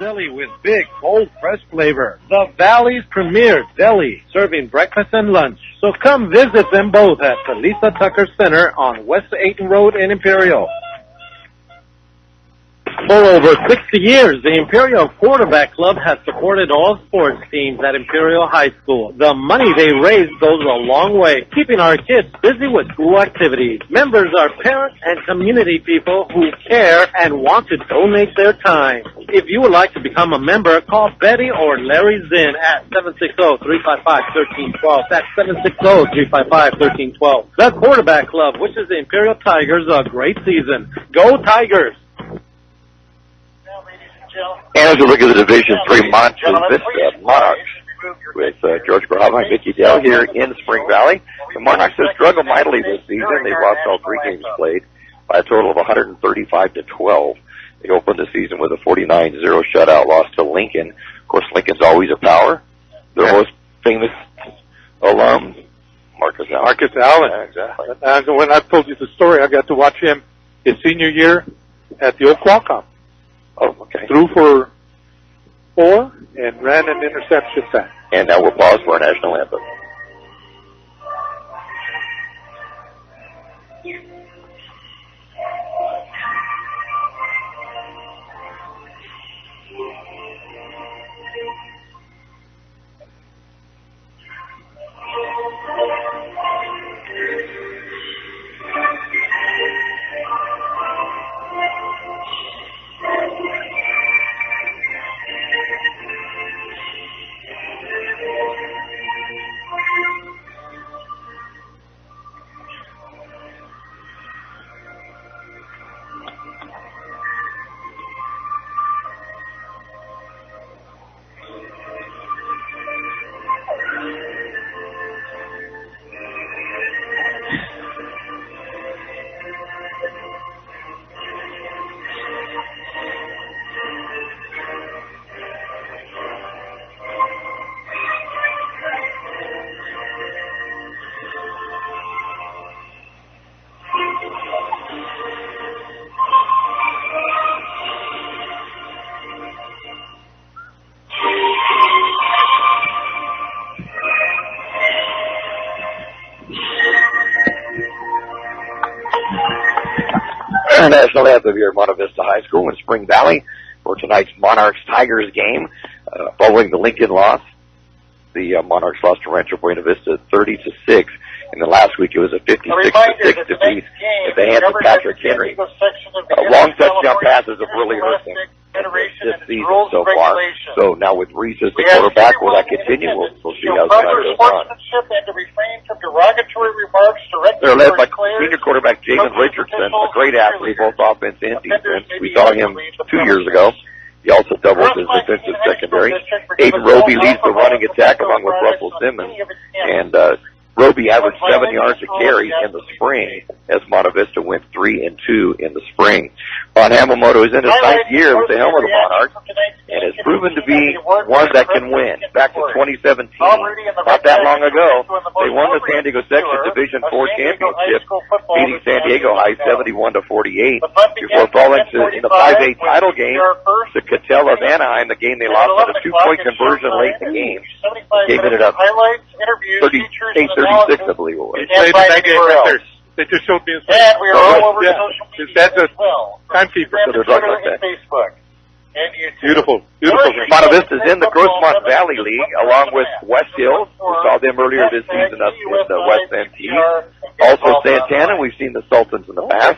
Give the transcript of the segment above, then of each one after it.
deli with big, bold, fresh flavor. The Valley's premier deli, serving breakfast and lunch. So come visit them both at the Lisa Tucker Center on West 8th Road in Imperial. For over 60 years, the Imperial Quarterback Club has supported all sports teams at Imperial High School. The money they raise goes a long way, keeping our kids busy with school activities. Members are parents and community people who care and want to donate their time. If you would like to become a member, call Betty or Larry Zinn at 760-355-1312. That's 760-355-1312. The Quarterback Club wishes the Imperial Tigers a great season. Go Tigers! And as we look at the Division III Monte Vista Monarchs with George Grijalva and Mickey Dell here in Spring Valley. The Monarchs have struggled mightily this season. They've lost all 3 games played by a total of 135-12. They opened the season with a 49-0 shutout loss to Lincoln. Of course, Lincoln's always a power. Their most famous alum, Marcus Allen. Marcus Allen. Yeah, exactly. When I told you the story, I got to watch him his senior year at the old Qualcomm. Oh, okay. Threw for 4 and ran an interception sack. And now we'll pause for our national anthem. Our national anthem here at Monte Vista High School in Spring Valley for tonight's Monarchs-Tigers game. Following the Lincoln loss, the Monarchs lost to Rancho Buena Vista 30-6. And then last week it was a 56-6 defeat at the hands of Patrick Henry. Long touchdown passes have really hurt them this season so far. So now with Reese as the quarterback, will that continue? We'll see how tonight goes on. They're led by senior quarterback Jamin Richardson, a great athlete, both offense and defense. We saw him 2 years ago. He also doubles as defensive secondary. Aiden Roby leads the running attack along with Russell Simmons. And Roby averaged 7 yards a carry in the spring as Monte Vista went 3-2 in the spring. Ron Hamamoto is in his 9th year with the helm of the Monarchs and has proven to be one that can win. Back to 2017, not that long ago, they won the San Diego Section Division IV championship, beating San Diego High 71-48 before falling in the 5A title game to Cattell of Anaheim, the game they lost on a 2-point conversion late in the game. Game ended up 38-36, I believe it was. They just showed me his face. And we are all over social media as well. Timekeeper. So there's like Facebook and YouTube. Beautiful. Monte Vista is in the Grossmont Valley League along with West Hills. We saw them earlier this season up in the West NT. Also Santana, we've seen the Sultans in the past.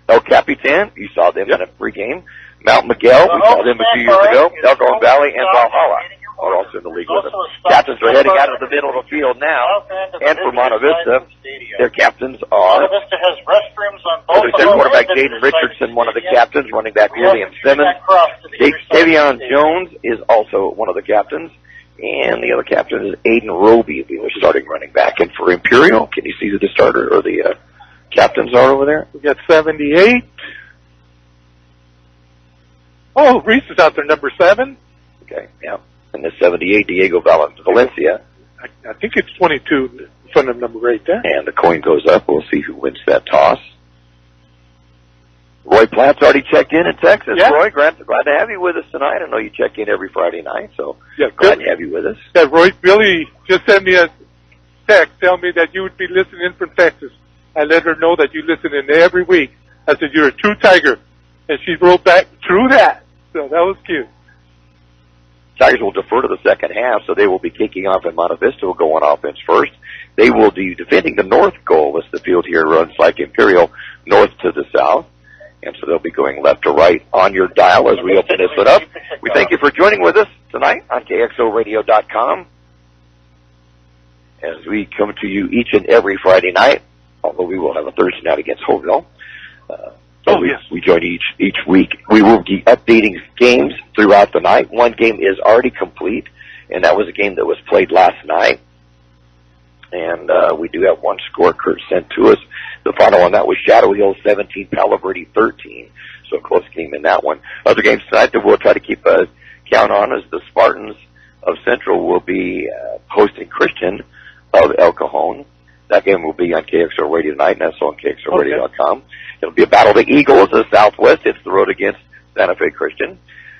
El Capitan, you saw them in a pregame. Mount Miguel, we saw them a few years ago. Elgin Valley and Valhalla are also in the league with us. Captains are heading out of the middle of the field now. And for Monte Vista, their captains are quarterback Jaden Richardson, one of the captains, running back William Simmons. Tavion Jones is also one of the captains. And the other captain is Aiden Roby, the starting running back. And for Imperial, can you see who the starter or the captains are over there? We got 78. Oh, Reese is out there, number 7. Okay, yeah. And the 78, Diego Valencia. I think it's 22 in front of number 8 there. And the coin goes up. We'll see who wins that toss. Roy Platt's already checked in Texas. Yeah. Roy, glad to have you with us tonight. I know you check in every Friday night, so glad to have you with us. Yeah, Roy, Billy just sent me a text telling me that you would be listening in from Texas. I let her know that you listen in every week. I said, you're a true Tiger. And she wrote back, true that. So that was cute. Tigers will defer to the second half, so they will be kicking off, and Monte Vista will go on offense first. They will be defending the north goal as the field here runs like Imperial, north to the south. And so they'll be going left to right on your dial as we open this one up. We thank you for joining with us tonight on KXORadio.com as we come to you each and every Friday night, although we will have a Thursday night against Holville. We join each week. We will be updating games throughout the night. One game is already complete, and that was a game that was played last night. And we do have one score Kurt sent to us. The final one, that was Shadow Hill 17, Palo Verde 13. So a close game in that one. Other games tonight that we'll try to keep a count on is the Spartans of Central will be hosting Christian of El Cajon. That game will be on KXO Radio tonight, and that's on KXORadio.com. It'll be a battle of the Eagles of the Southwest. It's the road against Santa Fe Christian.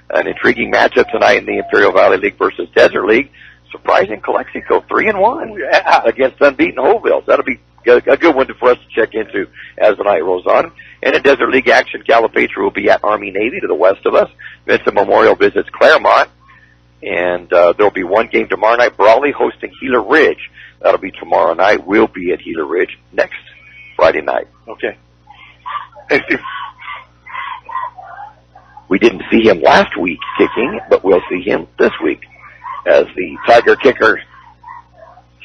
An intriguing matchup tonight in the Imperial Valley League versus Desert League. Surprising Calexico, 3-1 against unbeaten Holville. That'll be a good one for us to check into as the night rolls on. And in Desert League action, Calipatria will be at Army-Navy to the west of us. Vincent Memorial visits Claremont. And there'll be one game tomorrow night, Brawley hosting Gila Ridge. That'll be tomorrow night. We'll be at Gila Ridge next Friday night. Okay. We didn't see him last week kicking, but we'll see him this week as the Tiger kicker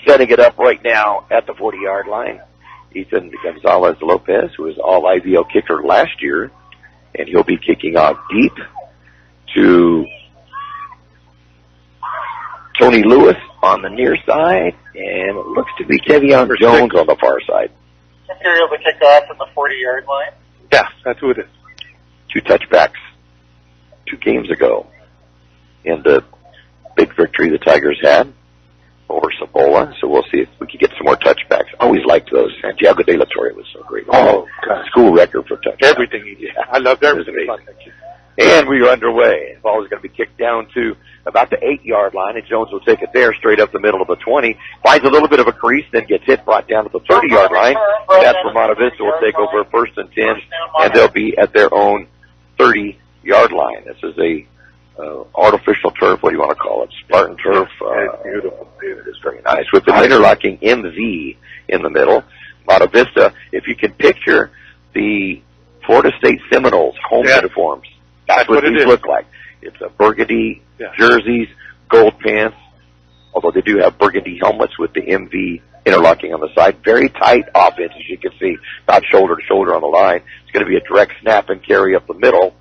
setting it up right now at the 40-yard line. Ethan Gonzalez Lopez, who was all IVO kicker last year, and he'll be kicking off deep to Tony Lewis on the near side, and it looks to be Kevion Jones on the far side. Imperial to kick off from the 40-yard line. Yeah, that's who it is. 2 touchbacks 2 games ago in the big victory the Tigers had over Cibola, so we'll see if we can get some more touchbacks. I always liked those. Santiago de la Torre was so great. Oh, God. School record for touchdowns. Everything he did. I loved everything. And we are underway. The ball is going to be kicked down to about the 8-yard line, and Jones will take it there straight up the middle of the 20. Finds a little bit of a crease, then gets hit, brought down to the 30-yard line. That's where Monte Vista will take over 1st and 10, and they'll be at their own 30-yard line. This is a artificial turf. What do you want to call it? Spartan turf. It's beautiful. It is very nice with an interlocking MV in the middle. Monte Vista, if you can picture the Florida State Seminoles home uniforms, that's what these look like. It's a burgundy jerseys, gold pants, although they do have burgundy helmets with the MV interlocking on the side. Very tight offense, as you can see, about shoulder to shoulder on the line. It's going to be a direct snap and carry up the middle.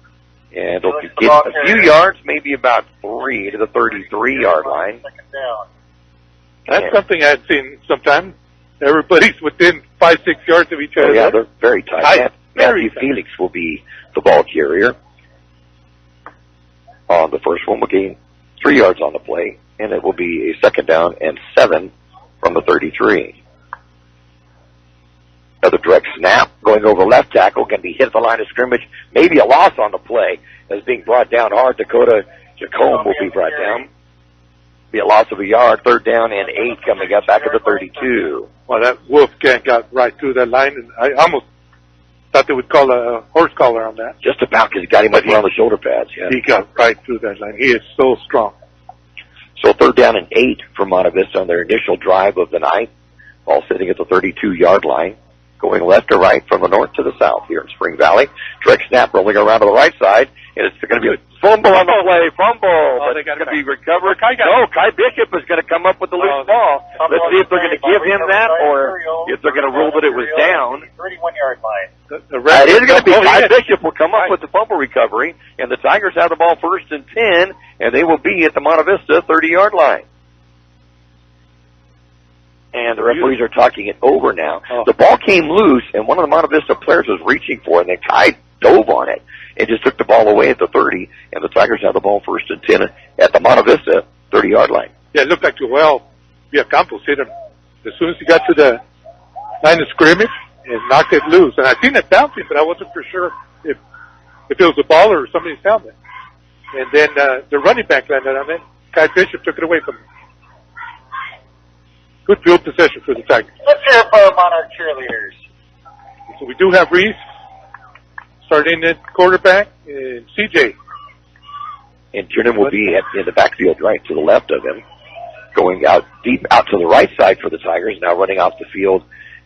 And it'll get a few yards, maybe about 3 to the 33-yard line. That's something I've seen sometimes. Everybody's within 5-6 yards of each other. Yeah, they're very tight. Matthew Felix will be the ball carrier. On the first one, we'll gain 3 yards on the play, and it will be a 2nd down and 7 from the 33. Another direct snap going over left tackle, going to be hit at the line of scrimmage. Maybe a loss on the play as being brought down hard. Dakota Jacome will be brought down. Be a loss of a yard, 3rd down and 8 coming up back at the 32. Well, that Wolfgang got right through that line, and I almost thought they would call a horse collar on that. Just about, because he got him up around the shoulder pads. Yeah. He got right through that line. He is so strong. So 3rd down and 8 for Monte Vista on their initial drive of the night. Ball sitting at the 32-yard line. Going left to right from the north to the south here in Spring Valley. Direct snap rolling around to the right side. And it's going to be a fumble on the play. Fumble. But it's going to be recovered. No, Kai Bishop is going to come up with the loose ball. Let's see if they're going to give him that or if they're going to rule that it was down. 31-yard line. It is going to be Kai Bishop will come up with the fumble recovery. And the Tigers have the ball 1st and 10. And they will be at the Monte Vista 30-yard line. And the referees are talking it over now. The ball came loose, and one of the Monte Vista players was reaching for it, and then Kai dove on it and just took the ball away at the 30, and the Tigers have the ball 1st and 10 at the Monte Vista 30-yard line. Yeah, it looked like Joel Villacampos hit him as soon as he got to the line of scrimmage and knocked it loose. And I seen it bouncing, but I wasn't for sure if if it was a baller or somebody's helmet. And then the running back landed on it. Kai Bishop took it away from him. Good field possession for the Tigers. Let's hear it for our Monarch cheerleaders. So we do have Reese starting at quarterback and CJ. And Tiernan will be in the backfield right to the left of him. Going out deep out to the right side for the Tigers. Now running off the field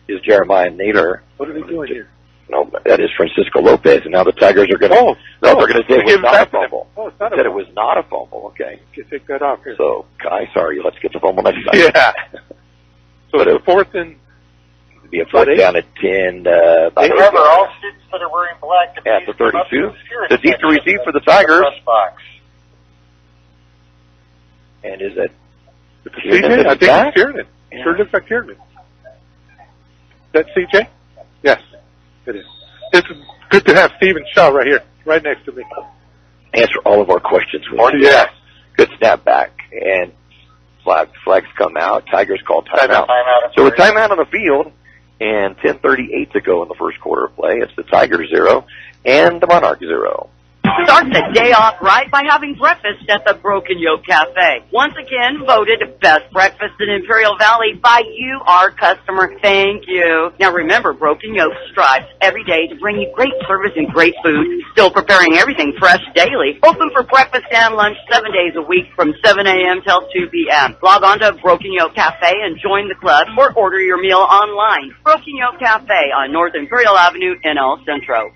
is Jeremiah Naylor. What are they doing here? No, that is Francisco Lopez. And now the Tigers are going to, they're going to say it was not a fumble. Oh, it's not a said fumble. it was not a fumble. Okay. You can take that off here. So, Kai, sorry, let's get the fumble next time. Yeah. So it's fourth and... It'd be a fourth down at 10. Remember, all students that are wearing black at the 32. The deep to receive for the Tigers. And is it CJ? I think it's Tiernan. Yeah. Sure looks like Tiernan. Is that CJ? Yes, it is. It's good to have Stephen Shaw right here, right next to me. Answer all of our questions. Yes. Good snap back. And flags come out. Tigers call timeout. So a timeout on the field and 10:38 to go in the first quarter of play. It's the Tigers 0 and the Monarch 0. Start the day off right by having breakfast at the Broken Yoke Cafe. Once again, voted best breakfast in Imperial Valley by you, our customer. Thank you. Now remember, Broken Yoke strives every day to bring you great service and great food, still preparing everything fresh daily. Open for breakfast and lunch 7 days a week from 7 a.m. till 2 p.m. Log on to Broken Yoke Cafe and join the club or order your meal online. Broken Yoke Cafe on North Imperial Avenue in El Centro.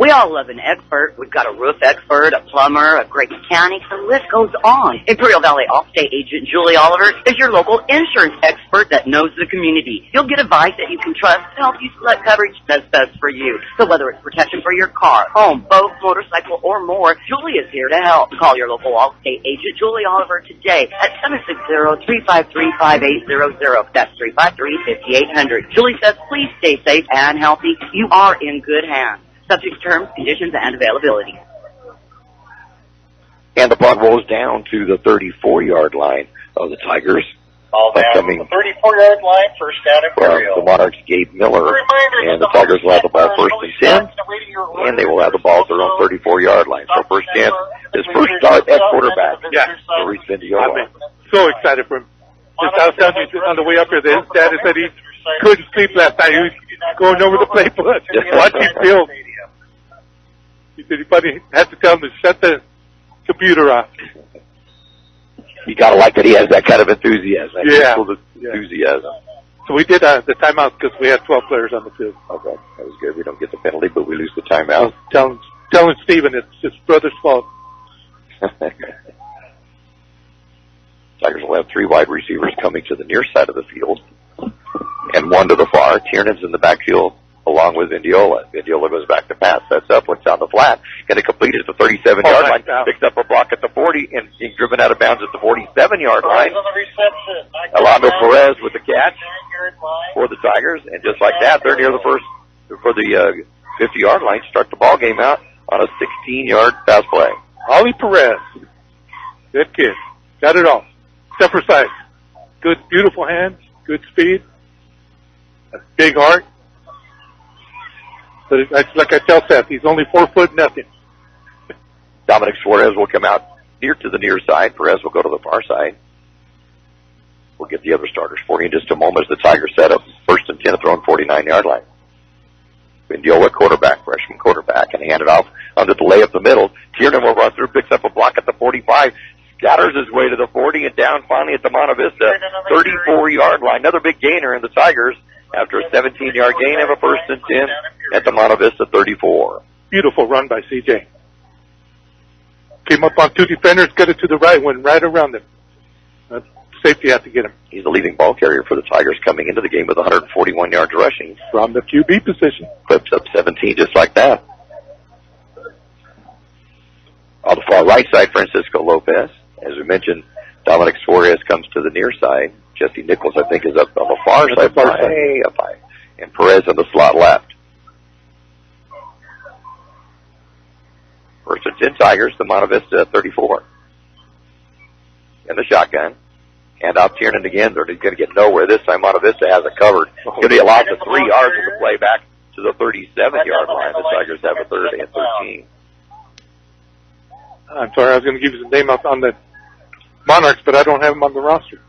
We all love an expert. We've got a roof expert, a plumber, a great mechanic. The list goes on. Imperial Valley Allstate agent Julie Oliver is your local insurance expert that knows the community. You'll get advice that you can trust to help you select coverage that's best for you. So whether it's protection for your car, home, boat, motorcycle, or more, Julie is here to help. Call your local Allstate agent Julie Oliver today at 760-353-5800. That's 353-5800. Julie says, please stay safe and healthy. You are in good hands. Subject to terms, conditions, and availability. And the punt rolls down to the 34-yard line of the Tigers. All down to the 34-yard line, first down Imperial. The Monarchs gave Miller, and the Tigers will have the ball first and 10, and they will have the ball at their own 34-yard line. So first chance, his first start at quarterback. Yeah. For Reese Vindiola. I'm so excited for him. Just I was telling you on the way up here, his dad said he couldn't sleep last night. He was going over the playbook, just watching film. He said he probably had to tell him to shut the computer off. You gotta like that he has that kind of enthusiasm. Yeah. Enthusiasm. So we did the timeout because we had 12 players on the field. Okay, that was good. We don't get the penalty, but we lose the timeout. Telling Stephen it's his brother's fault. Tigers will have 3 wide receivers coming to the near side of the field, and 1 to the far. Tiernan's in the backfield along with Vindiola. Vindiola goes back to pass, sets up, looks down the flat, going to complete it at the 37-yard line, picks up a block at the 40, and being driven out of bounds at the 47-yard line. Alando Perez with the catch for the Tigers, and just like that, they're near the first, for the 50-yard line, start the ball game out on a 16-yard pass play. Ollie Perez, good kid, got it all, except for size. Good, beautiful hands, good speed, a big heart. But like I tell Seth, he's only 4 foot nothing. Dominic Suarez will come out near to the near side. Perez will go to the far side. We'll get the other starters for you in just a moment as the Tigers set up first and 10 throwing 49-yard line. Vindiola, quarterback, freshman quarterback, and hand it off under the layup the middle. Tiernan will run through, picks up a block at the 45, scatters his way to the 40, and down finally at the Monte Vista 34-yard line. Another big gainer in the Tigers. After a 17-yard gain, have a first and 10 at the Monte Vista 34. Beautiful run by CJ. Came up on 2 defenders, got it to the right, went right around them. Safety had to get him. He's the leading ball carrier for the Tigers coming into the game with 141 yards rushing. From the QB position. Clips up 17 just like that. On the far right side, Francisco Lopez. As we mentioned, Dominic Suarez comes to the near side. Jesse Nichols, I think, is up on the far side. Way up high. And Perez on the slot left. First and 10 Tigers, the Monte Vista 34. And the shotgun. Hand off Tiernan again. They're going to get nowhere this time. Monte Vista has it covered. It's going to be a loss of 3 yards in the play back to the 37-yard line. The Tigers have a third and 13. I'm sorry, I was going to give you the name up on the Monarchs, but I don't have them on the roster.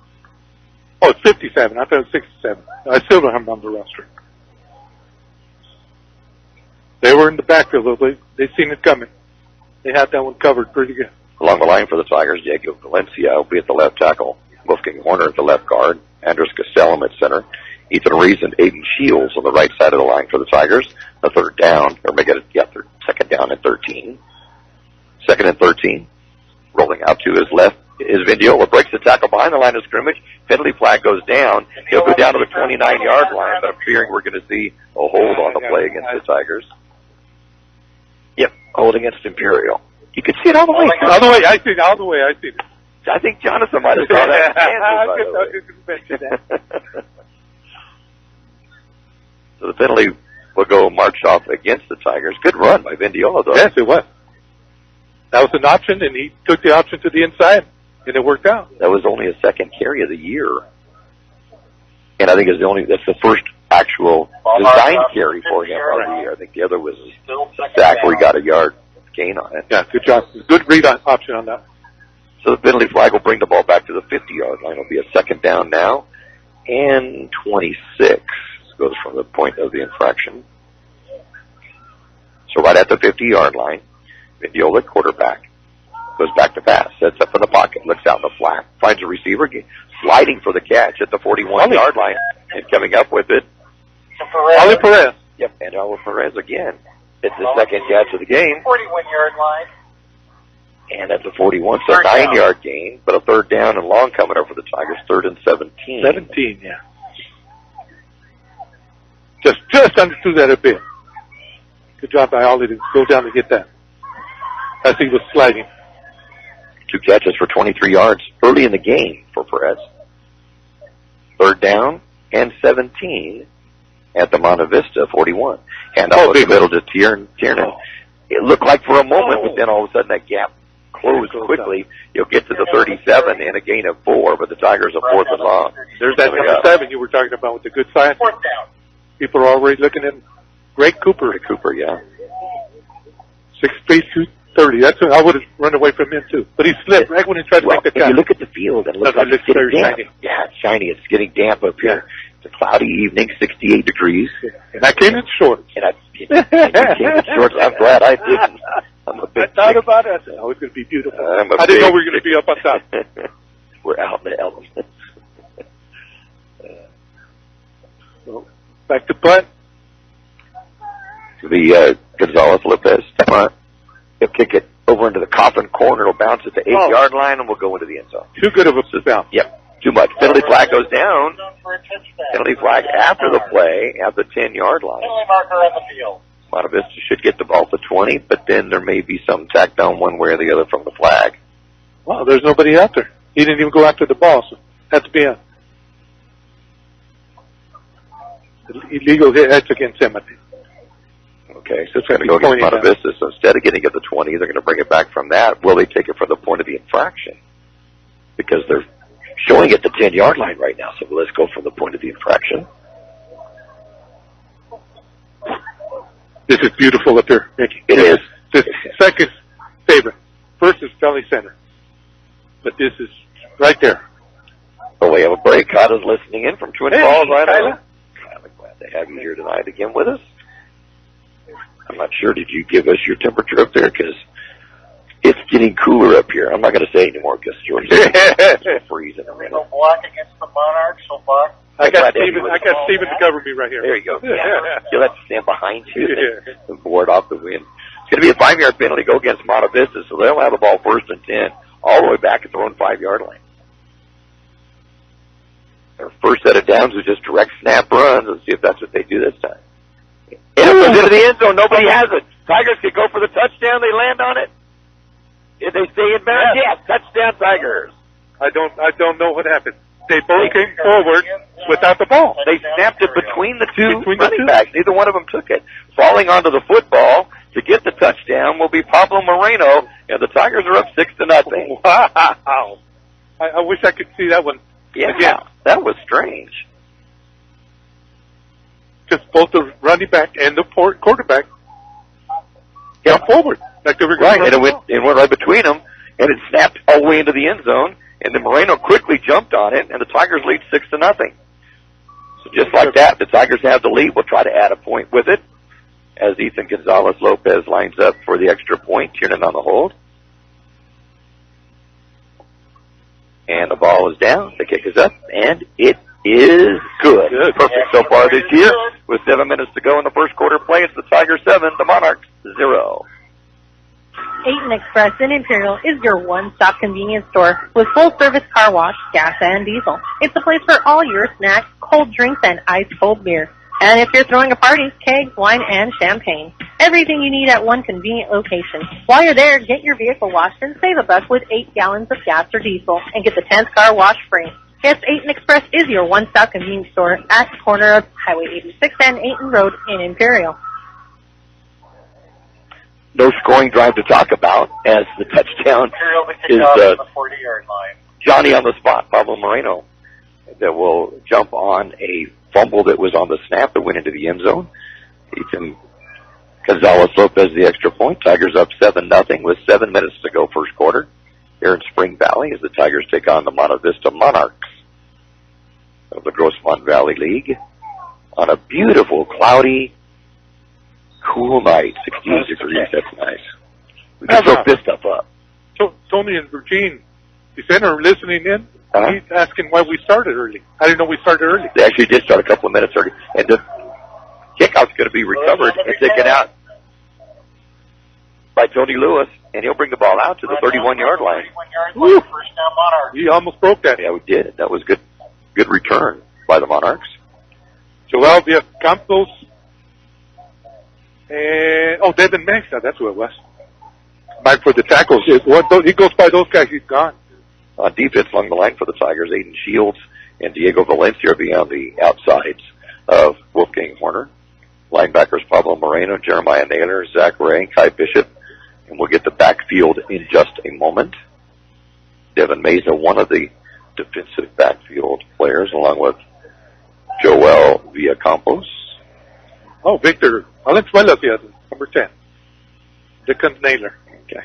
Oh, it's 57. I thought it was 67. I still don't have them on the roster. They were in the backfield. They seen it coming. They had that one covered pretty good. Along the line for the Tigers, Diego Valencia will be at the left tackle. Wolfgang Horner at the left guard. Andres Castellum at center. Ethan Rees and Aiden Shields on the right side of the line for the Tigers. The third down, or make it second down and 13. Second and 13. Rolling out to his left is Vindiola. Breaks the tackle behind the line of scrimmage. Penalty flag goes down. He'll go down to the 29-yard line, but I'm fearing we're going to see a hold on the play against the Tigers. Yep, hold against Imperial. You can see it all the way. All the way. I see it. I think Jonathan might have saw that. So the penalty will go marched off against the Tigers. Good run by Vindiola, though. Yes, it was. That was an option, and he took the option to the inside, and it worked out. That was only a second carry of the year. And I think that's the first actual design carry for him of the year. I think the other was a sack where he got a yard gain on it. Yeah, good job. Good read option on that. So the penalty flag will bring the ball back to the 50-yard line. It'll be a second down now. And 26 goes from the point of the infraction. So right at the 50-yard line, Vindiola, quarterback, goes back to pass, sets up in the pocket, looks out in the flat, finds a receiver, sliding for the catch at the 41-yard line, and coming up with it. Ali Perez. Yep, and Ali Perez again. It's the second catch of the game. 41-yard line. And that's a 41, so a 9-yard gain, but a third down and long coming up for the Tigers, 3rd and 17. 17, yeah. Just underthrew that a bit. Good job by Ollie to go down to get that as he was sliding. 2 catches for 23 yards early in the game for Perez. Third down and 17 at the Monte Vista 41. And off the middle to Tiernan. It looked like for a moment, but then all of a sudden that gap closed quickly. You'll get to the 37 and a gain of 4, but the Tigers are 4th and long. There's that number 7 you were talking about with the good sign. People are already looking at Greg Cooper. Yeah. 6'3", 230. I would have run away from him too. But he slipped right when he tried to make the cut. If you look at the field and look like it's getting damp. Shiny. Yeah, it's shiny. It's getting damp up here. It's a cloudy evening, 68 degrees. Yeah. And I came in shorts. And you came in shorts. I'm glad I didn't. I thought about it. I said, it's going to be beautiful. I didn't know we were going to be up on top. We're out in the elements. So, back to punt. To the Gonzalez Lopez. He'll kick it over into the coffin corner. It'll bounce at the 8-yard line, and we'll go into the end zone. Too good of a bounce. Yep, too much. Penalty flag goes down. Penalty flag after the play at the 10-yard line. Penalty marker on the field. Monte Vista should get the ball to 20, but then there may be some tack down one way or the other from the flag. Wow, there's nobody out there. He didn't even go after the ball, so that's been illegal hit. That's against him, I think. Okay, so it's going to go against Monte Vista. So instead of getting it to 20, they're going to bring it back from that. Will they take it from the point of the infraction? Because they're showing it the 10-yard line right now, so let's go from the point of the infraction. This is beautiful up here, Mickey. It is. This is second favorite. First is Valley Center. But this is right there. Oh, we have a break. Kata's listening in from Twin Falls right now. I'm glad to have you here tonight again with us. I'm not sure, did you give us your temperature up there? Because it's getting cooler up here. I'm not going to say anymore because George is freezing a minute. So block against the Monarchs, so block. I got Steven to cover me right here. There you go. Yeah. You'll have to stand behind you and board off the wind. It's going to be a 5-yard penalty go against Monte Vista, so they'll have the ball 1st and 10 all the way back at their own 5-yard line. Their first set of downs was just direct snap runs. Let's see if that's what they do this time. And it goes into the end zone. Nobody has it. Tigers can go for the touchdown. They land on it. Did they stay in bounds? Yes. Touchdown, Tigers. I don't know what happened. They both came forward without the ball. They snapped it between the two running backs. Neither one of them took it. Falling onto the football to get the touchdown will be Pablo Moreno, and the Tigers are up 6-0. Wow. I wish I could see that one again. That was strange. because both the running back and the quarterback got forward. Like they were right, and it went right between them, and it snapped all the way into the end zone, and then Moreno quickly jumped on it, and the Tigers lead 6-0. So just like that, the Tigers have the lead. We'll try to add a point with it as Ethan Gonzalez-Lopez lines up for the extra point. Tiernan on the hold. And the ball is down. The kick is up, and it is good. Perfect so far this year. With 7 minutes to go in the first quarter play, it's the Tigers 7, the Monarchs 0. Ayton Express in Imperial is your one-stop convenience store with full-service car wash, gas, and diesel. It's a place for all your snacks, cold drinks, and ice-cold beer. And if you're throwing a party, kegs, wine, and champagne. Everything you need at one convenient location. While you're there, get your vehicle washed and save $1 with 8 gallons of gas or diesel and get the 10th car wash free. Yes, Ayton Express is your one-stop convenience store at the corner of Highway 86 and Ayton Road in Imperial. No scoring drive to talk about as the touchdown is the 40-yard line. Johnny on the spot, Pablo Moreno, that will jump on a fumble that was on the snap that went into the end zone. Ethan Gonzalez-Lopez the extra point. Tigers up 7-0 with 7 minutes to go first quarter. Here in Spring Valley as the Tigers take on the Monte Vista Monarchs of the Grossmont Valley League on a beautiful, cloudy, cool night. 68 degrees, that's nice. We can soak this stuff up. So Tony and Virgin, the center listening in, he's asking why we started early. I didn't know we started early. They actually did start a couple of minutes early. And the kickout's going to be recovered and taken out by Tony Lewis, and he'll bring the ball out to the 31-yard line. First down, Monarchs. He almost broke that. Yeah, we did. That was good return by the Monarchs. Joel Campos. And, Devin Mesa, that's who it was. Back for the tackles. He goes by those guys, he's gone. On defense along the line for the Tigers, Aiden Shields and Diego Valencia are beyond the outsides of Wolfgang Horner. Linebackers Pablo Moreno, Jeremiah Naylor, Zach Ray, Kai Bishop. And we'll get the backfield in just a moment. Devin Mesa, one of the defensive backfield players, along with Joel Villacampos. Oh, Victor Valenzuela, the other, number 10. Dickens Naylor. Okay.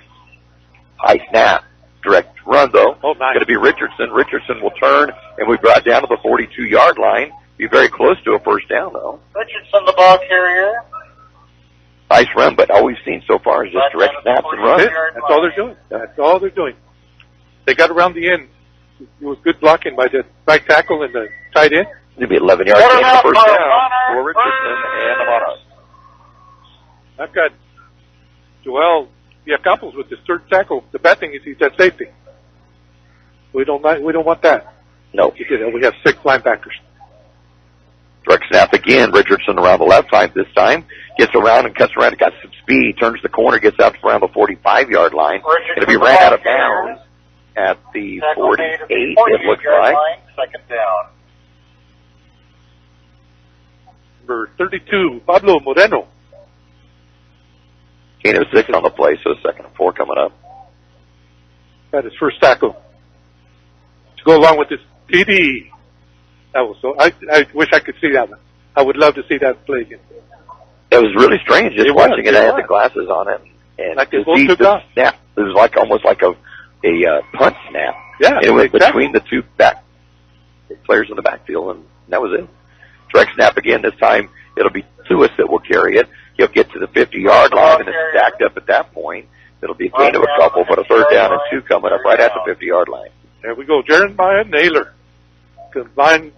High snap. Direct run, though. Oh, nice. Going to be Richardson. Richardson will turn, and we brought down to the 42-yard line. Be very close to a first down, though. Richardson, the ball carrier. Nice run, but all we've seen so far is just direct snaps and runs. That's all they're doing. That's all they're doing. They got around the end. It was good blocking by the right tackle and the tight end. It'll be 11 yards gain for first down for Richardson and the Monarchs. I've got Joel Villacampos with his third tackle. The bad thing is he's at safety. We don't want that. No. We have 6 linebackers. Direct snap again. Richardson around the left side this time. Gets around and cuts around. Got some speed. Turns the corner. Gets out around the 45-yard line. It'll be ran out of bounds at the 48, it looks like. Second down. Number 32, Pablo Moreno. Gain of 6 on the play, so 2nd and 4 coming up. Got his first tackle. To go along with his TD. That was so. I wish I could see that one. I would love to see that play again. It was really strange just watching it. I had the glasses on it, and like the snap. It was like almost like a punt snap. Yeah, it was between the two back players in the backfield, and that was it. Direct snap again. This time it'll be Lewis that will carry it. He'll get to the 50-yard line, and it's stacked up at that point. It'll be a gain of a couple, but a 3rd down and 2 coming up right at the 50-yard line. There we go. Jeremiah Naylor combined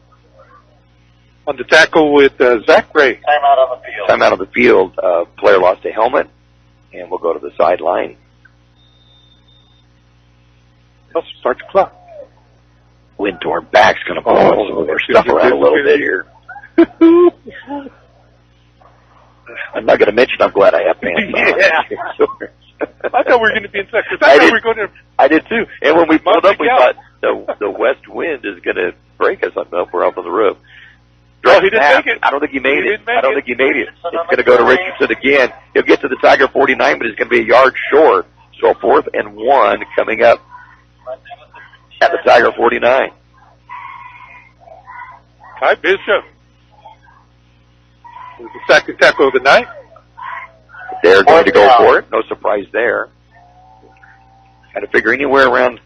on the tackle with Zach Ray. Timeout on the field. Timeout on the field. Player lost a helmet, and we'll go to the sideline. Let's start the clock. Wind to our back's going to blow some of our stuff around a little bit here. I'm not going to mention I'm glad I have pants on. Yeah. I thought we were going to be in second. I did too. And when we pulled up, we thought the west wind is going to break us up. We're up on the roof. Oh, he didn't make it. I don't think he made it. It's going to go to Richardson again. He'll get to the Tiger 49, but he's going to be a yard short. So 4th and 1 coming up at the Tiger 49. Kai Bishop. The second tackle of the night. They're going to go for it. No surprise there. Got to figure anywhere around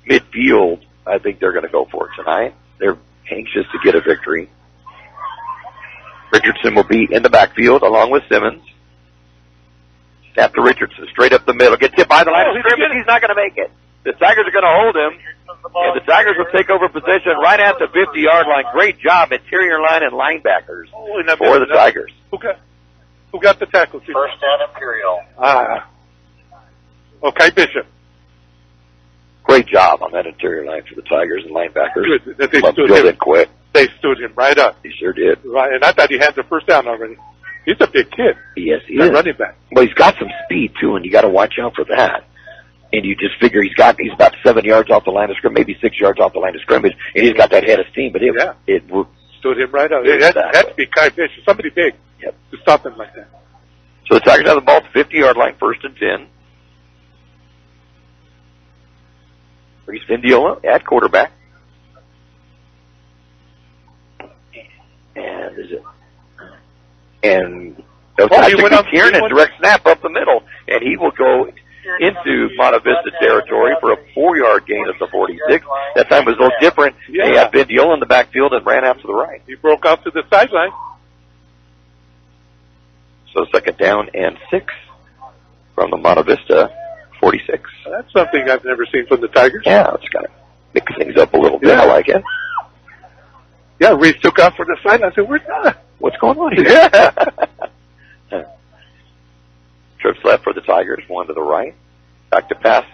midfield, I think they're going to go for it tonight. They're anxious to get a victory. Richardson will be in the backfield along with Simmons. Snap to Richardson, straight up the middle. Gets hit by the line of scrimmage. He's not going to make it. The Tigers are going to hold him. And the Tigers will take over position right at the 50-yard line. Great job, interior line and linebackers for the Tigers. Who got the tackle? First down, Imperial. Okay, Bishop. Great job on that interior line for the Tigers and linebackers. Good that they stood him quick. They stood him right up. He sure did. Right, and I thought he had the first down already. He's a big kid. Yes, he is. Running back. Well, he's got some speed too, and you got to watch out for that. And you just figure he's about 7 yards off the line of scrimmage, maybe 6 yards off the line of scrimmage, and he's got that head of steam. But it stood him right up. It had to be Kai Bishop, somebody big, to stop him like that. So the Tigers have the ball at the 50-yard line, 1st and 10. Reese Vindiola at quarterback. And Kieran, direct snap up the middle, and he will go into Monte Vista territory for a 4-yard gain at the 46. That time was a little different. Yeah. They had Vindiola in the backfield and ran out to the right. He broke out to the sideline. So 2nd down and 6 from the Monte Vista 46. That's something I've never seen from the Tigers. Yeah, it's got to mix things up a little bit. I like it. Yeah, Reese took off for the sideline. I said, "Where's that? What's going on here?" Yeah. Trips left for the Tigers, one to the right. Back to pass.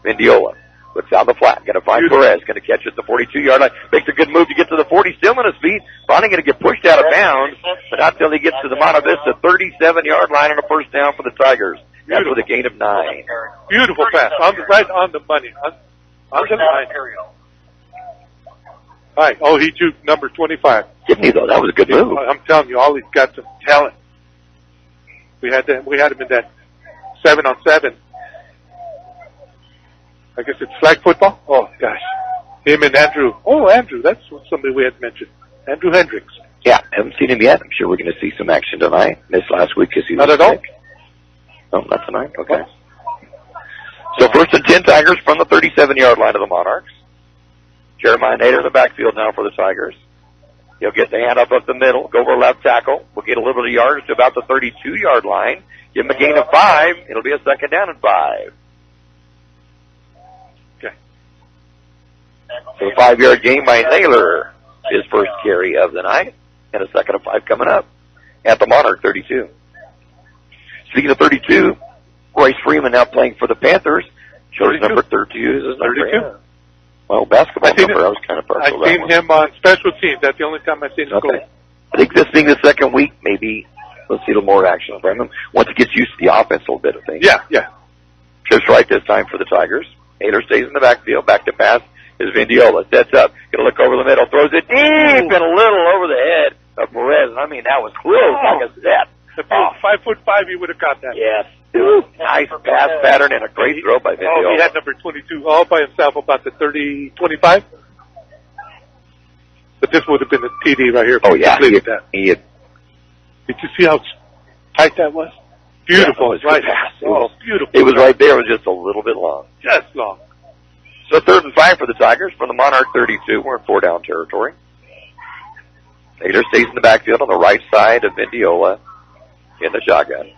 Vindiola looks down the flat. Going to find Perez. Going to catch it at the 42-yard line. Makes a good move to get to the 40. Still on his feet. Bonnie going to get pushed out of bounds, but not until he gets to the Monte Vista 37-yard line on a 1st down for the Tigers. That's with a gain of 9. Beautiful pass. Right on the money. On the line. All right. Oh, he juked number 25. Didn't he, though? That was a good move. I'm telling you, Ollie's got some talent. We had him in that 7-on-7. I guess it's flag football. Oh gosh, him and Andrew. Oh, Andrew, that's somebody we had mentioned. Andrew Hendricks. Yeah, haven't seen him yet. I'm sure we're going to see some action tonight. Missed last week because he was sick. Oh, not tonight. Okay. So 1st and 10 Tigers from the 37-yard line of the Monarchs. Jeremiah Nader in the backfield now for the Tigers. He'll get the hand up the middle, go over left tackle. We'll get a little bit of yardage to about the 32-yard line. Give him a gain of 5. It'll be a 2nd down and 5. Okay. So a 5-yard gain by Naylor, his first carry of the night, and a 2nd and 5 coming up at the Monarch 32. Speaking of 32, Royce Freeman now playing for the Panthers. Shows number 32 is his number. 32. Well, basketball number, I was kind of partial. I've seen him on special teams. That's the only time I've seen him go. I think this being the 2nd week, maybe we'll see a little more action from him once he gets used to the offense a little bit, I think. Yeah. Trips right this time for the Tigers. Naylor stays in the backfield. Back to pass is Vindiola. Sets up. Going to look over the middle. Throws it deep and a little over the head of Perez. I mean, that was close like a set. If he was 5'5", he would have got that. Yes. Nice pass pattern and a great throw by Vindiola. Oh, he had number 22 all by himself about the 25. But this would have been a TD right here. Oh, yeah. Did you see how tight that was? Beautiful. Yeah, right. Pass. Beautiful. It was right there. It was just a little bit long. Just long. So 3rd and 5 for the Tigers from the Monarch 32. We're in 4-down territory. Nader stays in the backfield on the right side of Vindiola in the shotgun.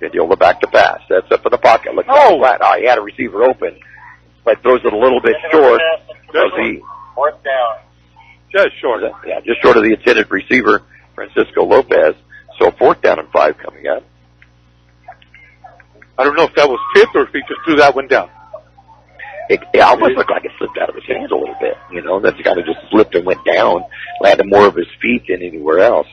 Vindiola back to pass. That's up in the pocket. Looks flat. Oh, he had a receiver open, but throws it a little bit short. 4th down. Just short. Yeah, just short of the intended receiver, Francisco Lopez. So 4th down and 5 coming up. I don't know if that was tipped or if he just threw that one down. It almost looked like it slipped out of his hands a little bit. You know, that's kind of just slipped and went down, landed more of his feet than anywhere else.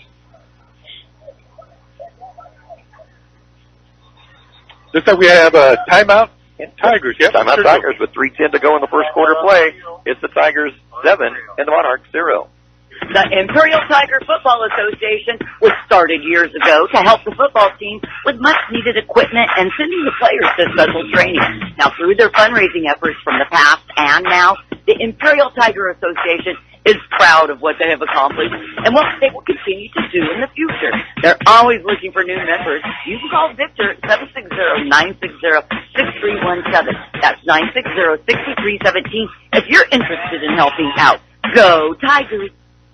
Looks like we have a timeout and Tigers. Yep. Timeout Tigers with 3:10 to go in the first quarter play. It's the Tigers 7 and the Monarchs 0. The Imperial Tiger Football Association was started years ago to help the football team with much-needed equipment and sending the players to special training. Now, through their fundraising efforts from the past and now, the Imperial Tiger Association is proud of what they have accomplished and what they will continue to do in the future. They're always looking for new members. You can call Victor at 760-960-6317. That's 960-6317 if you're interested in helping out. Go Tigers!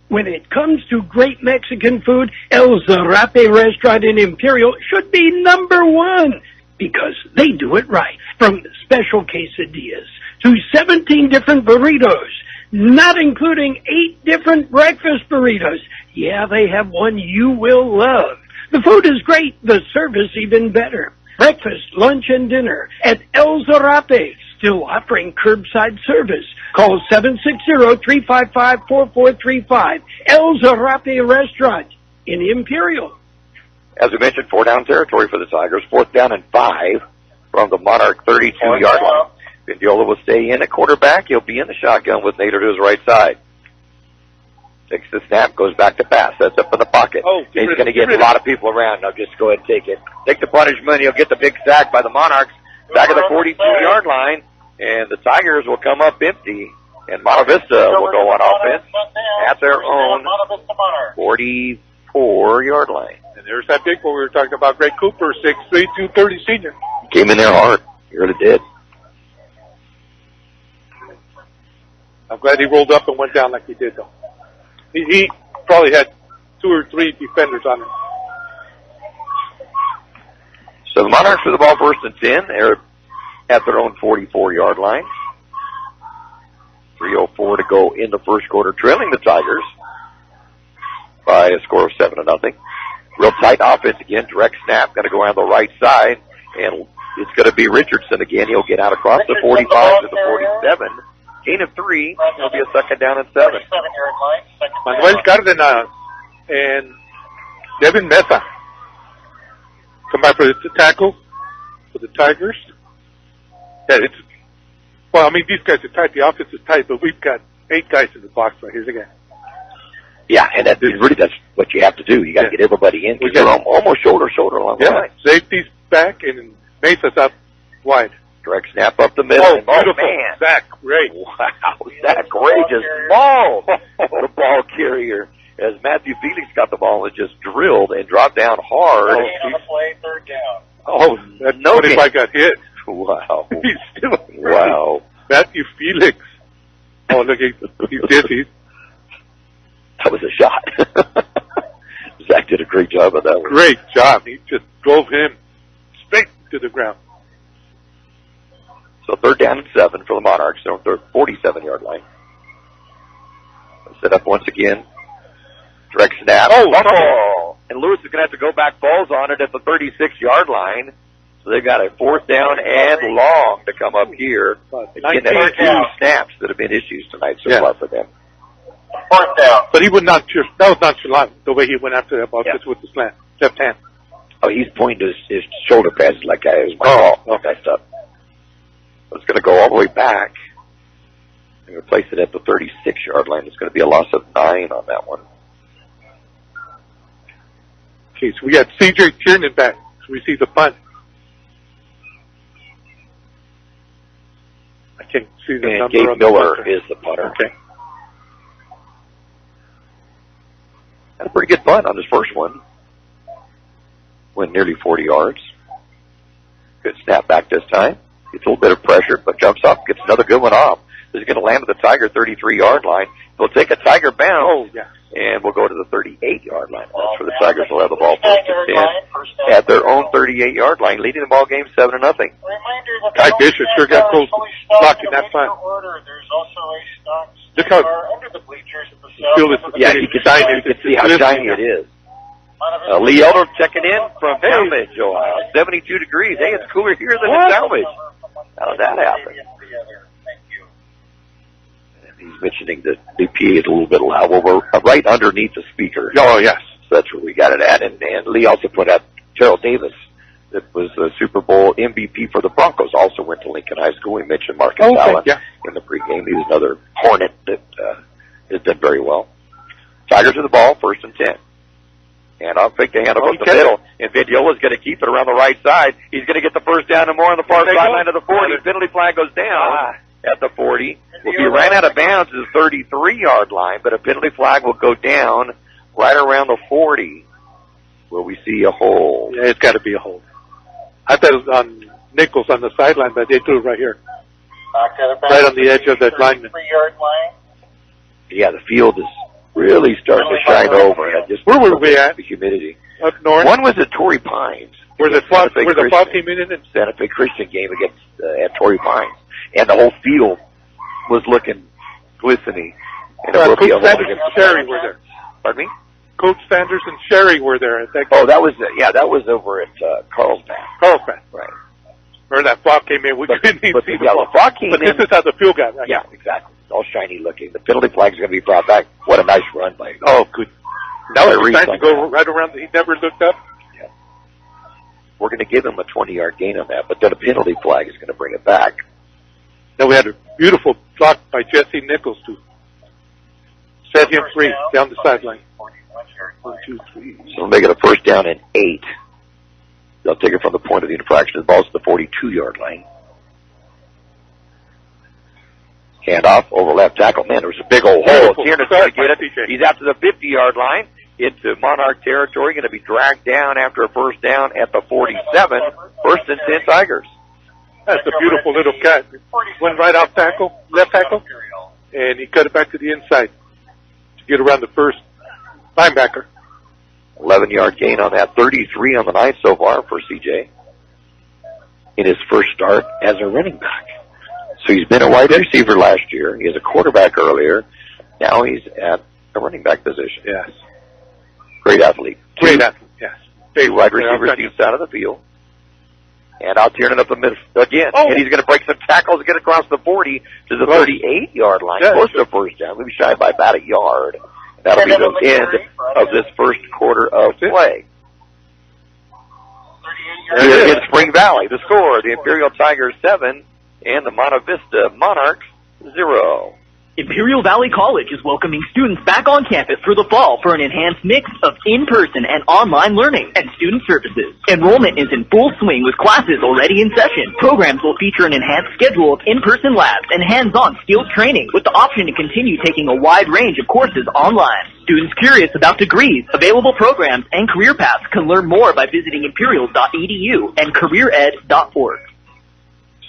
When it comes to great Mexican food, El Zarape Restaurant in Imperial should be number one because they do it right. From special quesadillas to 17 different burritos, not including 8 different breakfast burritos. Yeah, they have one you will love. The food is great, the service even better. Breakfast, lunch, and dinner at El Zarape. Still offering curbside service. Call 760-355-4435. El Zarape Restaurant in Imperial. As we mentioned, 4-down territory for the Tigers. 4th down and 5 from the Monarch 32-yard line. Vindiola will stay in at quarterback. He'll be in the shotgun with Nader to his right side. Takes the snap, goes back to pass. Sets up in the pocket. He's going to get a lot of people around. Now just go ahead and take it. Take the punishment. He'll get the big sack by the Monarchs. Back at the 42-yard line. And the Tigers will come up empty. And Monte Vista will go on offense at their own 44-yard line. And there's that big one we were talking about, Greg Cooper, 6'3", 230 senior. Came in there hard. He really did. I'm glad he rolled up and went down like he did, though. He probably had 2 or 3 defenders on him. So the Monarchs with the ball 1st and 10. They're at their own 44-yard line. 3:04 to go in the first quarter, trailing the Tigers by a score of 7-0. Real tight offense again. Direct snap, going to go around the right side, and it's going to be Richardson again. He'll get out across the 45 to the 47. Gain of 3. It'll be a 2nd down and 7. Manuel Cardenas and Devin Mesa come back for the tackle for the Tigers. Yeah, well, I mean, these guys are tight. The offense is tight, but we've got 8 guys in the box right here again. Yeah, and that's what you have to do. You got to get everybody in. You're almost shoulder to shoulder along the line. Safety's back, and Mesa's up wide. Direct snap up the middle. Oh, beautiful. Man. Zach Gray. Wow, Zach Gray just mauled the ball carrier as Matthew Felix got the ball and just drilled and dropped down hard. Third down. Oh, that 25 got hit. Wow. He's still wow. Matthew Felix. Oh, look, he's dizzy. That was a shot. Zach did a great job of that one. Great job. He just drove him straight to the ground. So 3rd down and 7 for the Monarchs. They're on their 47-yard line. Set up once again. Direct snap. Oh, and Lewis is going to have to go back balls on it at the 36-yard line. So they've got a 4th down and long to come up here. Again, that's 2 snaps that have been issues tonight so far for them. 4th down. But he would not just, that was nonchalant, the way he went after that ball, just with the slant, left hand. Oh, he's pointing his shoulder pads like it was my ball. Oh, messed up. It's going to go all the way back and replace it at the 36-yard line. It's going to be a loss of 9 on that one. Okay, so we got C.J. Tiernan back. So we see the punt. I can't see the number Gabe on Miller the is the punter. Okay. Had a pretty good punt on his first one. Went nearly 40 yards. Good snap back this time. Gets a little bit of pressure, but jumps up, gets another good one off. This is going to land at the Tiger 33-yard line. They'll take a Tiger bounce, and we'll go to the 38-yard line. That's where the Tigers will have the ball 1st and 10 at their own 38-yard line, leading the ball game 7-0. Guy Bishop sure got close blocking that punt. Look how under the bleachers at the you can see how shiny it is. Lee Elder checking in from Talmadge, Ohio. 72 degrees. Hey, it's cooler here than in Talmadge. How did that happen? And he's mentioning that the PA is a little bit loud. Well, we're right underneath the speaker. Oh, yes. So that's where we got it at. And Lee also put out Terrell Davis, that was the Super Bowl MVP for the Broncos, also went to Lincoln High School. We mentioned Marcus Allen in the pregame. He was another Hornet that has done very well. Tigers with the ball, 1st and 10. And I'll fake the handoff up the middle. And Vidiola's going to keep it around the right side. He's going to get the 1st down and more on the far sideline of the 40. Penalty flag goes down at the 40. Well, he ran out of bounds at the 33 30-yard line, but a penalty flag will go down right around the 40 where we see a hold. Yeah, it's got to be a hold. I thought it was on Nichols on the sideline, but they threw it right here. Right on the edge of that lineman. 3-yard line. Yeah, the field is really starting to shine over. And just where were we at? The humidity. Up north. One was at Torrey Pines. Where the fall came in? Santa Fe Christian game against at Torrey Pines. And the whole field was looking glistening. And Coach Sanders and Sherry were there. Pardon me? Coach Sanders and Sherry were there at that game. Oh, that was over at Carlsbad. Carlsbad. Right. Or that fog came in. We couldn't even see the fog. Fog came but in. This is how the field got. Right? Yeah, exactly. It's all shiny looking. The penalty flag is going to be brought back. What a nice run by. Oh, good. Now it's time to go right around. He never looked up. Yeah. We're going to give him a 20-yard gain on that, but then a penalty flag is going to bring it back. Now we had a beautiful block by Jesse Nichols to set him free down the sideline. 1, 2, 3. So we'll make it a first down and 8. They'll take it from the point of the infraction. The ball's at the 42-yard line. Handoff over left tackle. Man, there was a big old hole. Tierney's going to get it. He's out to the 50-yard line into Monarch territory. Going to be dragged down after a first down at the 47. First and 10 Tigers. That's a beautiful little cut. Went right off tackle, left tackle, and he cut it back to the inside to get around the first linebacker. 11-yard gain on that. 33 on the night so far for CJ in his first start as a running back. So he's been a wide receiver last year. He was a quarterback earlier. Now he's at a running back position. Yes. Great athlete. Great athlete, yes. Two wide receivers deep out of the field. And out Tiernan up the middle again. Oh. And he's going to break some tackles and get across the 40 to the 38-yard line. Yeah. Close to first down. We'll be shy by about a yard. That'll be the end of this first quarter of play. Here in Spring Valley, the score, the Imperial Tigers 7 and the Monte Vista Monarchs 0. Imperial Valley College is welcoming students back on campus for the fall for an enhanced mix of in-person and online learning and student services. Enrollment is in full swing with classes already in session. Programs will feature an enhanced schedule of in-person labs and hands-on skills training with the option to continue taking a wide range of courses online. Students curious about degrees, available programs, and career paths can learn more by visiting imperial.edu and careered.org.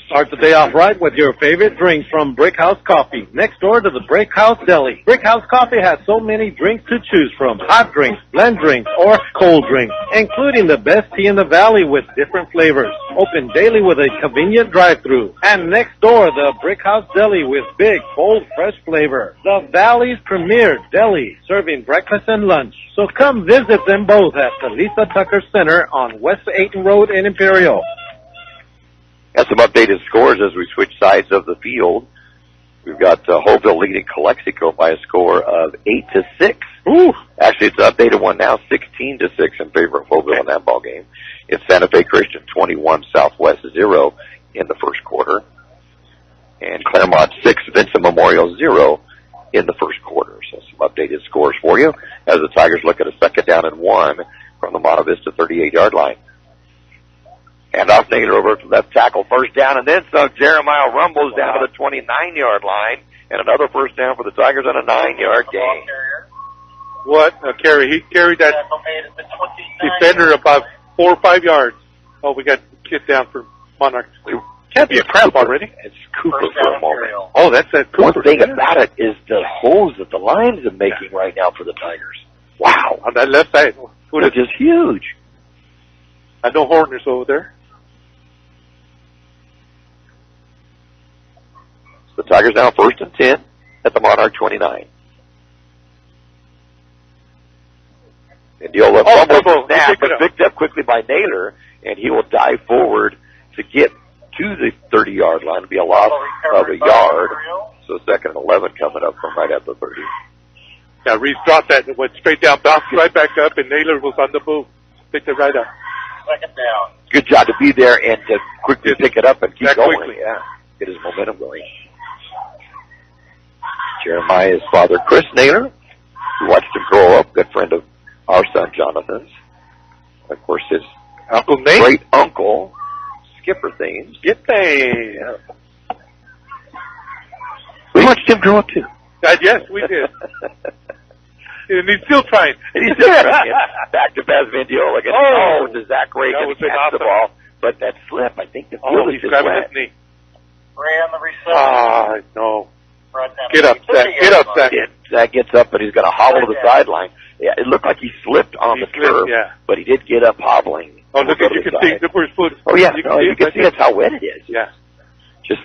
Start the day off right with your favorite drinks from Brick House Coffee, next door to the Brick House Deli. Brick House Coffee has so many drinks to choose from, hot drinks, blend drinks, or cold drinks, including the best tea in the valley with different flavors. Open daily with a convenient drive-thru. And next door, the Brick House Deli with big, bold, fresh flavor. The Valley's premier deli, serving breakfast and lunch. So come visit them both at the Lisa Tucker Center on West 8th Road in Imperial. Got some updated scores as we switch sides of the field. We've got Holville leading Calexico by a score of 8-6. Ooh. Actually, it's an updated one now, 16-6 in favor of Holville in that ball game. It's Santa Fe Christian 21, Southwest 0 in the first quarter, and Claremont 6, Vincent Memorial 0 in the first quarter. So some updated scores for you as the Tigers look at a second down and 1 from the Monte Vista 38-yard line. And off Naylor over to left tackle, first down, and then some. Jeremiah rumbles down to the 29-yard line, and another first down for the Tigers on a 9-yard gain. What a carry. He carried that defender about 4 or 5 yards. Oh, we got kicked down for Monarch. Can't be a crap already. It's Cooper for a moment. Oh, that's that Cooper. One thing about it is the holes that the lines are making right now for the Tigers. Wow. On that left side. Which is huge. I know Horner's over there. The Tigers now first and 10 at the Monarch 29. And Diola fumbles the snap, but picked up quickly by Naylor, and he will dive forward to get to the 30-yard line. It'll be a loss of a yard. So second and 11 coming up from right at the 30. Yeah, Reese dropped that and went straight down, bounced right back up, and Naylor was on the move. Picked it right up. Second down. Good job to be there and to quickly pick it up and keep going. Quickly. Yeah, get his momentum going. Jeremiah's father, Chris Naylor, who watched him grow up, good friend of our son Jonathan's. Of course, his Uncle Nate, great uncle, Skipper Thames. Yeah. We watched him grow up too. Yes, we did. And he's still trying. Back to pass Vendiola. To Zach Ray gets the ball. But that slip, I think the field is he's grabbing wet. his knee. Ray on the reception. No. Get up, Zach. Zach gets up, but he's going to hobble to the sideline. Yeah, it looked like he slipped on the turf, but he did get up hobbling. Oh, look, you can see, look where his foot is. Oh, yeah, you can see it's how wet it is. Yeah. Just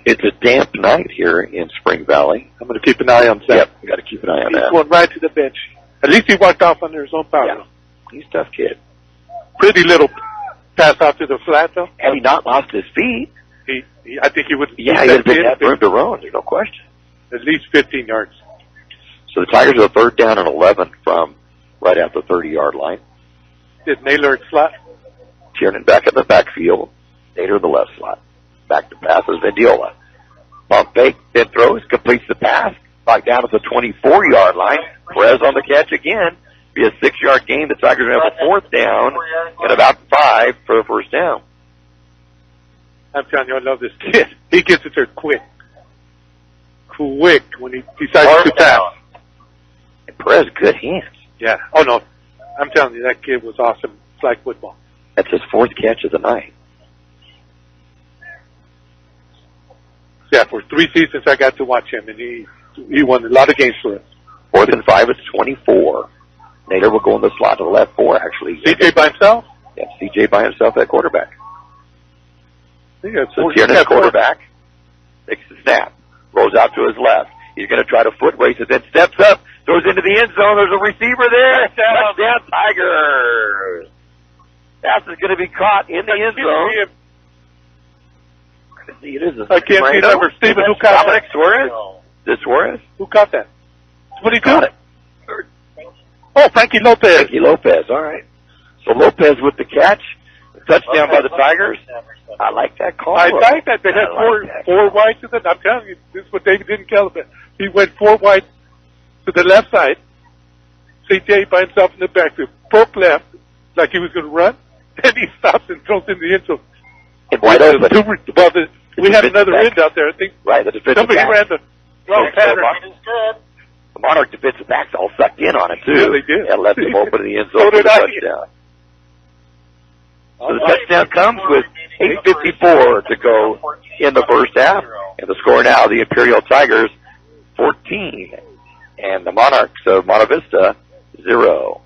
it's a damp night here in Spring Valley. I'm going to keep an eye on Zach. Yep, we got to keep an eye on that. He's going right to the bench. At least he walked off under his own power. Yeah. He's a tough kid. Pretty little pass out to the flat, though. Had he not lost his feet, I think he would. Yeah, he would have been room to run. There's no question. At least 15 yards. So the Tigers are third down and 11 from right at the 30-yard line. Did Naylor slot? Tiernan back in the backfield. Nader in the left slot. Back to pass is Vendiola. Pump fake, then throws, completes the pass. Back down at the 24-yard line. Perez on the catch again. Be a 6-yard gain. The Tigers are going to have a fourth down and about 5 for a first down. I'm telling you, I love this kid. He gets it there quick. Quick when he decides to pass. And Perez, good hands. Yeah. Oh, no. I'm telling you, that kid was awesome. Flag football. That's his fourth catch of the night. Yeah, for 3 seasons I got to watch him, and he won a lot of games for us. 4th and 5, it's 24. Nader will go in the slot to the left 4, actually. CJ by himself? Yeah, CJ by himself at quarterback. Yeah, so Tiernan's quarterback takes the snap, rolls out to his left. He's going to try to foot race it, then steps up, throws into the end zone. There's a receiver there. Touchdown Tigers. Pass is going to be caught in the end zone. I can't see number. Steven, who caught that? Suarez? Is it Suarez? Who caught that? What did he do? It. Oh, Frankie Lopez. Frankie Lopez, all right. So Lopez with the catch. Touchdown by the Tigers. I like that call. I like that. They had four wide to the. I'm telling you, this is what David didn't tell them. He went 4 wide to the left side. CJ by himself in the backfield. Broke left, like he was going to run. Then he stops and throws in the end zone. And wide open. We had another end out there, I think. Right, the defensive somebody back. Ran the wrong pattern. The Monarch defensive backs all sucked in on it, too. Yeah, they did. And left him open in the end zone for the touchdown. So the touchdown comes with 8:54 to go in the first half. And the score now, the Imperial Tigers, 14. And the Monarchs of Monte Vista, 0.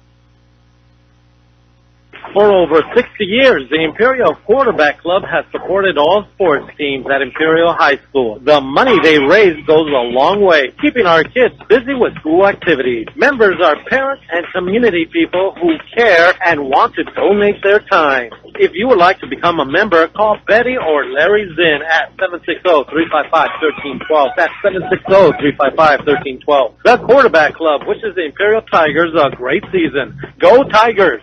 For over 60 years, the Imperial Quarterback Club has supported all sports teams at Imperial High School. The money they raise goes a long way, keeping our kids busy with school activities. Members are parents and community people who care and want to donate their time. If you would like to become a member, call Betty or Larry Zinn at 760-355-1312. That's 760-355-1312. The Quarterback Club wishes the Imperial Tigers a great season. Go Tigers!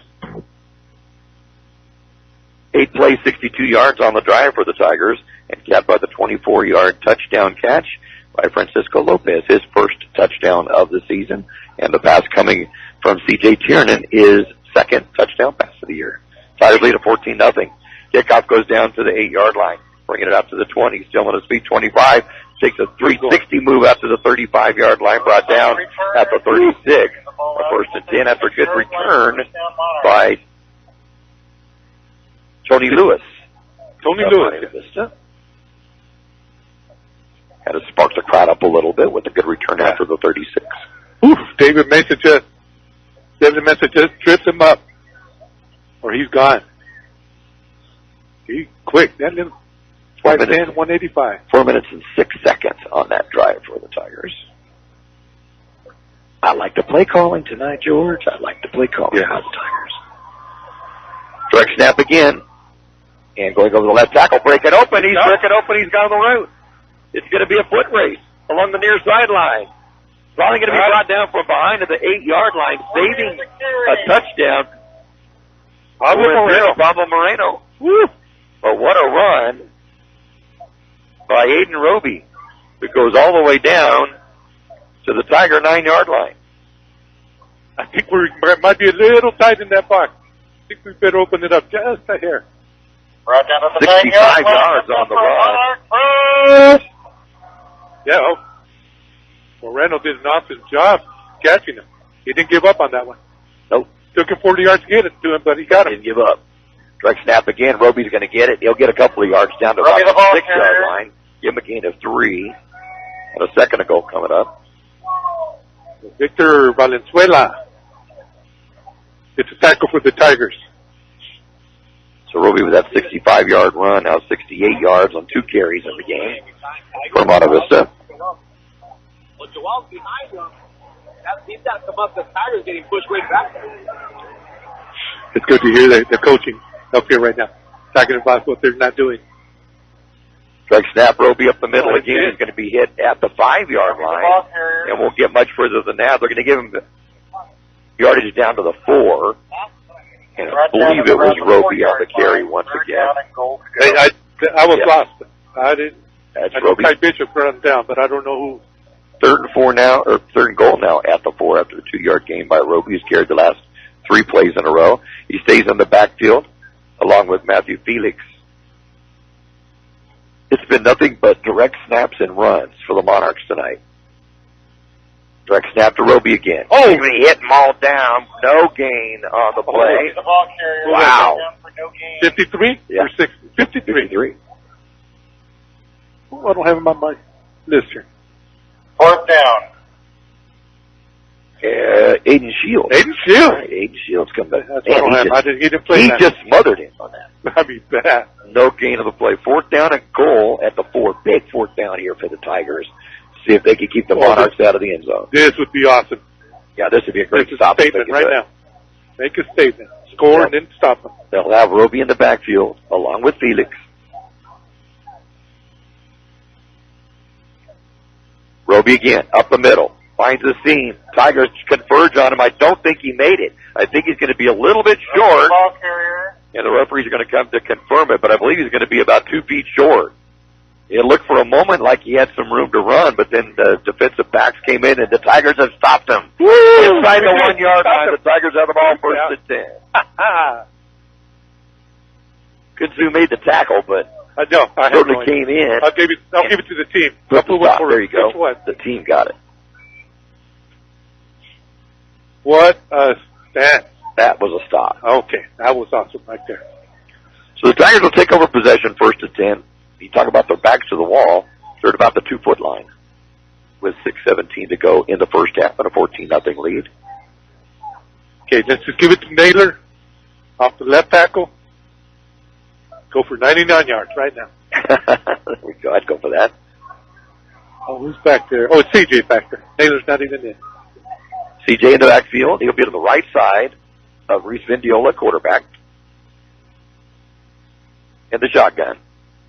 8 plays, 62 yards on the drive for the Tigers, and capped by the 24-yard touchdown catch by Francisco Lopez, his first touchdown of the season. And the pass coming from C.J. Tiernan is second touchdown pass of the year. Tigers lead at 14-0. Kickoff goes down to the 8-yard line, bringing it up to the 20. Still on his feet, 25. Takes a 360 move out to the 35-yard line, brought down at the 36. A first and 10 after a good return by Tony Lewis. Tony Lewis. Had to spark the crowd up a little bit with a good return after the 36. Oof, David Mesa just trips him up, or he's gone. He quick. That little 5'10", 185. 4 minutes and 6 seconds on that drive for the Tigers. I like the play calling tonight, George. I like the play calling for the Tigers. Direct snap again. And going over the left tackle, breaking open. He's breaking open. He's got on the route. It's going to be a foot race along the near sideline. Probably going to be brought down from behind at the 8-yard line, saving a touchdown. Pablo Moreno. Woo! But what a run by Aiden Roby. It goes all the way down to the Tiger 9-yard line. I think we might be a little tight in that box. I think we better open it up just a hair. Right down to the 65 yards on the run. Yeah, Moreno did an awesome job catching him. He didn't give up on that one. Nope. Took him 40 yards to get it to him, but he got him. Didn't give up. Direct snap again. Roby's going to get it. He'll get a couple of yards down to about the 6-yard line. Give him a gain of 3. And a second ago coming up. Victor Valenzuela. It's a tackle for the Tigers. So Roby with that 65-yard run, now 68 yards on 2 carries in the game for Monte Vista. But Joel's behind him. He's got to come up. The Tigers getting pushed right back. It's good to hear the coaching up here right now, talking about what they're not doing. Direct snap, Roby up the middle again. He's going to be hit at the 5-yard line, and won't get much further than that. They're going to give him the yardage down to the 4, and I believe it was Roby on the carry once again. I was lost. I didn't. That's I know Roby. Ty Bishop run down, but I don't know who. 3rd and 4 now, or 3rd and goal now at the 4 after the 2-yard gain by Roby. He's carried the last 3 plays in a row. He stays in the backfield along with Matthew Felix. It's been nothing but direct snaps and runs for the Monarchs tonight. Direct snap to Roby again. Oh! He's going to hit them all down. No gain on the play. Wow. 53? Yeah. Or 60? 53. Oh, I don't have him on my list here. 4th down. Aiden Shields. Aiden Shields come back. That's what I don't have. He didn't play He that. just smothered him on that. That'd be bad. No gain of the play. 4th down and goal at the 4. Big 4th down here for the Tigers. See if they can keep the Monarchs out of the end zone. This would be awesome. Yeah, this would be a great Make stop. a statement right now. Make a statement. Score and then stop them. They'll have Roby in the backfield along with Felix. Roby again, up the middle. Finds the seam. Tigers converge on him. I don't think he made it. I think he's going to be a little bit short. And the referees are going to come to confirm it, but I believe he's going to be about 2 feet short. It looked for a moment like he had some room to run, but then the defensive backs came in and the Tigers have stopped him. Inside the 1-yard line, the Tigers have the ball 1st and 10. Kxo made the tackle, but I certainly came in. I'll give it to the team. There you go. The team got it. What a stand. That was a stop. Okay, that was awesome right there. So the Tigers will take over possession 1st and 10. You talk about their backs to the wall. They're at about the 2-foot line with 6:17 to go in the first half and a 14-0 lead. Okay, let's just give it to Naylor off the left tackle. Go for 99 yards right now. There we go. I'd go for that. Oh, who's back there? Oh, it's CJ back there. Naylor's not even in. CJ in the backfield. He'll be on the right side of Reese Vindiola, quarterback. In the shotgun.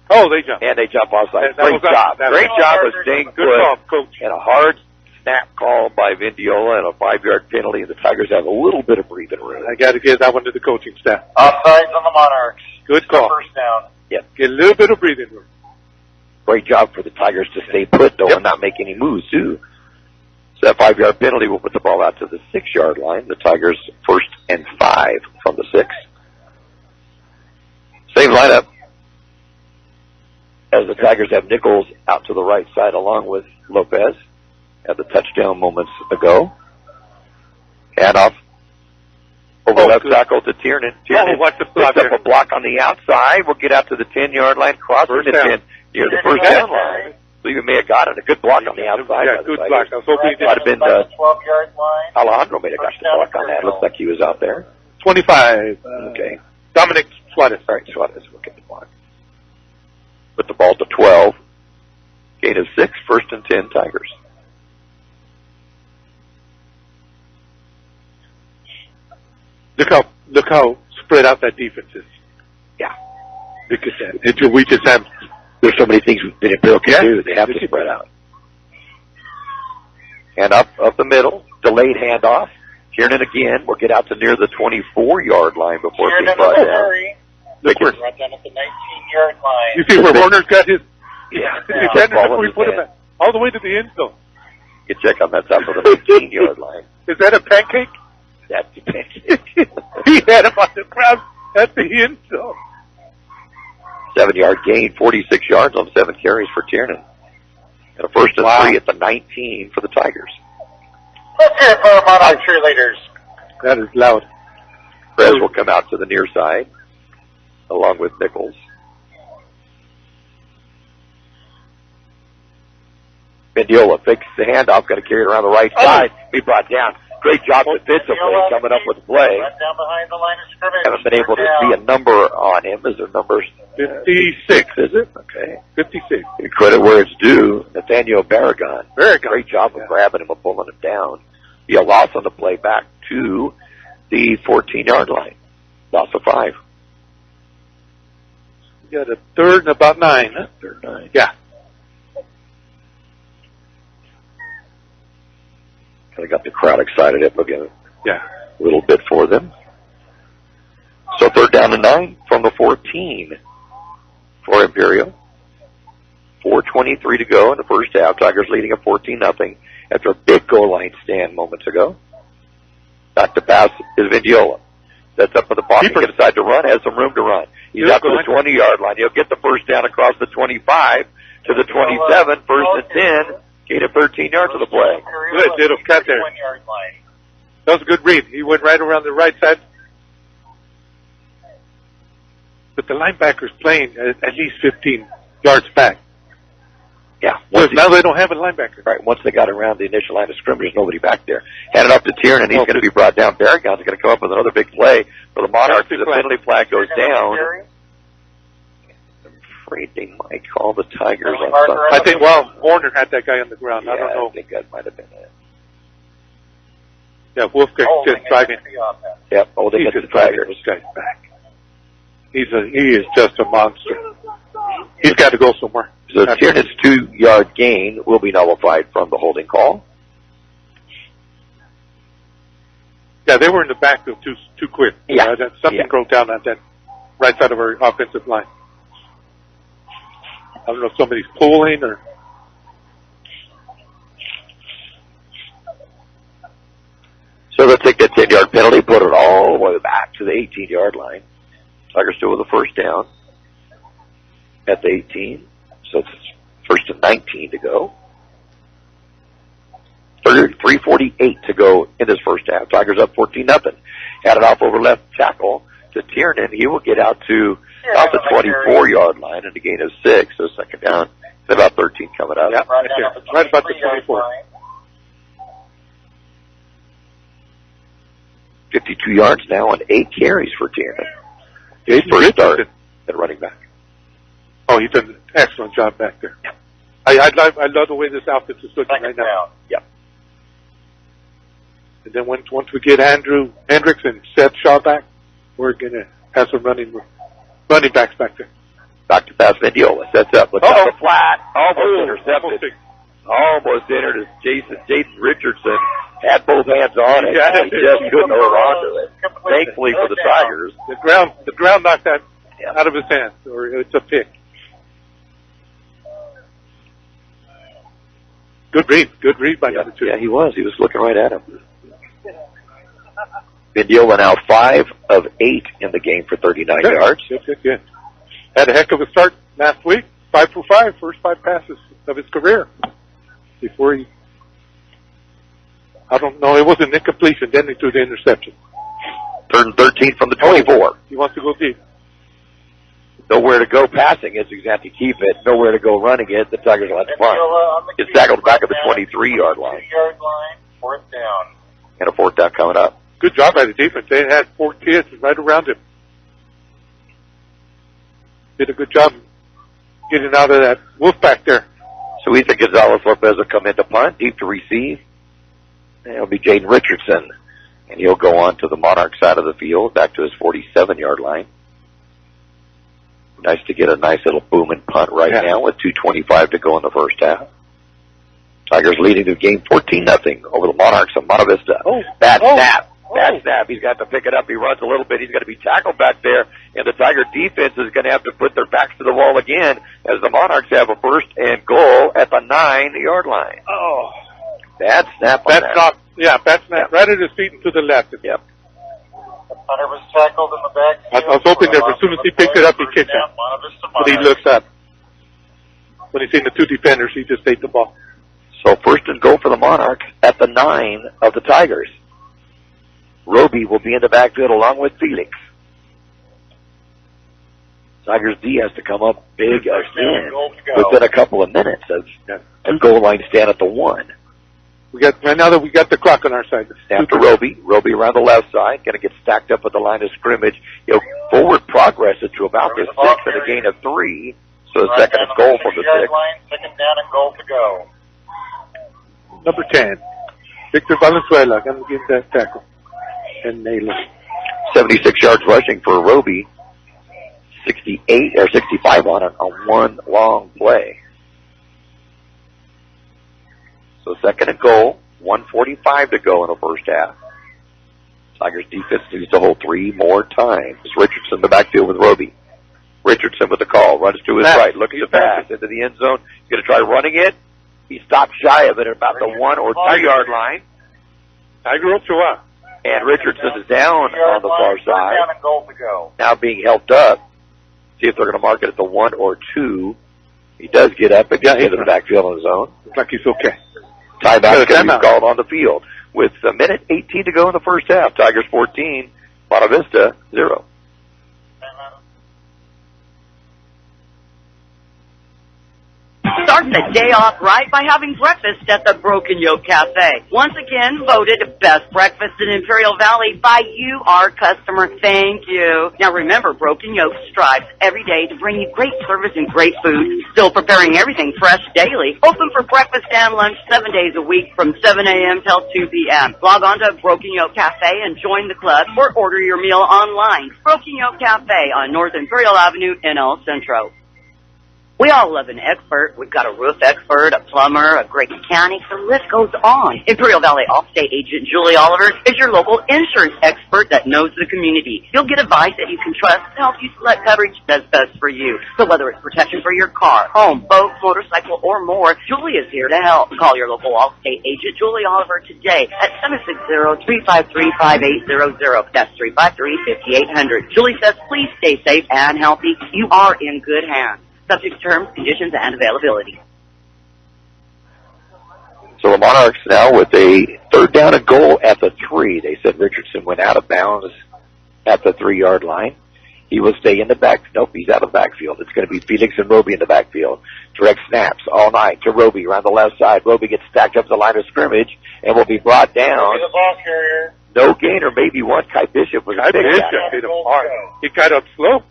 Oh, they jump. And they jump offside. Great job. Great job of staying good put. call, Coach. And a hard snap call by Vindiola and a 5-yard penalty. And the Tigers have a little bit of breathing room. I got to give that one to the coaching staff. Offsides on the Monarchs. Good call. 1st down. Yep. Get a little bit of breathing room. Great job for the Tigers to stay put, though, and not make any moves, too. So that 5-yard penalty will put the ball out to the 6-yard line. The Tigers 1st and 5 from the 6. Same lineup as the Tigers have Nichols out to the right side along with Lopez at the touchdown moments ago. Handoff over left tackle to Tiernan. Tiernan what's the block picks up a block on the outside. We'll get out to the 10-yard line, crossing the 10 near the first down line. So you may have got it. A good block on the outside. Yeah, good block. I was hoping he did. Might have been 12-yard line. Alejandro may have got the block on that. Looks like he was out there. 25. Okay. Dominic Suarez. All right, Suarez will get the block. Put the ball to 12. Gain of 6, 1st and 10 Tigers. Look how spread out that defense is. Yeah. Look at that. We just have. There's so many things that Imperial can do. They have to spread out. And up the middle, delayed handoff. Tiernan again. We'll get out to near the 24-yard line before it gets brought down. Look where. Right down at the 19-yard line. You see where Warner's got his. Yeah. We put him at, all the way to the end zone. You check on that top of the 19-yard line. Is that a pancake? That's the pancake. He had him on the ground at the end zone. 7-yard gain, 46 yards on 7 carries for Tiernan. And a first and 3 at the 19 for the Tigers. Let's hear it for our Monarch cheerleaders. That is loud. Perez will come out to the near side, along with Nichols. Mendiola fakes the handoff, got to carry it around the right side. Be brought down. Great job defensively coming up with the play. Down behind the line of scrimmage. Haven't been able to see a number on him. Is there numbers? 56, is it? Okay. 56. Credit where it's due. Nathaniel Barragan. Great job of grabbing him and pulling him down. Be a loss on the play back to the 14-yard line. Loss of 5. You got a third and about 9, huh? Third 9. Yeah. Kind of got the crowd excited up again. Yeah. A little bit for them. So third down and 9 from the 14 for Imperial. 4:23 to go in the first half. Tigers leading at 14-0 after a big goal line stand moments ago. Back to pass is Vindiola. Sets up for the pocket, can decide to run, has some room to run. He's up to the 20-yard line. He'll get the first down across the 25 to the 27, first and 10. Gain of 13 yards of the play. Good, Ditto cut there. That was a good read. He went right around the right side. But the linebacker's playing at least 15 yards back. Yeah. Now they don't have a linebacker. Right. Once they got around the initial line of scrimmage, there's nobody back there. Hand it off to Tiernan. He's going to be brought down. Barragan's going to come up with another big play for the Monarchs. The penalty flag goes down. I'm afraid they might call the Tigers on something. I think, Warner had that guy on the ground. Yeah, I don't know. I think that might have been it. Yeah, Wolfgang just driving. Yep. Oh, they get the Tigers. This guy's back. He is just a monster. He's got to go somewhere. So Tiernan's 2-yard gain will be nullified from the holding call. Yeah, they were in the backfield too quick. Yeah. Something broke down on that right side of our offensive line. I don't know if somebody's pulling or... So they'll take that 10-yard penalty, put it all the way back to the 18-yard line. Tigers still with a first down at the 18. So it's first and 19 to go. 3:48 to go in this first half. Tigers up 14-0. Had it off over left tackle to Tiernan. He will get out to about the 24-yard line and a gain of 6. So second down. It's about 13 coming up. Yep, right about the 24. 52 yards now and 8 carries for Tiernan. His first start at running back. Oh, he's done an excellent job back there. Yeah. I love the way this outfit is looking right now. Yep. And then once we get Andrew Hendricks and Seth Shaw back, we're going to have some running backs back there. Back to pass Mendiola. Sets up. Looks up the flat. Almost intercepted. Almost entered as Jaden Richardson had both hands on it. Yeah. He just couldn't hold on to it. Thankfully for the Tigers. The ground knocked that out of his hands, or it's a pick. Good read by number 2. Yeah, he was. He was looking right at him. Mendiola now 5 of 8 in the game for 39 yards. Good. Had a heck of a start last week. 5 for 5, first 5 passes of his career. Before he, I don't know, it was an incompletion. Then he threw the interception. Third and 13 from the 24. He wants to go deep. Nowhere to go passing it, so he's going to have to keep it. Nowhere to go running it. The Tigers will have to punt. It's tackled back at the 23-yard line. 2-yard line, fourth down. And a fourth down coming up. Good job by the defense. They had 4 kids right around him. Did a good job getting out of that wolf back there. So we think Gonzalez Lopez will come in to punt, deep to receive. And it'll be Jaden Richardson. And he'll go on to the Monarch side of the field, back to his 47-yard line. Nice to get a nice little booming punt right now with 2:25 to go in the first half. Tigers leading the game 14-0 over the Monarchs of Monte Vista. Bad snap. He's got to pick it up. He runs a little bit. He's going to be tackled back there. And the Tiger defense is going to have to put their backs to the wall again as the Monarchs have a first and goal at the 9-yard line. Oh. Bad snap on that. Bad snap. Right at his feet and to the left. Yep. Hunter was tackled in the back. I was hoping that as soon as he picked it up, he kicked it. But he looks up. When he seen the two defenders, he just ate the ball. So first and goal for the Monarchs at the 9 of the Tigers. Roby will be in the backfield along with Felix. Tigers D has to come up big again within a couple of minutes of a goal line stand at the 1. Right now that we got the clock on our side. Snap to Roby. Roby around the left side. Going to get stacked up at the line of scrimmage. He'll forward progress it to about the 6 and a gain of 3. So the second and goal from the 6. Second down and goal to go. Number 10. Victor Valenzuela going to get that tackle. And nail it. 76 yards rushing for Roby. 68 or 65 on it on one long play. So second and goal, 1:45 to go in the first half. Tigers defense needs to hold 3 more times. Richardson in the backfield with Roby. Richardson with the call, runs to his right, looking to pass into the end zone. He's going to try running it. He stopped shy of it at about the 1 or 2 yard line. Tiger Ochoa. And Richardson is down on the far side. Now being helped up. See if they're going to mark it at the 1 or 2. He does get up and get into the backfield on his own. Looks like he's okay. Timeout going to be called on the field. With a minute 18 to go in the first half. Tigers 14, Monte Vista 0. Starting the day off right by having breakfast at the Broken Yoke Cafe. Once again, voted best breakfast in Imperial Valley by you, our customer. Thank you. Now remember, Broken Yoke strives every day to bring you great service and great food. Still preparing everything fresh daily. Open for breakfast and lunch 7 days a week from 7 a.m. till 2 p.m. Log on to Broken Yoke Cafe and join the club or order your meal online. Broken Yoke Cafe on North Imperial Avenue in El Centro. We all love an expert. We've got a roof expert, a plumber, a great mechanic. The list goes on. Imperial Valley Allstate agent Julie Oliver is your local insurance expert that knows the community. You'll get advice that you can trust to help you select coverage that's best for you. So whether it's protection for your car, home, boat, motorcycle, or more, Julie is here to help. Call your local Allstate agent Julie Oliver today at 760-353-5800. That's 353-5800. Julie says, please stay safe and healthy. You are in good hands. Subject to terms, conditions, and availability. So the Monarchs now with a third down and goal at the 3. They said Richardson went out of bounds at the 3 yard line. He will stay in the back. Nope, he's out of the backfield. It's going to be Felix and Roby in the backfield. Direct snaps all night to Roby around the left side. Roby gets stacked up to the line of scrimmage and will be brought down. No gain or maybe one. Kai Bishop was a big guy. He got up slow.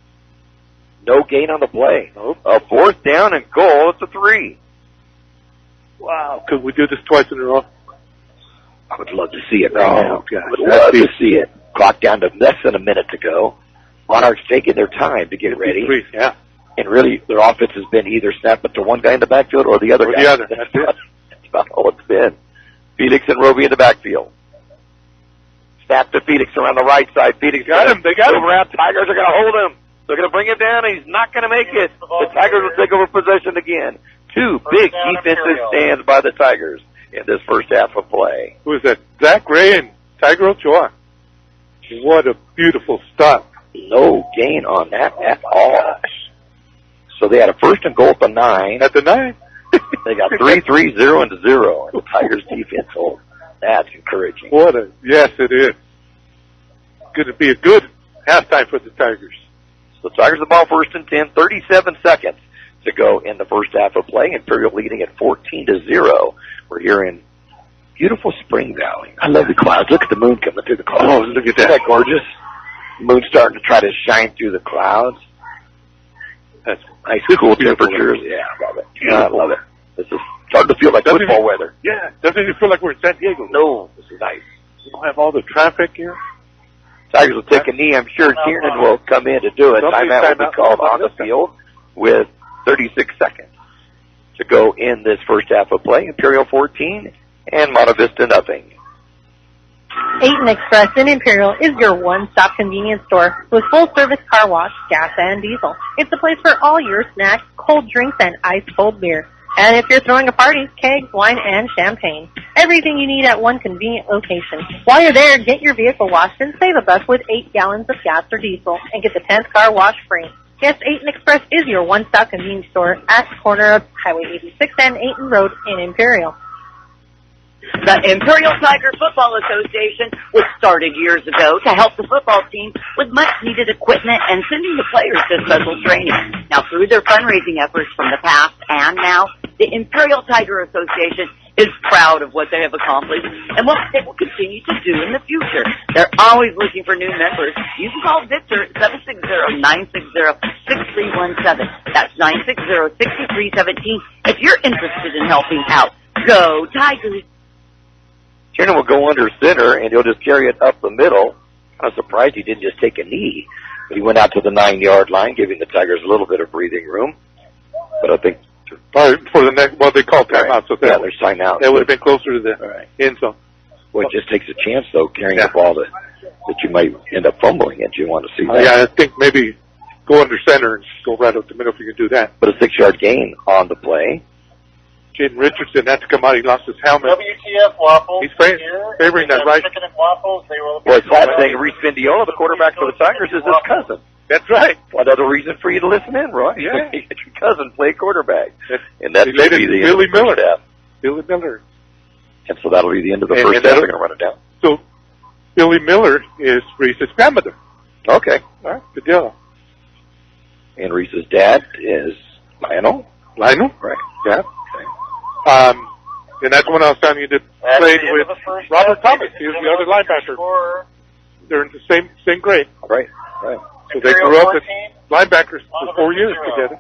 No gain on the play. Nope. A fourth down and goal at the 3. Wow. Could we do this twice in a row? I would love to see it right now. I would love to see it. Clock down to less than a minute to go. Monarchs taking their time to get ready. Yeah. And really, their offense has been either snap it to one guy in the backfield or the other guy. That's it. That's about all it's been. Felix and Roby in the backfield. Snap to Felix around the right side. Felix got him. They got him. Tigers are going to hold him. They're going to bring him down, and he's not going to make it. The Tigers will take over possession again. 2 big defensive stands by the Tigers in this first half of play. Who is that? Zach Ray and Tiger Ochoa. What a beautiful stop. No gain on that at all. So they had a first and goal at the 9. At the 9? They got 3, 3, 0, and 0. And the Tigers defense holds. That's encouraging. Yes, it is. Going to be a good halftime for the Tigers. The Tigers the ball first and 10, 37 seconds to go in the first half of play. Imperial leading at 14-0. We're here in beautiful Spring Valley. I love the clouds. Look at the moon coming through the clouds. Oh, look at that. Isn't that gorgeous? The moon's starting to try to shine through the clouds. That's nice, cool temperatures. Yeah, I love it. Yeah, I love it. This is starting to feel like football weather. Yeah, doesn't it feel like we're in San Diego? No, this is nice. We don't have all the traffic here. Tigers will take a knee. I'm sure Kiernan will come in to do it. Timeout will be called on the field with 36 seconds to go in this first half of play. Imperial 14 and Monte Vista nothing. 8 Express in Imperial is your one-stop convenience store with full-service car wash, gas, and diesel. It's a place for all your snacks, cold drinks, and ice-cold beer. And if you're throwing a party, kegs, wine, and champagne. Everything you need at one convenient location. While you're there, get your vehicle washed and save a buck with 8 gallons of gas or diesel and get the 10th car wash free. Yes, 8 Express is your one-stop convenience store at the corner of Highway 86 and 8 Road in Imperial. The Imperial Tiger Football Association was started years ago to help the football team with much-needed equipment and sending the players to special training. Now, through their fundraising efforts from the past and now, the Imperial Tiger Association is proud of what they have accomplished and what they will continue to do in the future. They're always looking for new members. You can call Victor at 760-960-6317. That's 960-6317 if you're interested in helping out. Go Tigers! Kieran will go under center, and he'll just carry it up the middle. I was surprised he didn't just take a knee, but he went out to the 9-yard line, giving the Tigers a little bit of breathing room. But I think for the next, well, they called timeout, so they're sign out. That would have been closer to the end zone. Well, it just takes a chance, though, carrying the ball that you might end up fumbling it. You want to see that. Yeah, I think maybe go under center and go right up the middle if you can do that. But a 6-yard gain on the play. Jaden Richardson had to come out. He lost his helmet. WTF Waffles. He's favoring that right. Chicken and waffles. They were Well, it's sad thing. Reese Vindiola, the quarterback for the Tigers, is his cousin. That's right. Another reason for you to listen in, Roy. Yeah. You get your cousin play quarterback. And that's going to be the end Billy of the Miller. first half. Billy Miller. And so that'll be the end of the first half. They're going to run it down. So Billy Miller is Reese's grandmother. Okay. All right. Good deal. And Reese's dad is Lionel. Lionel? Right. Yeah. And that's when I was telling you to play with Robert Thomas. He was the other linebacker. They're in the same grade. Right, right. So they grew up as linebackers for 4 years together.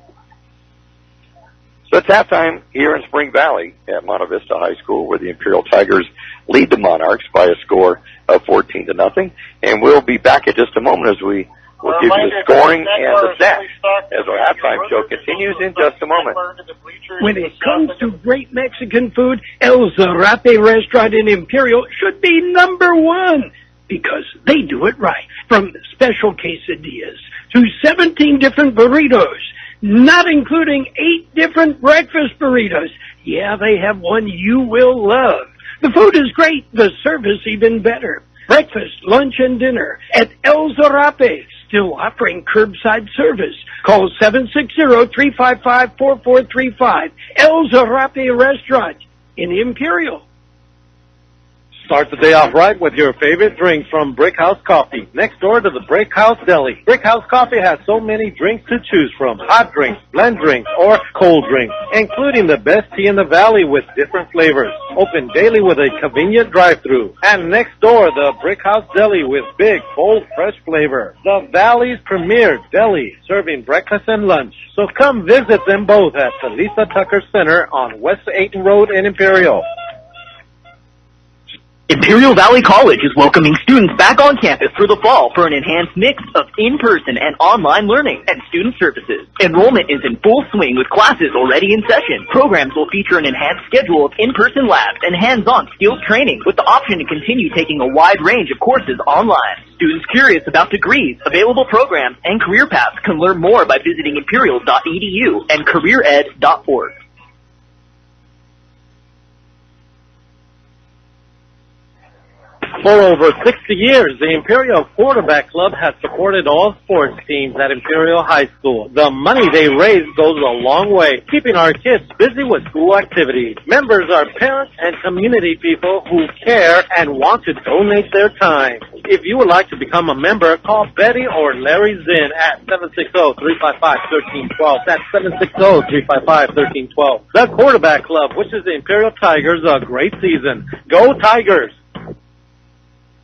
So it's halftime here in Spring Valley at Monte Vista High School, where the Imperial Tigers lead the Monarchs by a score of 14-0. And we'll be back in just a moment as we will give you the scoring and the stats as our halftime show continues in just a moment. When it comes to great Mexican food, El Zarape restaurant in Imperial should be number one because they do it right. From special quesadillas to 17 different burritos, not including 8 different breakfast burritos. Yeah, they have one you will love. The food is great, the service even better. Breakfast, lunch, and dinner at El Zarape. Still offering curbside service. Call 760-355-4435. El Zarape Restaurant in Imperial. Start the day off right with your favorite drinks from Brickhouse Coffee, next door to the Brickhouse Deli. Brickhouse Coffee has so many drinks to choose from, hot drinks, blend drinks, or cold drinks, including the best tea in the valley with different flavors. Open daily with a convenient drive-thru. And next door, the Brickhouse Deli with big, bold, fresh flavor. The valley's premier deli, serving breakfast and lunch. So come visit them both at the Lisa Tucker Center on West 8th Road in Imperial. Imperial Valley College is welcoming students back on campus for the fall for an enhanced mix of in-person and online learning and student services. Enrollment is in full swing with classes already in session. Programs will feature an enhanced schedule of in-person labs and hands-on skills training with the option to continue taking a wide range of courses online. Students curious about degrees, available programs, and career paths can learn more by visiting imperial.edu and careered.org. For over 60 years, the Imperial Quarterback Club has supported all sports teams at Imperial High School. The money they raise goes a long way, keeping our kids busy with school activities. Members are parents and community people who care and want to donate their time. If you would like to become a member, call Betty or Larry Zinn at 760-355-1312. That's 760-355-1312. The Quarterback Club wishes the Imperial Tigers a great season. Go Tigers!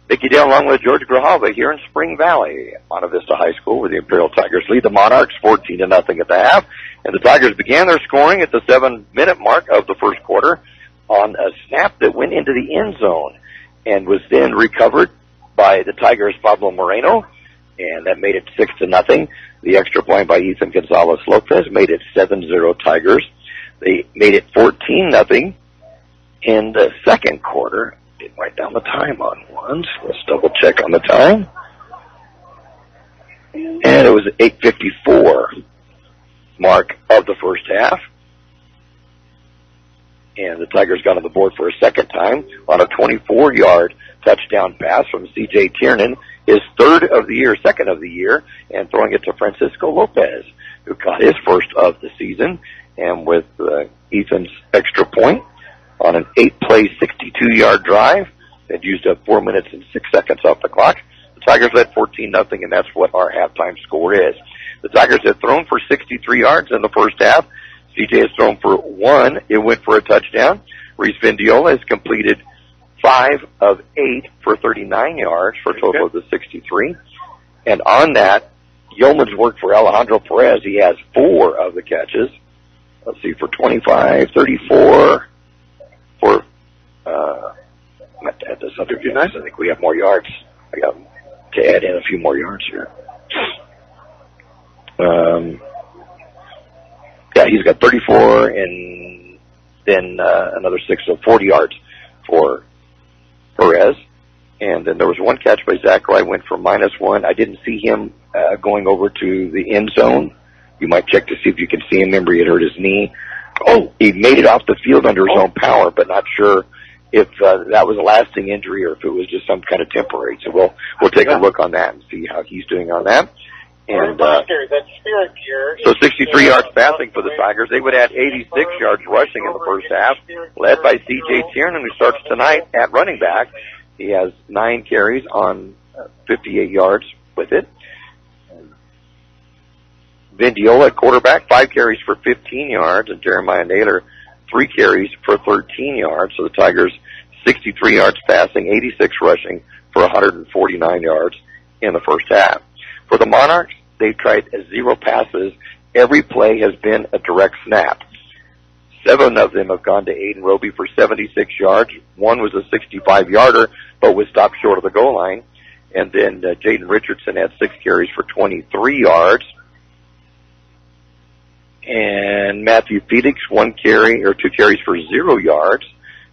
Mickey Dale along with George Grijalva here in Spring Valley at Monte Vista High School, where the Imperial Tigers lead the Monarchs 14-0 at the half. And the Tigers began their scoring at the 7-minute mark of the first quarter on a snap that went into the end zone and was then recovered by the Tigers' Pablo Moreno, and that made it 6-0. The extra point by Ethan Gonzalez-Lopez made it 7-0 Tigers. They made it 14-0 in the second quarter. Didn't write down the time on ones. Let's double check on the time. And it was 8:54 mark of the first half. And the Tigers got on the board for a second time on a 24-yard touchdown pass from C.J. Tiernan, his second of the year, and throwing it to Francisco Lopez, who got his first of the season. And with Ethan's extra point on an 8-play, 62-yard drive that used up 4 minutes and 6 seconds off the clock, the Tigers led 14-0, and that's what our halftime score is. The Tigers have thrown for 63 yards in the first half. CJ has thrown for 1. It went for a touchdown. Reese Vendiola has completed 5 of 8 for 39 yards for a total of the 63. And on that, Yeoman's worked for Alejandro Perez. He has 4 of the catches. Let's see, for 25, 34, for, I have to add this up. It'd be nice. I think we have more yards. I got to add in a few more yards here. Yeah, he's got 34 and then another 6, so 40 yards for Perez. And then there was one catch by Zachary, went for -1. I didn't see him going over to the end zone. You might check to see if you can see him. Remember, he had hurt his knee. Oh, he made it off the field under his own power, but not sure if that was a lasting injury or if it was just some kind of temporary. So we'll take a look on that and see how he's doing on that. And so 63 yards passing for the Tigers. They would add 86 yards rushing in the first half, led by C.J. Tiernan, who starts tonight at running back. He has 9 carries on 58 yards with it. Vendiola at quarterback, 5 carries for 15 yards, and Jeremiah Naylor, 3 carries for 13 yards. So the Tigers, 63 yards passing, 86 rushing for 149 yards in the first half. For the Monarchs, they've tried 0 passes. Every play has been a direct snap. 7 of them have gone to Aiden Roby for 76 yards. 1 was a 65-yarder, but was stopped short of the goal line. And then Jaden Richardson had 6 carries for 23 yards. And Matthew Felix, 2 carries for 0 yards.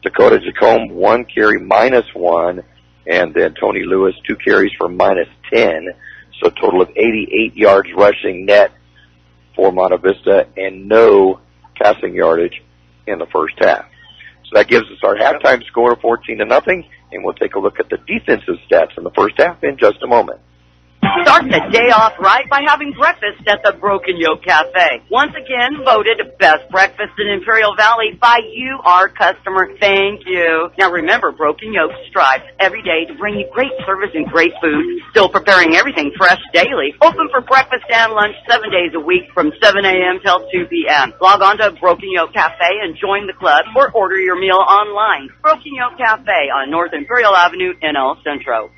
Dakota Jacome, 1 carry -1. And then Tony Lewis, 2 carries for -10. So a total of 88 yards rushing net for Monte Vista and no passing yardage in the first half. So that gives us our halftime score of 14-0, and we'll take a look at the defensive stats in the first half in just a moment. Start the day off right by having breakfast at the Broken Yoke Cafe. Once again, voted best breakfast in Imperial Valley by you, our customer. Thank you. Now remember, Broken Yoke strives every day to bring you great service and great food, still preparing everything fresh daily. Open for breakfast and lunch 7 days a week from 7 a.m. till 2 p.m. Log on to Broken Yoke Cafe and join the club or order your meal online. Broken Yoke Cafe on North Imperial Avenue in El Centro.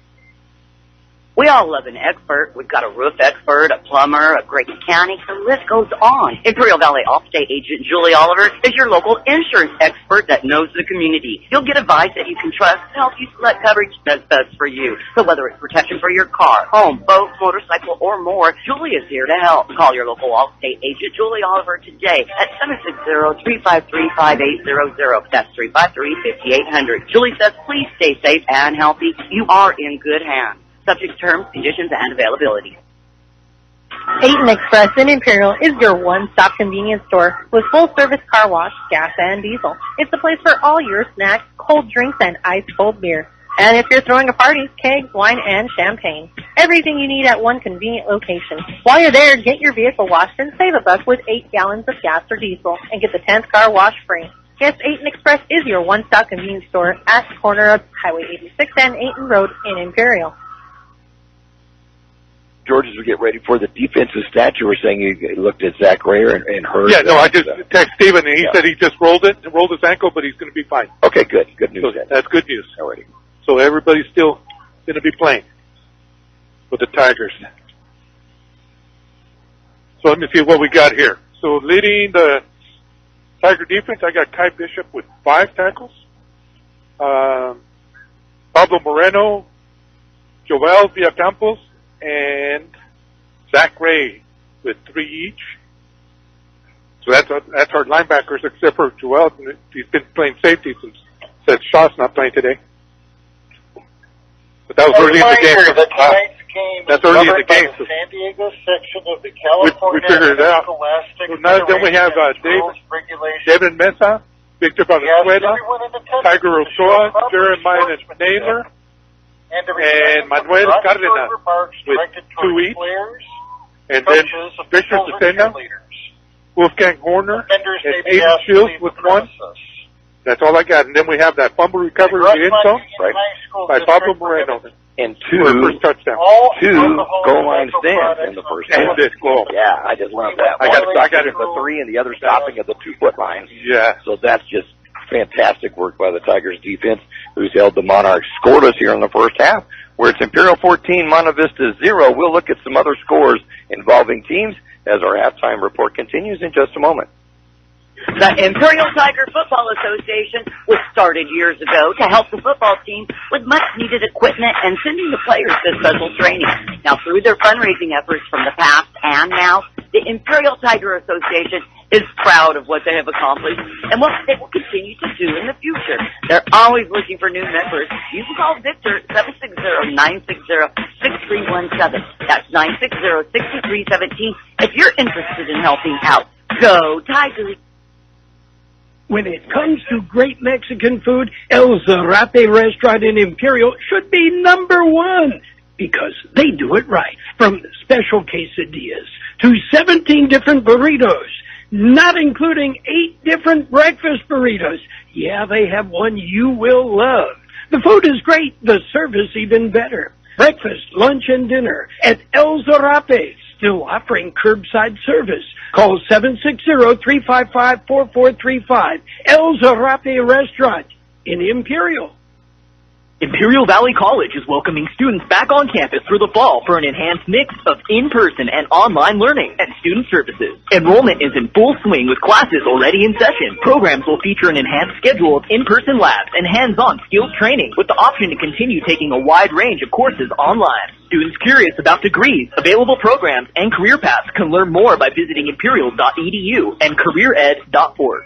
We all love an expert. We've got a roof expert, a plumber, a great mechanic. The list goes on. Imperial Valley Allstate agent Julie Oliver is your local insurance expert that knows the community. You'll get advice that you can trust to help you select coverage that's best for you. So whether it's protection for your car, home, boat, motorcycle, or more, Julie is here to help. Call your local Allstate agent Julie Oliver today at 760-353-5800. That's 353-5800. Julie says, please stay safe and healthy. You are in good hands. Subject terms, conditions, and availability. Eaton Express in Imperial is your one-stop convenience store with full-service car wash, gas, and diesel. It's the place for all your snacks, cold drinks, and ice-cold beer. And if you're throwing a party, kegs, wine, and champagne. Everything you need at one convenient location. While you're there, get your vehicle washed and save $1 with 8 gallons of gas or diesel and get the 10th car wash free. Yes, Eaton Express is your one-stop convenience store at the corner of Highway 86 and Eaton Road in Imperial. George, as we get ready for the defensive stats, you were saying you looked at Zach Rayer and heard. Yeah, no, I just texted Steven, and he said he just rolled his ankle, but he's going to be fine. Okay, good. Good news. So that's good news. Alrighty. So everybody's still going to be playing with the Tigers. So let me see what we got here. So leading the Tiger defense, I got Kai Bishop with 5 tackles. Pablo Moreno, Joel Villacampos, and Zach Ray with 3 each. So that's our linebackers, except for Joel. He's been playing safety since Shaw's not playing today. But that was early in the game. That's early in the game. The San Diego section of the California we figured it out. So now then we have David Mesa Victor Valenzuela, Tiger Ochoa, Jeremiah Naylor, and Manuel Cardenas with 2 each. And then Victor Cesena, Wolfgang Horner, and Aiden Shields with 1. That's all I got. And then we have that fumble recovery in the end zone by Pablo Moreno. And 2 first touchdown. 2 goal line stands in the first half. Yeah, I just love that. I got it the 3 and the other stopping at the 2-foot line. Yeah. So that's just fantastic work by the Tigers defense, who's held the Monarchs scoreless here in the first half, where it's Imperial 14, Monte Vista 0. We'll look at some other scores involving teams as our halftime report continues in just a moment. The Imperial Tiger Football Association was started years ago to help the football team with much-needed equipment and sending the players to special training. Now, through their fundraising efforts from the past and now, the Imperial Tiger Association is proud of what they have accomplished and what they will continue to do in the future. They're always looking for new members. You can call Victor 760-960-6317. That's 960-6317 if you're interested in helping out. Go Tigers! When it comes to great Mexican food, El Zarape restaurant in Imperial should be number 1 because they do it right. From special quesadillas to 17 different burritos, not including 8 different breakfast burritos. Yeah, they have one you will love. The food is great, the service even better. Breakfast, lunch, and dinner at El Zarape. Still offering curbside service. Call 760-355-4435. El Zarape Restaurant in Imperial. Imperial Valley College is welcoming students back on campus through the fall for an enhanced mix of in-person and online learning and student services. Enrollment is in full swing with classes already in session. Programs will feature an enhanced schedule of in-person labs and hands-on skills training with the option to continue taking a wide range of courses online. Students curious about degrees, available programs, and career paths can learn more by visiting imperial.edu and careered.org.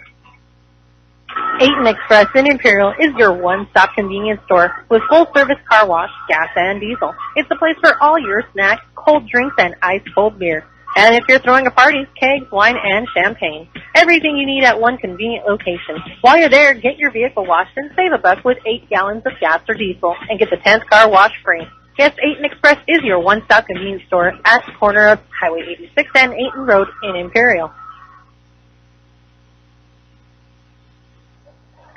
8 Express in Imperial is your one-stop convenience store with full-service car wash, gas, and diesel. It's a place for all your snacks, cold drinks, and ice-cold beer. And if you're throwing a party, kegs, wine, and champagne. Everything you need at one convenient location. While you're there, get your vehicle washed and save $1 with 8 gallons of gas or diesel and get the 10th car wash free. Yes, 8 Express is your one-stop convenience store at the corner of Highway 86 and 8 Road in Imperial.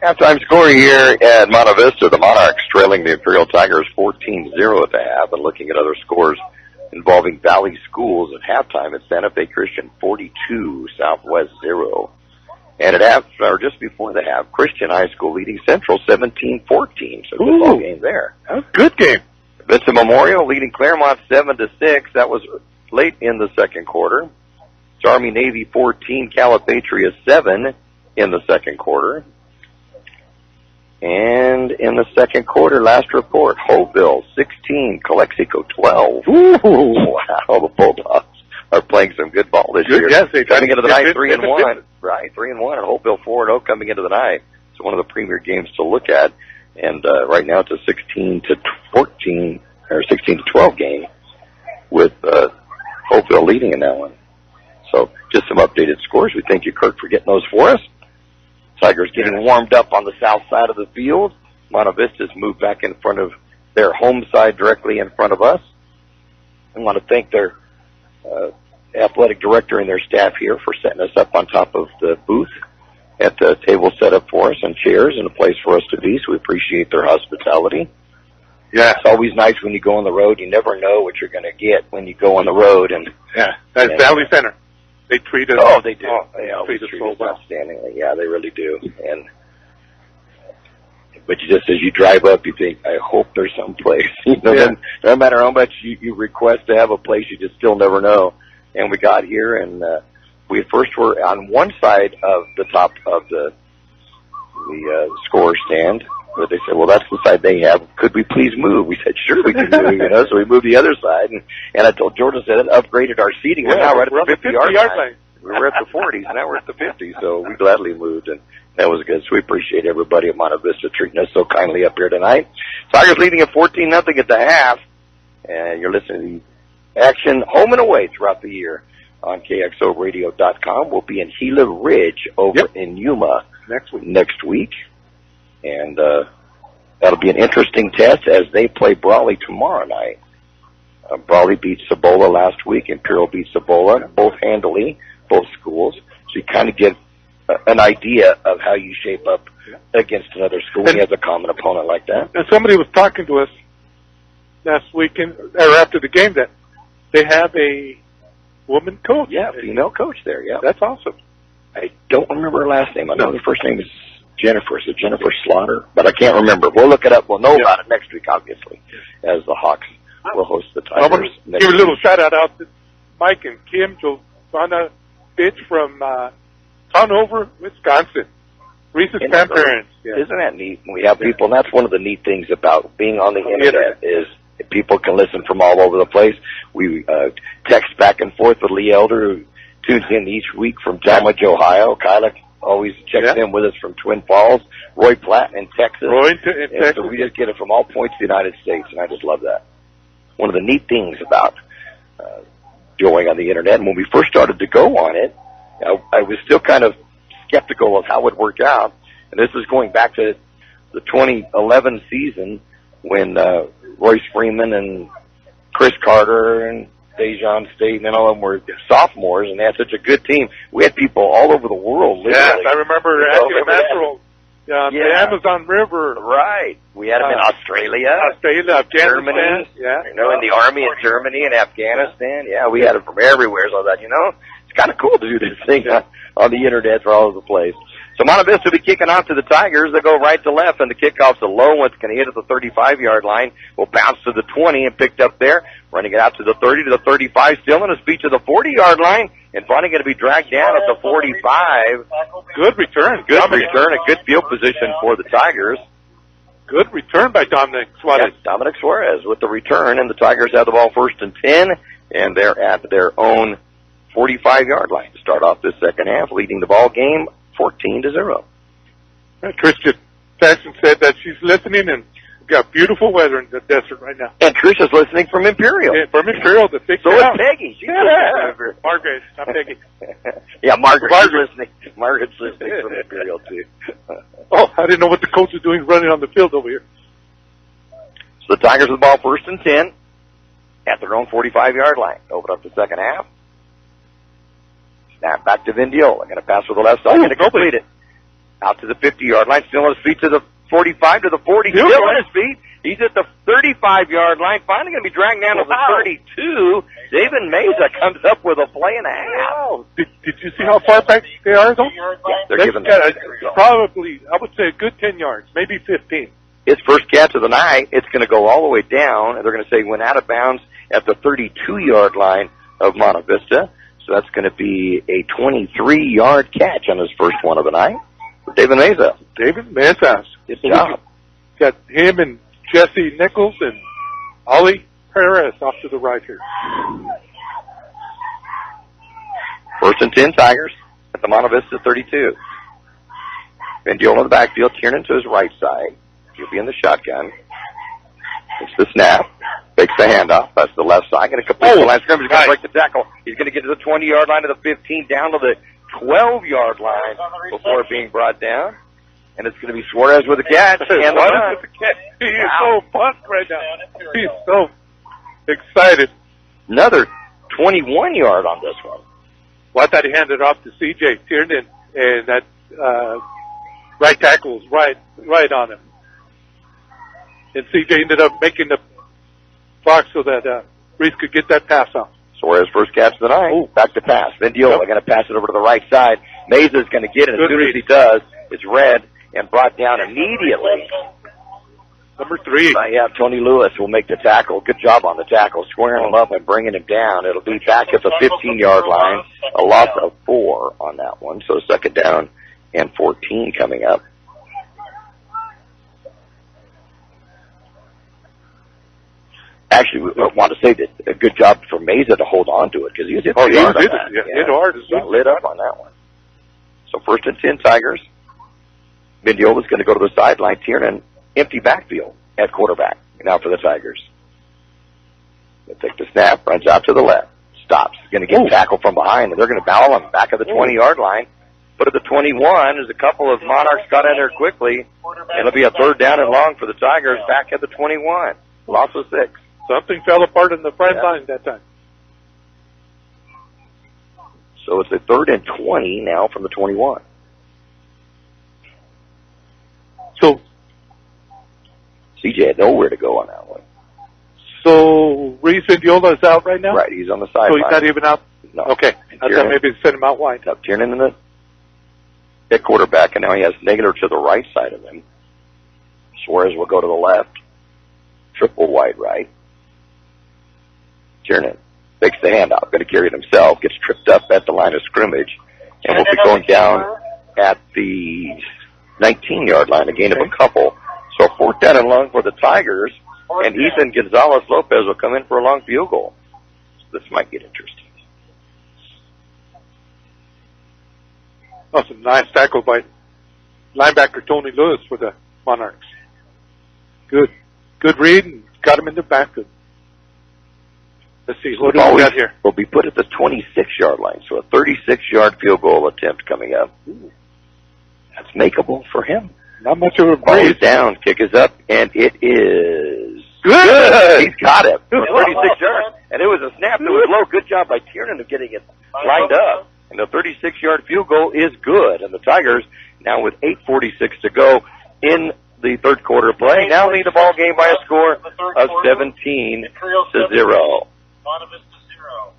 Halftime score here at Monte Vista. The Monarchs trailing the Imperial Tigers 14-0 at the half. And looking at other scores involving Valley Schools at halftime, it's Santa Fe Christian 42, Southwest 0. And at half, or just before the half, Christian High School leading Central 17-14. So good ball game there. That was a good game. Vincent Memorial leading Claremont 7-6. That was late in the second quarter. Army Navy 14, Calipatria 7 in the second quarter. And in the second quarter, last report, Hoveville 16, Calexico 12. Ooh, wow, the Bulldogs are playing some good ball this year. Yes, they coming into the night 3-1. Right, 3-1, and Hoveville 4-0 coming into the night. It's one of the premier games to look at. And right now it's a 16-14 or 16-12 game with Hoveville leading in that one. So just some updated scores. We thank you, Kirk, for getting those for us. Tigers getting warmed up on the south side of the field. Monte Vista's moved back in front of their home side directly in front of us. I want to thank their athletic director and their staff here for setting us up on top of the booth at the table set up for us and chairs and a place for us to be, so we appreciate their hospitality. Yeah, it's always nice when you go on the road. You never know what you're going to get when you go on the road. And that's Valley Center. They treat us. Oh, they do. They treat us so well. Outstandingly. Yeah, they really do. But you just, as you drive up, you think, I hope there's some place. No matter how much you request to have a place, you just still never know. And we got here, and we first were on one side of the top of the score stand. But they said, well, that's the side they have. Could we please move? We said, sure, we can move. So we moved the other side. And I told Jordan, said, it upgraded our seating. We're now right at the 50-yard line. We were at the 40s, and now we're at the 50s. So we gladly moved, and that was good. So we appreciate everybody at Monte Vista treating us so kindly up here tonight. Tigers leading at 14-0 at the half. And you're listening to action home and away throughout the year on KXORadio.com. We'll be in Gila Ridge over in Yuma next week. And that'll be an interesting test as they play Brawley tomorrow night. Brawley beat Cibola last week. Imperial beat Cibola, both handily, both schools. So you kind of get an idea of how you shape up against another school when you have a common opponent like that. And somebody was talking to us last weekend, or after the game, that they have a woman coach. Yeah, female coach there, yeah. That's awesome. I don't remember her last name. I know her first name is Jennifer. Is it Jennifer Slaughter? But I can't remember. We'll look it up. We'll know about it next week, obviously, as the Hawks will host the Tigers. I want to give a little shout-out to Mike and Kim Giovanna Bitch from Conover, Wisconsin. Recent grandparents. Yeah. Isn't that neat? We have people, and that's one of the neat things about being on the Internet is people can listen from all over the place. We text back and forth with Lee Elder, who tunes in each week from Talmadge, Ohio. Kyla always checks in with us from Twin Falls. Roy Platt in Texas. So we just get it from all points of the United States, and I just love that. One of the neat things about going on the Internet, and when we first started to go on it, I was still kind of skeptical of how it would work out. And this is going back to the 2011 season when Royce Freeman and Chris Carter and Dejon State and all of them were sophomores, and they had such a good team. We had people all over the world. Literally. Yes, I remember Anthony Mansell. The Amazon River. Right. We had them in Australia, Afghanistan. Germany. Yeah. In the Army in Germany and Afghanistan. Yeah, we had them from everywhere. So that, it's kind of cool to do this thing on the Internet for all over the place. So Monte Vista will be kicking off to the Tigers. They go right to left, and the kickoff's a low one. It's going to hit at the 35-yard line. Will bounce to the 20 and picked up there. Running it out to the 30 to the 35, still in his feet to the 40-yard line, and finally going to be dragged down at the 45. Good return. Good return. A good field position for the Tigers. Good return by Dominic Suarez. Yes, Dominic Suarez with the return, and the Tigers have the ball 1st and 10, and they're at their own 45-yard line to start off this second half, leading the ball game 14-0. Christian Jackson said that she's listening, and we've got beautiful weather in the desert right now. And Tricia's listening from Imperial. Yeah, from Imperial, the big So is Peggy. She's Margaret, not Peggy. Yeah, Margaret's listening. Margaret's listening from Imperial, too. Oh, I didn't know what the coach was doing running on the field over here. So the Tigers with the ball 1st and 10 at their own 45-yard line. Open up the second half. Snap back to Vindiola. Going to pass with the left side. Going to complete it. Out to the 50-yard line. Still on his feet to the 45 to the 40. Still on his feet. He's at the 35-yard line. Finally going to be dragged down to the 32. David Meza comes up with a play and a half. Wow. Did you see how far back they are, though? They're giving probably, I would say, a good 10 yards, maybe 15. His first catch of the night, it's going to go all the way down, and they're going to say went out of bounds at the 32-yard line of Monte Vista. So that's going to be a 23-yard catch on his first one of the night for David Meza. David Meza. Good job. Got him and Jesse Nichols and Ollie Perez off to the right here. 1st and 10 Tigers at the Monte Vista 32. Vindiola in the backfield, Tiernan to his right side. He'll be in the shotgun. It's the snap. Takes the handoff. That's the left side. Going to complete the line scrimmage. He's going to break the tackle. He's going to get to the 20-yard line, to the 15, down to the 12-yard line before being brought down. And it's going to be Suarez with a catch. And the run. He is so pumped right now. He's so excited. Another 21-yard on this one. Well, I thought he handed it off to C.J. Tiernan, and that right tackle was right on him. And C.J. ended up making the block so that Reese could get that pass off. Suarez first catch of the night. Ooh. Back to pass. Vindiola going to pass it over to the right side. Meza is going to get it. As soon as he does, it's read and brought down immediately. Number 3. Tony Lewis will make the tackle. Good job on the tackle, squaring him up and bringing him down. It'll be back at the 15-yard line. A loss of 4 on that one. So 2nd down and 14 coming up. Actually, we want to say that a good job for Meza to hold on to it because he was hit hard on that. Hit hard. He lit up on that one. So 1st and 10 Tigers. Vindiola's going to go to the sideline. Tiernan, empty backfield at quarterback. Now for the Tigers. They take the snap, runs out to the left, stops. He's going to get tackled from behind, and they're going to foul him back at the 20-yard line. But at the 21, as a couple of Monarchs got in there quickly, it'll be a third down and long for the Tigers back at the 21. Loss of 6. Something fell apart in the front line that time. So it's a 3rd and 20 now from the 21. So CJ had nowhere to go on that one. So Reese Indiola is out right now? Right, he's on the sideline. So he's not even out? No. Okay. I thought maybe send him out wide. Tiernan in the quarterback, and now he has Negator to the right side of him. Suarez will go to the left. Triple wide right. Tiernan makes the handoff, going to carry it himself, gets tripped up at the line of scrimmage, and will be going down at the 19-yard line, a gain of a couple. So 4th down and long for the Tigers, and Ethan Gonzalez-Lopez will come in for a long field goal. So this might get interesting. Oh, some nice tackle by linebacker Tony Lewis for the Monarchs. Good read, and got him in the back. Let's see, what do we got here? Will be put at the 26-yard line, so a 36-yard field goal attempt coming up. Ooh. That's makeable for him. Not much of a Ball breeze. is down, kick is up, and it is good. He's got it. 36 yards, and it was a snap that was low. Good job by Tiernan of getting it lined up. And the 36-yard field goal is good. And the Tigers, now with 8:46 to go in the third quarter of play, now lead the ball game by a score of 17-0. Monte Vista 0.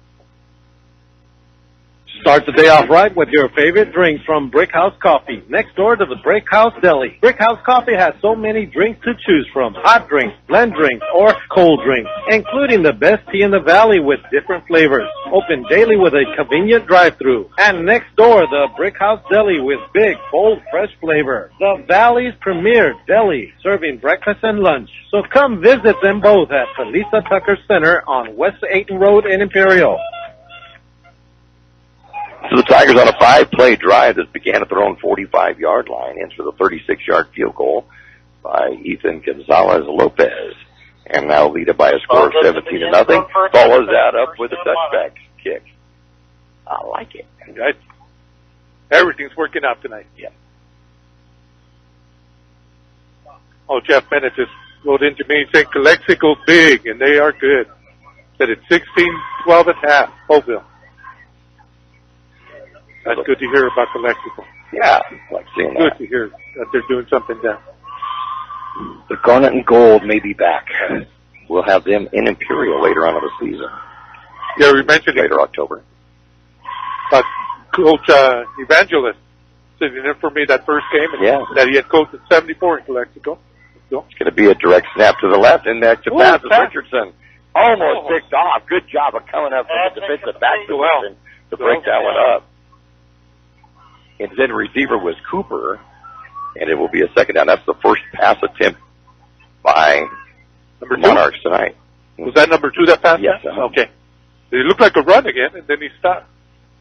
Start the day off right with your favorite drink from Brick House Coffee, next door to the Brick House Deli. Brick House Coffee has so many drinks to choose from, hot drinks, blend drinks, or cold drinks, including the best tea in the valley with different flavors. Open daily with a convenient drive-thru. And next door, the Brick House Deli with big, bold, fresh flavor. The Valley's premier deli, serving breakfast and lunch. So come visit them both at Felisa Tucker Center on West Ayton Road in Imperial. So the Tigers on a 5-play drive that began at their own 45-yard line ends for the 36-yard field goal by Ethan Gonzalez-Lopez. And now lead it by a score of 17-0. Follows that up with a touchback kick. I like it. Everything's working out tonight. Yeah. Oh, Jeff Bennett just wrote into me saying Calexico big, and they are good. Said it's 16-12 at half. Hopeville. That's good to hear about Calexico. Yeah, I like seeing that. Good to hear that they're doing something there. The Garnet and Gold may be back. We'll have them in Imperial later on in the season. Yeah, we mentioned later October. But Coach Evangelist sitting in for me that first game, and that he had coached at 74 in Calexico. So. It's going to be a direct snap to the left, and that's a pass to Richardson. Almost picked off. Good job of coming up from the defensive back position to break that one up. And then receiver was Cooper, and it will be a second down. That's the first pass attempt by number Monarchs tonight. Was that number 2 that passed? Yes. Okay. It looked like a run again, and then he stopped.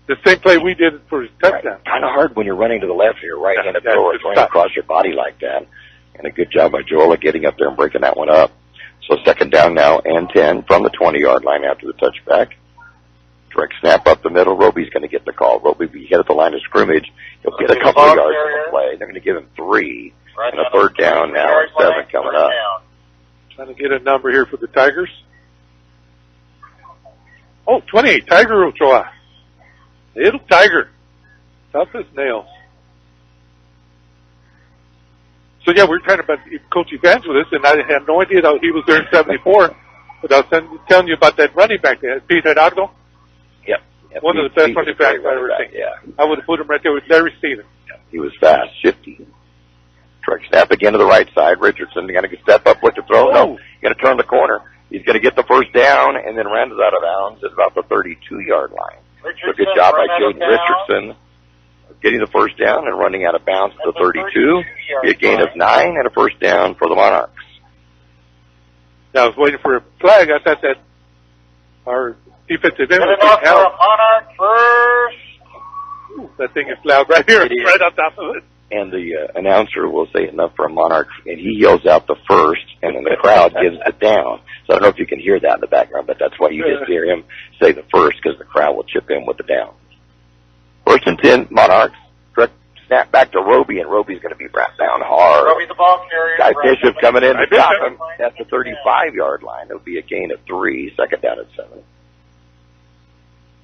The same play we did for his touchdown. Right. Kind of hard when you're running to the left and your right-handed thrower going across your body like that. And a good job by Joel getting up there and breaking that one up. So second down now and 10 from the 20-yard line after the touchback. Direct snap up the middle. Roby's going to get the call. Roby will be hit at the line of scrimmage. He'll get a couple of yards on the play. They're going to give him 3. And a third down now and 7 coming up. Trying to get a number here for the Tigers. Oh, 28. Tiger Ochoa. Little Tiger. Tough as nails. So, yeah, we're talking about Coach Evangelist, and I had no idea that he was there in 74. But I was telling you about that running back there, Pete Hidalgo. Yep, one of the best running backs I've ever seen. Yeah. I would have put him right there with Larry Stevens. Yeah, he was fast, shifty. Direct snap again to the right side. Richardson, you got to step up with the throw. No, you got to turn the corner. He's going to get the first down and then runs out of bounds at about the 32-yard line. So good job by Jaden Richardson getting the first down and running out of bounds to the 32. Be a gain of 9 and a first down for the Monarchs. Now, I was waiting for a flag. I thought that our defensive end was getting help. Monarch first. Ooh, that thing is loud right here, right on top of it. And the announcer will say enough for a Monarch, and he yells out the first, and then the crowd gives the down. So I don't know if you can hear that in the background, but that's why you just hear him say the first, because the crowd will chip in with the down. First and 10, Monarchs. Direct snap back to Roby, and Roby's going to be brought down hard. Roby the ball carrier. Guy Bishop coming in to stop him at the 35-yard line. It'll be a gain of 3, second down at 7.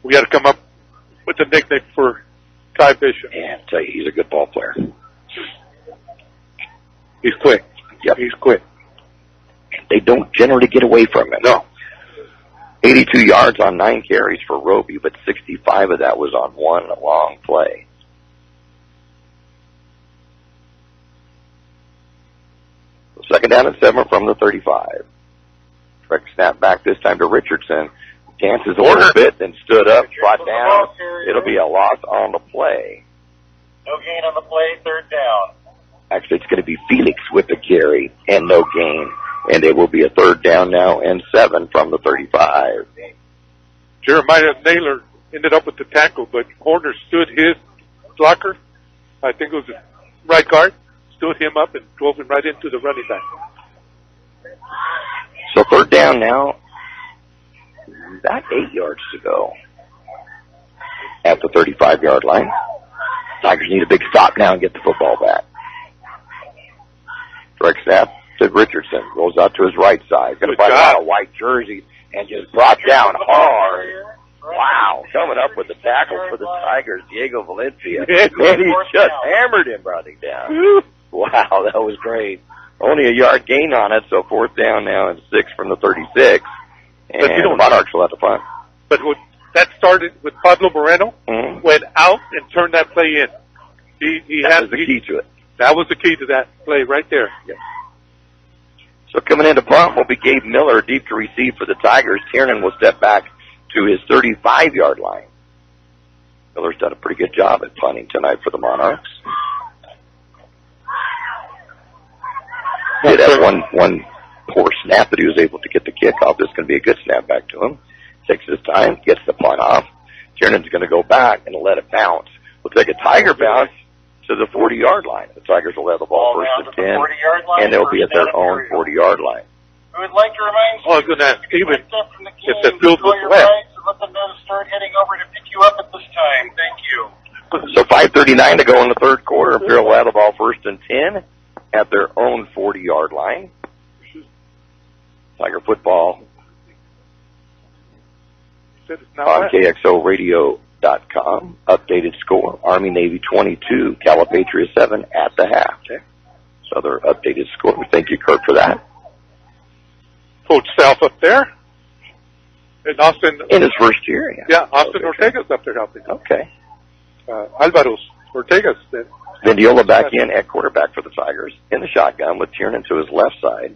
We got to come up with a nickname for Guy Bishop. Yeah, I'll tell you, he's a good ball player. He's quick. Yep. He's quick. They don't generally get away from him. No. 82 yards on 9 carries for Roby, but 65 of that was on one long play. Second down and 7 from the 35. Trick snap back this time to Richardson. Dances a little bit, then stood up, brought down. It'll be a loss on the play. No gain on the play, third down. Actually, it's going to be Felix with the carry and no gain. And it will be a third down now and 7 from the 35. Jeremiah Naylor ended up with the tackle, but Horner stood his blocker, I think it was the right guard, stood him up and drove him right into the running back. So third down now, about 8 yards to go at the 35-yard line. Tigers need a big stop now and get the football back. Direct snap to Richardson. Goes out to his right side. Going to find a lot of white jerseys and just brought down hard. Wow. Coming up with the tackle for the Tigers, Diego Valencia. Man, he just hammered him, brought him down. Wow, that was great. Only a yard gain on it, so fourth down now and 6 from the 36. And the Monarchs will have to punt. But that started with Pablo Moreno, went out and turned that play in. That was the key to it. That was the key to that play right there. Yep. So coming into punt will be Gabe Miller, deep to receive for the Tigers. Tiernan will step back to his 35-yard line. Miller's done a pretty good job at punting tonight for the Monarchs. Did have one poor snap that he was able to get the kickoff. This is going to be a good snap back to him. Takes his time, gets the punt off. Tiernan's going to go back and let it bounce. We'll take a Tiger bounce to the 40-yard line. The Tigers will have the ball first and 10, and they'll be at their own 40-yard line. We would like to remind you, I was going to ask Steven if the field was wet. Let them know to start heading over to pick you up at this time. Thank you. So 5:39 to go in the third quarter. Imperial will have the ball first and 10 at their own 40-yard line. Tiger football on KXORadio.com. Updated score, Army Navy 22, Calipatria 7 at the half. Okay. So their updated score. We thank you, Kurt, for that. Coach Self up there. And Austin. In his first year, yeah. Yeah, Austin Ortega's up there helping. Okay. Alvaro's Ortega's there. Vendiola back in at quarterback for the Tigers. In the shotgun with Tiernan to his left side.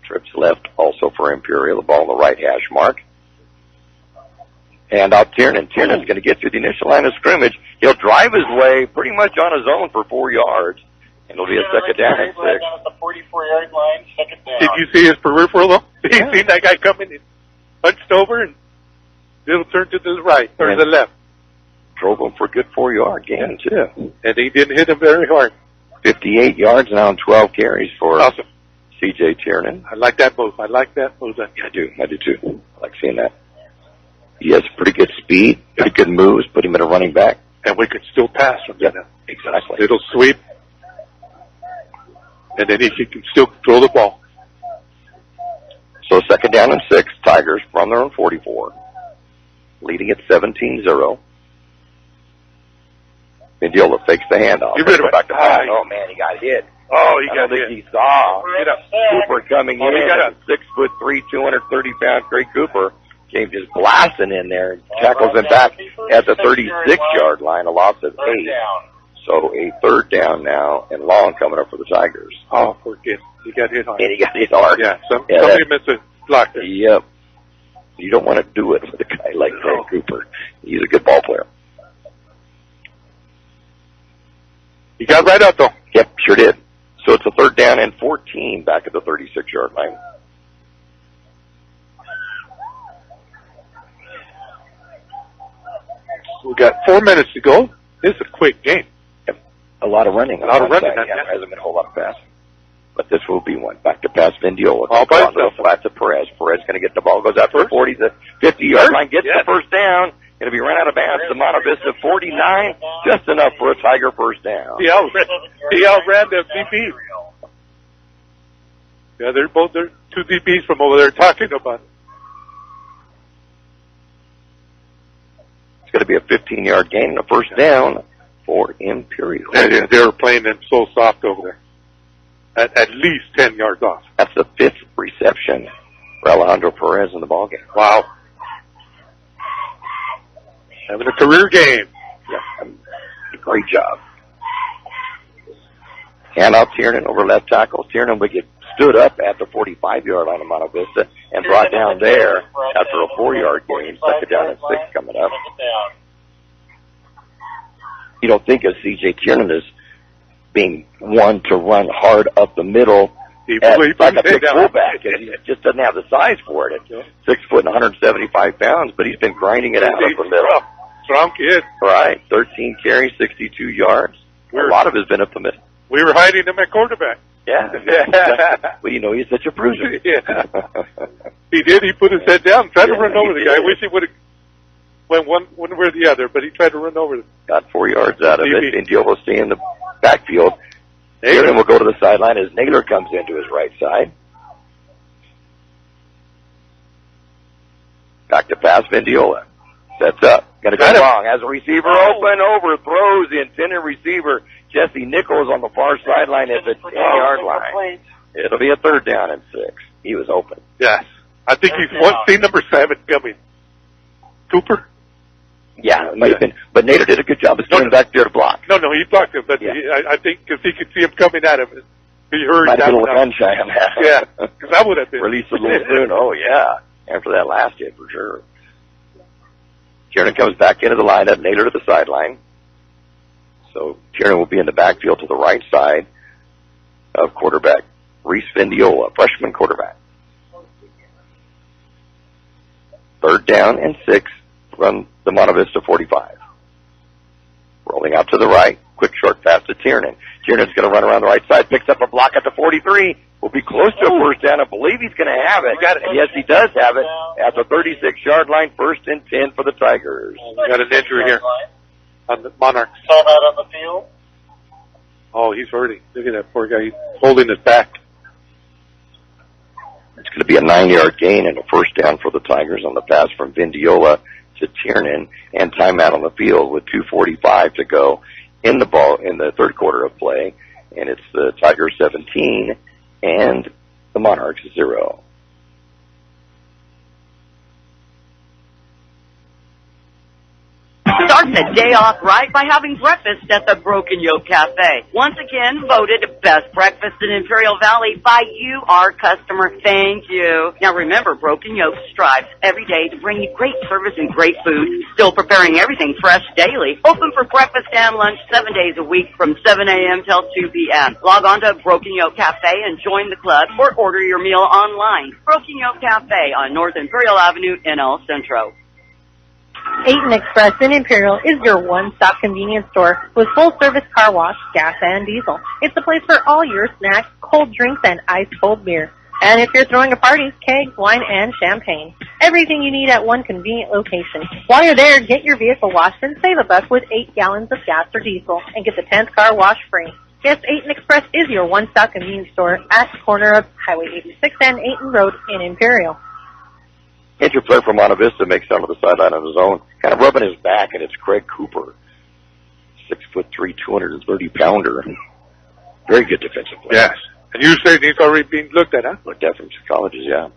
Trips left also for Imperial. The ball on the right hash mark. And out Tiernan. Tiernan's going to get through the initial line of scrimmage. He'll drive his way pretty much on his own for 4 yards. And it'll be a second down and 6. At the 44-yard line, second down. Did you see his peripheral though? Did you see that guy coming and punched over and it'll turn to the right or the left? Drove him for a good 4-yard gain too. And he didn't hit him very hard. 58 yards now on 12 carries for awesome. C.J. Tiernan. I like that move. I do too. I like seeing that. He has pretty good speed, pretty good moves, put him in a running back. And we could still pass from there. Exactly. Little sweep. And then he can still throw the ball. So second down and 6, Tigers from their own 44. Leading at 17-0. Mendiola fakes the handoff. Back to pass. Oh, man, he got hit. Oh, he got hit. He saw Cooper coming in. 6'3", 230-pound Trey Cooper came just blasting in there and tackles him back at the 36-yard line, a loss of 8. So a third down now and long coming up for the Tigers. Oh, poor kid. He got hit hard. And he got hit hard. Yeah, somebody missed a block there. Yep. You don't want to do it with a guy like Trey Cooper. He's a good ball player. He got right up, though. Yep, sure did. So it's a third down and 14 back at the 36-yard line. We got 4 minutes to go. This is a quick game. Yep. A lot of running. A lot of running. Yeah, there hasn't been a whole lot of passing. But this will be one. Back to pass Vendiola. All by himself. Flat to Perez. Perez going to get the ball. Goes out to the 40, the 50-yard line. Gets the first down. Going to be run out of bounds to Monte Vista 49, just enough for a Tiger first down. He outran the DB. Yeah, they're two DBs from over there talking about it. It's going to be a 15-yard gain and a first down for Imperial. Yeah, they were playing them so soft over there. At least 10 yards off. That's the 5th reception for Alejandro Perez in the ballgame. Wow. Having a career game. Yeah, great job. Hand off Tiernan over left tackle. Tiernan will get stood up at the 45-yard line of Monte Vista and brought down there after a 4-yard gain. Second down and 6 coming up. You don't think of C.J. Tiernan as being one to run hard up the middle like a big fullback. He just doesn't have the size for it. 6 foot and 175 pounds, but he's been grinding it out up the middle. Strong kid. Right. 13 carries, 62 yards. A lot of it has been up the middle. We were hiding him at quarterback. Yeah. Well, you know, he's such a bruiser. Yeah. He did. He put his head down, tried to run over the guy. I wish he would have went one way or the other, but he tried to run over them. Got 4 yards out of it. Indio will stay in the backfield. Naylor will go to the sideline as Naylor comes into his right side. Back to pass, Vindiola. Sets up. Got to go long. Has a receiver open, overthrows the intended receiver. Jesse Nichols on the far sideline at the 10-yard line. It'll be a third down and 6. He was open. Yes. I think he's seen number 7 coming. Cooper? Yeah, it might have been. But Nader did a good job of staying back there to block. No, he blocked him, but I think because he could see him coming at him. He heard that. Might have been a gun shy on that. Yeah, because that would have been. Released a little soon. Oh, yeah. After that last hit, for sure. Tiernan comes back into the lineup, Nader to the sideline. So Tiernan will be in the backfield to the right side of quarterback Reese Vindiola, freshman quarterback. Third down and 6 from the Monte Vista 45. Rolling out to the right. Quick short pass to Tiernan. Tiernan's going to run around the right side, picks up a block at the 43. Will be close to a first down. I believe he's going to have it. And yes, he does have it at the 36-yard line. First and 10 for the Tigers. Got an injury here on the Monarchs. Saw that on the field. Oh, he's hurting. Look at that poor guy. He's holding his back. It's going to be a 9-yard gain and a first down for the Tigers on the pass from Vindiola to Tiernan, and timeout on the field with 2:45 to go in the ball in the third quarter of play. And it's the Tigers 17 and the Monarchs 0. Start the day off right by having breakfast at the Broken Yoke Cafe. Once again, voted best breakfast in Imperial Valley by you, our customer. Thank you. Now remember, Broken Yoke strives every day to bring you great service and great food, still preparing everything fresh daily. Open for breakfast and lunch 7 days a week from 7 a.m. till 2 p.m. Log on to Broken Yoke Cafe and join the club or order your meal online. Broken Yoke Cafe on North Imperial Avenue in El Centro. 8 Express in Imperial is your one-stop convenience store with full-service car wash, gas, and diesel. It's the place for all your snacks, cold drinks, and ice-cold beer. And if you're throwing a party, kegs, wine, and champagne. Everything you need at one convenient location. While you're there, get your vehicle washed and save $1 with 8 gallons of gas or diesel and get the 10th car wash free. Yes, 8 Express is your one-stop convenience store at the corner of Highway 86 and 8 Road in Imperial. Injured player from Monte Vista makes out on the sideline on his own, kind of rubbing his back, and it's Craig Cooper, 6'3", 230-pounder. Very good defensive player. Yes. And you say he's already being looked at, huh? Looked at from colleges, yeah.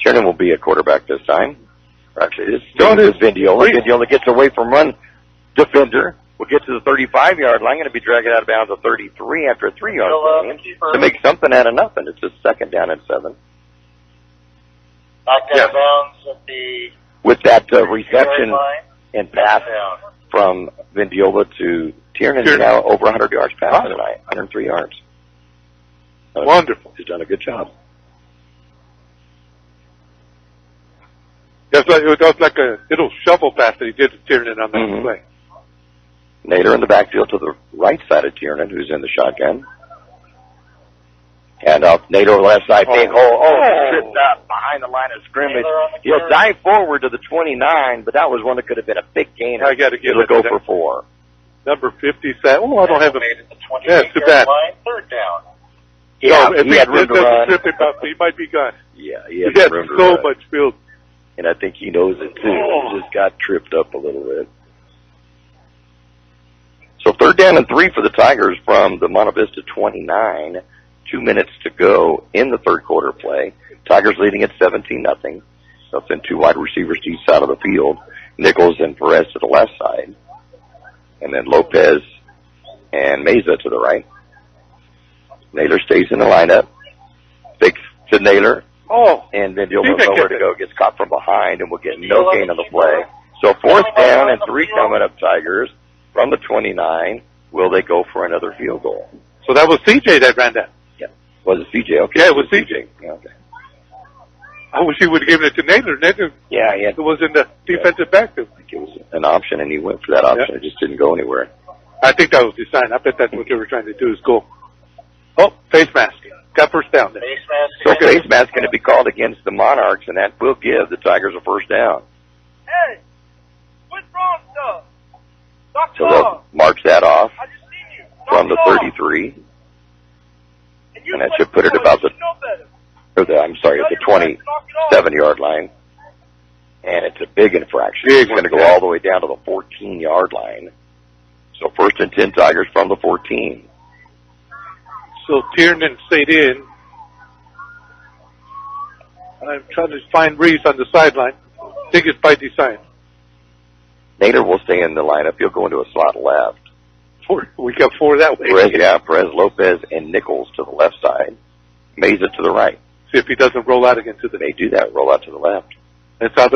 Tiernan will be a quarterback this time. Actually, this is Vindiola. Vindiola gets away from run defender. Will get to the 35-yard line. Going to be dragging out of bounds at 33 after a 3-yard gain to make something out of nothing. It's a second down and 7. Back out of bounds at the... With that reception and pass from Vindiola to Tiernan, now over 100 yards passing tonight, 103 yards. Wonderful. He's done a good job. It was like a little shovel pass that he did to Tiernan on that play. Nader in the backfield to the right side of Tiernan, who's in the shotgun. And up, Nader left side, big hole. Tripped up behind behind the line of scrimmage. He'll dive forward to the 29, but that was one that could have been a big gainer. I got to give It'll it go to for 4. Number 57. Oh, I don't have a. Yeah, it's too bad. Third down. Yeah, no, if he had room to run. He might be gone. Yeah, he had room to so run. much field. And I think he knows it, too. He just got tripped up a little bit. So 3rd down and 3 for the Tigers from the Monte Vista 29. 2 minutes to go in the third quarter play. Tigers leading at 17-0. So send 2 wide receivers to each side of the field. Nichols and Perez to the left side. And then Lopez and Meza to the right. Naylor stays in the lineup. Fakes to Naylor. Oh. And then you'll know where to go. Gets caught from behind and will get no gain on the play. So 4th down and 3 coming up, Tigers. From the 29, will they go for another field goal? So that was CJ that ran that. Yeah. Was it CJ? Okay. Yeah, it was CJ. Yeah, okay. I wish he would have given it to Naylor. Naylor it was in the defensive backfield. I think it was an option, and he went for that option. It just didn't go anywhere. I think that was the sign. I bet that's what they were trying to do is go. Oh, face mask. Got first down there. So face mask going to be called against the Monarchs, and that will give the Tigers a first down. Hey, what's wrong, sir? So they'll march that off from the 33. And that should put it about the 27-yard line. And it's a big infraction. It's going to go all the way down to the 14-yard line. So 1st and 10 Tigers from the 14. So Tiernan stayed in. I'm trying to find Reeves on the sideline. I think it's by design. Nader will stay in the lineup. He'll go into a slot left. We got 4 that way. Perez, Lopez, and Nichols to the left side. Meza to the right. See if he doesn't roll out again to the... They do that, roll out to the left. That's how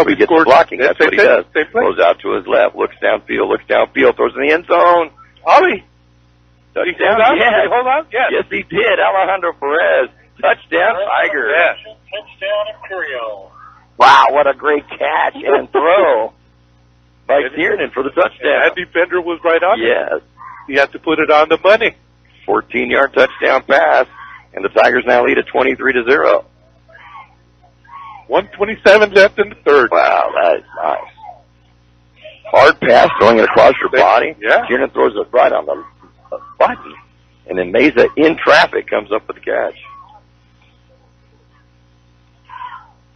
we gets scored. Blocking. That's what he does. Goes out to his left, looks downfield, throws in the end zone. Ollie. Touchdown. Hold on. Yes, he did. Alejandro Perez. Touchdown, Tigers. Touchdown, Imperial. Wow, what a great catch and throw by Tiernan for the touchdown. That defender was right on it. Yes. You have to put it on the money. 14-yard touchdown pass, and the Tigers now lead at 23-0. 1:27 left in the third. Wow, that is nice. Hard pass, throwing it across your body. Yeah. Tiernan throws it right on the button, and then Meza in traffic comes up with the catch.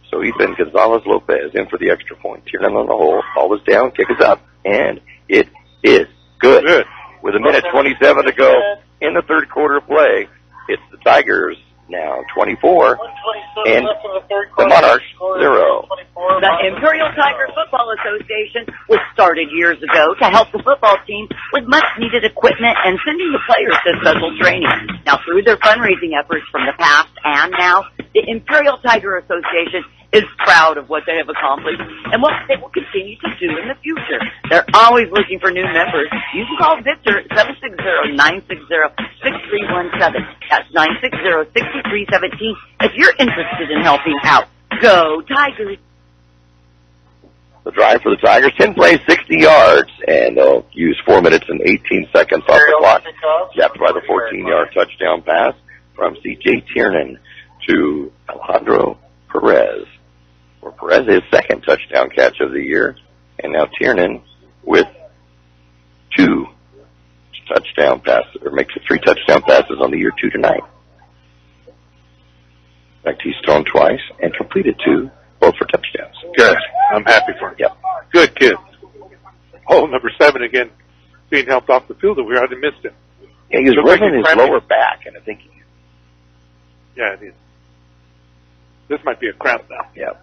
So Ethan Gonzalez-Lopez in for the extra point. Tiernan on the hole. Ball is down. Kick is up. And it is good. With 1:27 to go in the third quarter play, it's the Tigers now 24 and the Monarchs 0. The Imperial Tiger Football Association was started years ago to help the football team with much-needed equipment and sending the players to special training. Now, through their fundraising efforts from the past and now, the Imperial Tiger Association is proud of what they have accomplished and what they will continue to do in the future. They're always looking for new members. You can call Victor at 760-960-6317. That's 960-6317 if you're interested in helping out. Go Tigers! The drive for the Tigers, 10 plays, 60 yards, and they'll use 4 minutes and 18 seconds off the clock. Capped by the 14-yard touchdown pass from C.J. Tiernan to Alejandro Perez. For Perez, his second touchdown catch of the year, and now Tiernan with 2 touchdown passes, or makes it 3 touchdown passes on the year 2 tonight. In fact, he's thrown twice and completed 2, both for touchdowns. Good. I'm happy for him. Yep. Good kid. Oh, number 7 again, being helped off the field. We already missed him. Yeah, he was rubbing his lower back, and I think yeah, it is. This might be a cramp now. Yeah.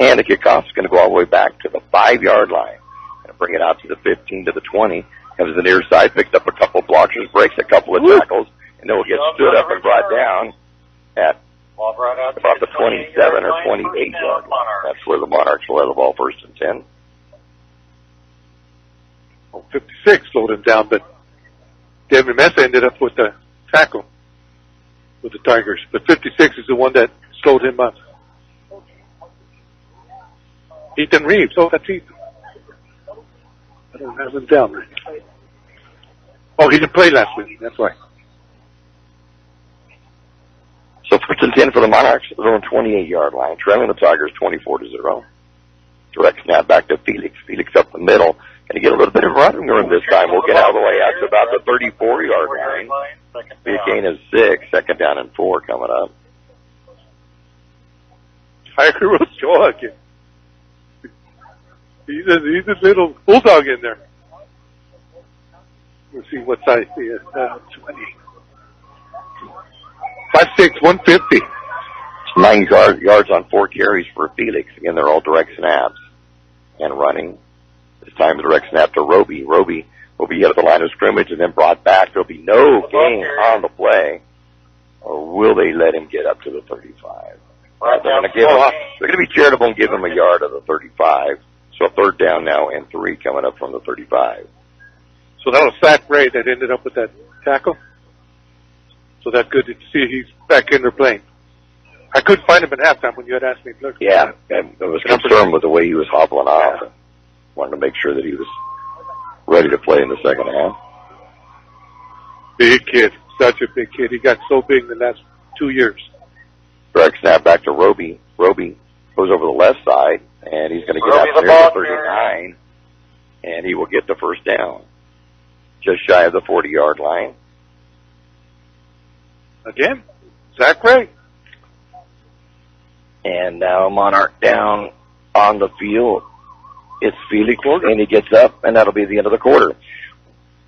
And the kickoff is going to go all the way back to the 5-yard line. Going to bring it out to the 15, to the 20. Comes to the near side, picks up a couple blockers, breaks a couple of tackles, and then will get stood up and brought down at about the 27 or 28-yard line. That's where the Monarchs will have the ball 1st and 10. Oh, 56 slowed him down, but David Mesa ended up with the tackle with the Tigers. But 56 is the one that slowed him up. Ethan Reeves. Oh, that's Ethan. I don't have him down right. Oh, he didn't play last week. That's why. So So 1st and 10 for the Monarchs, their own 28-yard line, trailing the Tigers 24-0. Direct snap back to Felix. Felix up the middle. Going to get a little bit of running room this time. We'll get out of the way out to about the 34-yard line. Be a gain of 6, 2nd down and 4 coming up. Tiger was jogging. He's a little bulldog in there. Let's see what size he is. 20. 5'6", 150. 9 yards on 4 carries for Felix. Again, they're all direct snaps and running. This time the direct snap to Roby. Roby will be at the line of scrimmage and then brought back. There'll be no gain on the play. Or will they let him get up to the 35? They're going to be charitable and give him a yard of the 35. So 3rd down now and 3 coming up from the 35. So that was Zach Ray that ended up with that tackle. So that's good to see he's back in there playing. I couldn't find him at halftime when you had asked me. Yeah, I was concerned with the way he was hobbling off. And wanted to make sure that he was ready to play in the second half. Big kid. Such a big kid. He got so big in the last 2 years. Direct snap back to Roby. Roby goes over the left side, and he's going to get out there to 39, and he will get the 1st down. Just shy of the 40-yard line. Again, Zach Ray. And now Monarch down on the field. It's Felix, and he gets up, and that'll be the end of the quarter.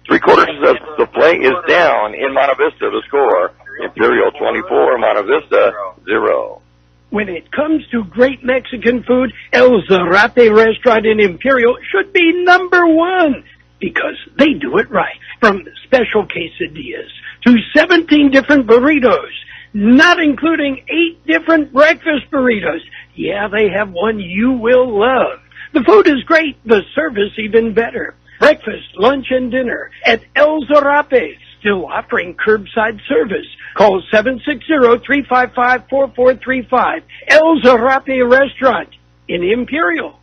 3/4 of the play is down in Monte Vista. The score, Imperial 24, Monte Vista 0. When it comes to great Mexican food, El Zarape restaurant in Imperial should be number 1 because they do it right. From special quesadillas to 17 different burritos, not including 8 different breakfast burritos. Yeah, they have one you will love. The food is great, the service even better. Breakfast, lunch, and dinner at El Zarape. Still offering curbside service. Call 760-355-4435. El Zarape Restaurant in Imperial.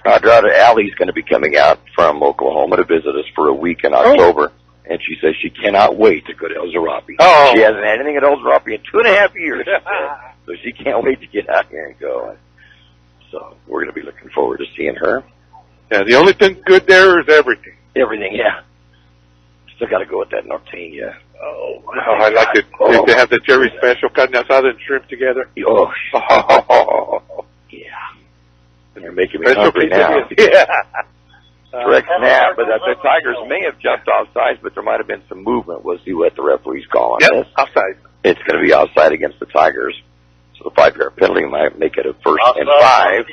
Andrada Alley's going to be coming out from Oklahoma to visit us for a week in October. And she says she cannot wait to go to El Zarape. She hasn't had anything at El Zarape in 2.5 years. So she can't wait to get out here and go. So we're going to be looking forward to seeing her. Yeah, the only thing good there is everything. Everything, yeah. Still got to go with that norteña. Oh, I like it. They have the Jerry special, carne asada and shrimp together. Oh, yeah. You're making me hungry now. Yeah. Direct snap, but the Tigers may have jumped off sides, but there might have been some movement. We'll see what the referees call on this. Offside. It's going to be outside against the Tigers. So the 5-yard penalty might make it a 1st and 5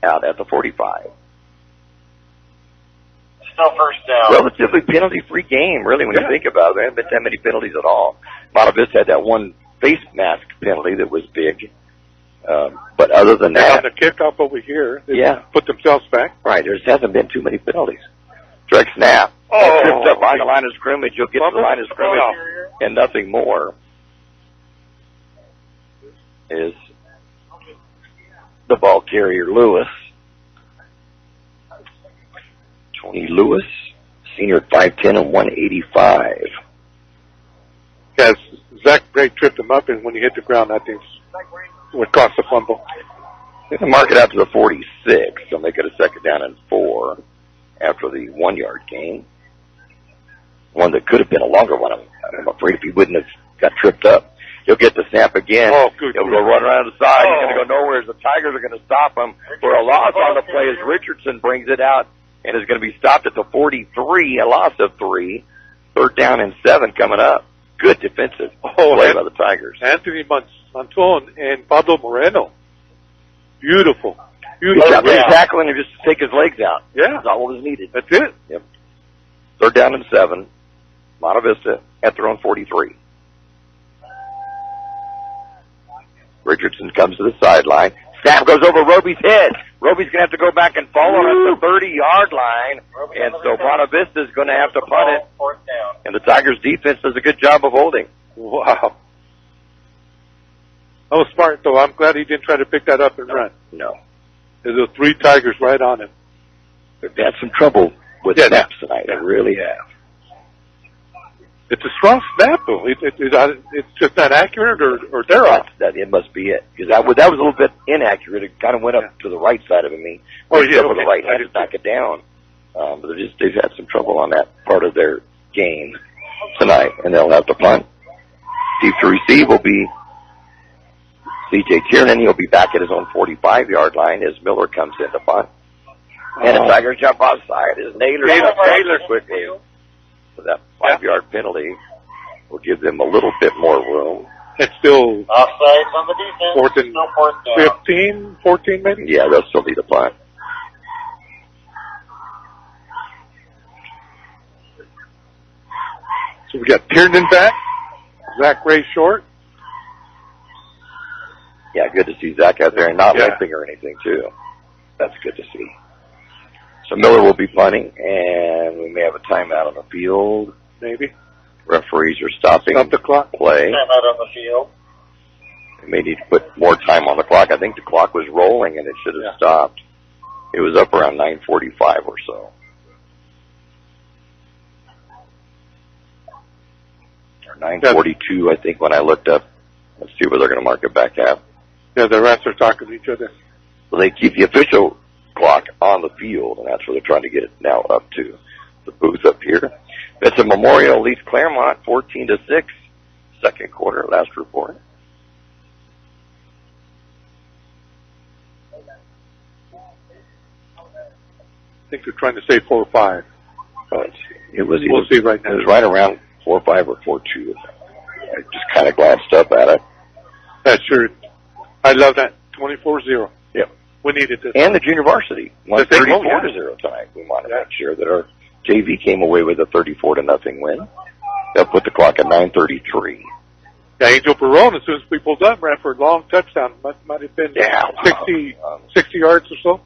out at the 45. Still 1st down. Relatively penalty-free game, really, when you think about it. There haven't been that many penalties at all. Monte Vista had that one face mask penalty that was big. But other than that... on the kickoff over here, they put themselves back. Right, there hasn't been too many penalties. Direct snap. Tripped up by the line of scrimmage. You'll get to the line of scrimmage and nothing more. Is the ball carrier Lewis. Tony Lewis, senior at 5'10" and 185. Yes, Zach Ray tripped him up, and when he hit the ground, I think would cost a fumble. They're going to mark it out to the 46. They'll make it a 2nd down and 4 after the 1-yard gain. One that could have been a longer one. I'm afraid if he wouldn't have got tripped up. He'll get the snap again. He'll go run around the side. He's going to go nowhere. The Tigers are going to stop him for a loss on the play as Richardson brings it out and is going to be stopped at the 43, a loss of 3. 3rd down and 7 coming up. Good defensive play by the Tigers. Anthony Monton and Pablo Moreno. Beautiful. Tackling and just take his legs out. Yeah. That's all that was needed. That's it. Yep. 3rd down and 7. Monte Vista at their own 43. Richardson comes to the sideline. Snap goes over Roby's head. Roby's going to have to go back and follow at the 30-yard line. And so Monte Vista is going to have to punt it. And the Tigers' defense does a good job of holding. Wow. That was smart, though. I'm glad he didn't try to pick that up and run. No. There's those 3 Tigers right on him. They've had some trouble with snaps tonight. They really have. It's a strong snap, though. It's just not accurate, or they're off. It must be it. Because that was a little bit inaccurate. It kind of went up to the right side of me. Oh, yeah. With the right hand to knock it down. But they've had some trouble on that part of their game tonight, and they'll have to punt. Deep to receive will be C.J. Tiernan. He'll be back at his own 45-yard line as Miller comes in to punt. And the Tigers jump offside as Naylor quickly. So that 5-yard penalty will give them a little bit more room. It's still offsides on the defense. Fourth and 15, 14 maybe? Yeah, they'll still need a punt. So we got Tiernan back. Zach Ray short. Yeah, good to see Zach out there and not limping or anything, too. That's good to see. So Miller will be punting, and we may have a timeout on the field. Maybe. Referees are stopping the clock. Play. Timeout on the field. We may need to put more time on the clock. I think the clock was rolling, and it should have stopped. It was up around 9:45 or so. Or 9:42, I think, when I looked up. Let's see where they're going to mark it back at. Yeah, the refs are talking to each other. So they keep the official clock on the field, and that's where they're trying to get it now up to the booth up here. Vincent Memorial leads Claremont 14-6, second quarter, last report. I think they're trying to say 4 or 5. We'll see right now. It was right around 4-5 or 4-2. I just kind of glanced up at it. That's sure. I love that. 24-0. Yep. We needed this. And the junior varsity won 34-0 tonight. We want to make sure that our JV came away with a 34-0 win. They'll put the clock at 9:33. Yeah, Angel Perron, as soon as we pulled up, ran for a long touchdown. Might have been 60 yards or so.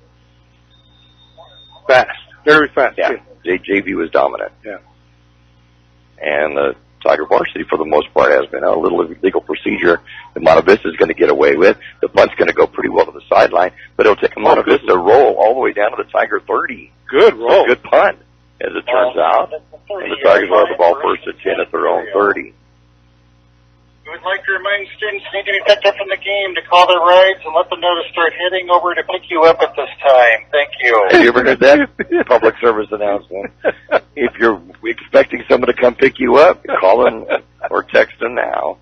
Fast. Very fast. Yeah. JV was dominant. Yeah. And the Tiger varsity, for the most part, has been a little illegal procedure that Monte Vista is going to get away with. The punt's going to go pretty well to the sideline, but it'll take a Monte Vista roll all the way down to the Tiger 30. Good roll. Good punt, as it turns out. And the Tigers will have the ball first and 10 at their own 30. We would like to remind students who need to be picked up in the game to call their rides and let them know to start heading over to pick you up at this time. Thank you. Have you ever heard that public service announcement? If you're expecting someone to come pick you up, call them or text them now.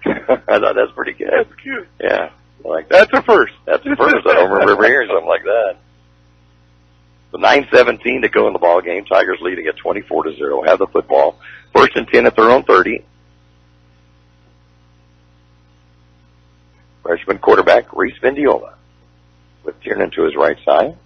I thought that's pretty good. That's cute. Yeah. Like that's a first. That's a first. I don't remember ever hearing something like that. So 9:17 to go in the ball game. Tigers leading at 24-0. Have the football. First and 10 at their own 30. Freshman quarterback Reese Vendiola with Tiernan to his right side.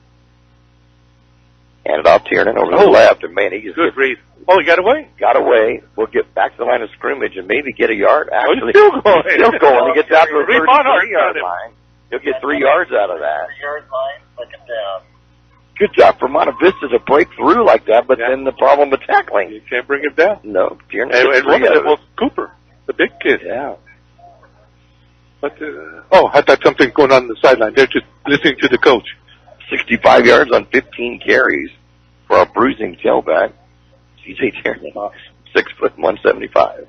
Handed off Tiernan over to the left, and man, he just good read. Oh, he got away? Got away. We'll get back to the line of scrimmage and maybe get a yard. Actually, he's still going. Still going. He gets out to the 33-yard line. He'll get 3 yards out of that. 3-yard line, second down. Good job for Monte Vista to break through like that, but then the problem with tackling. You can't bring him down. No. Tiernan and one of it was Cooper, the big kid. Yeah. But, I thought something going on the sideline. They're just listening to the coach. 65 yards on 15 carries for our bruising tailback. C.J. Tiernan, 6 foot 175.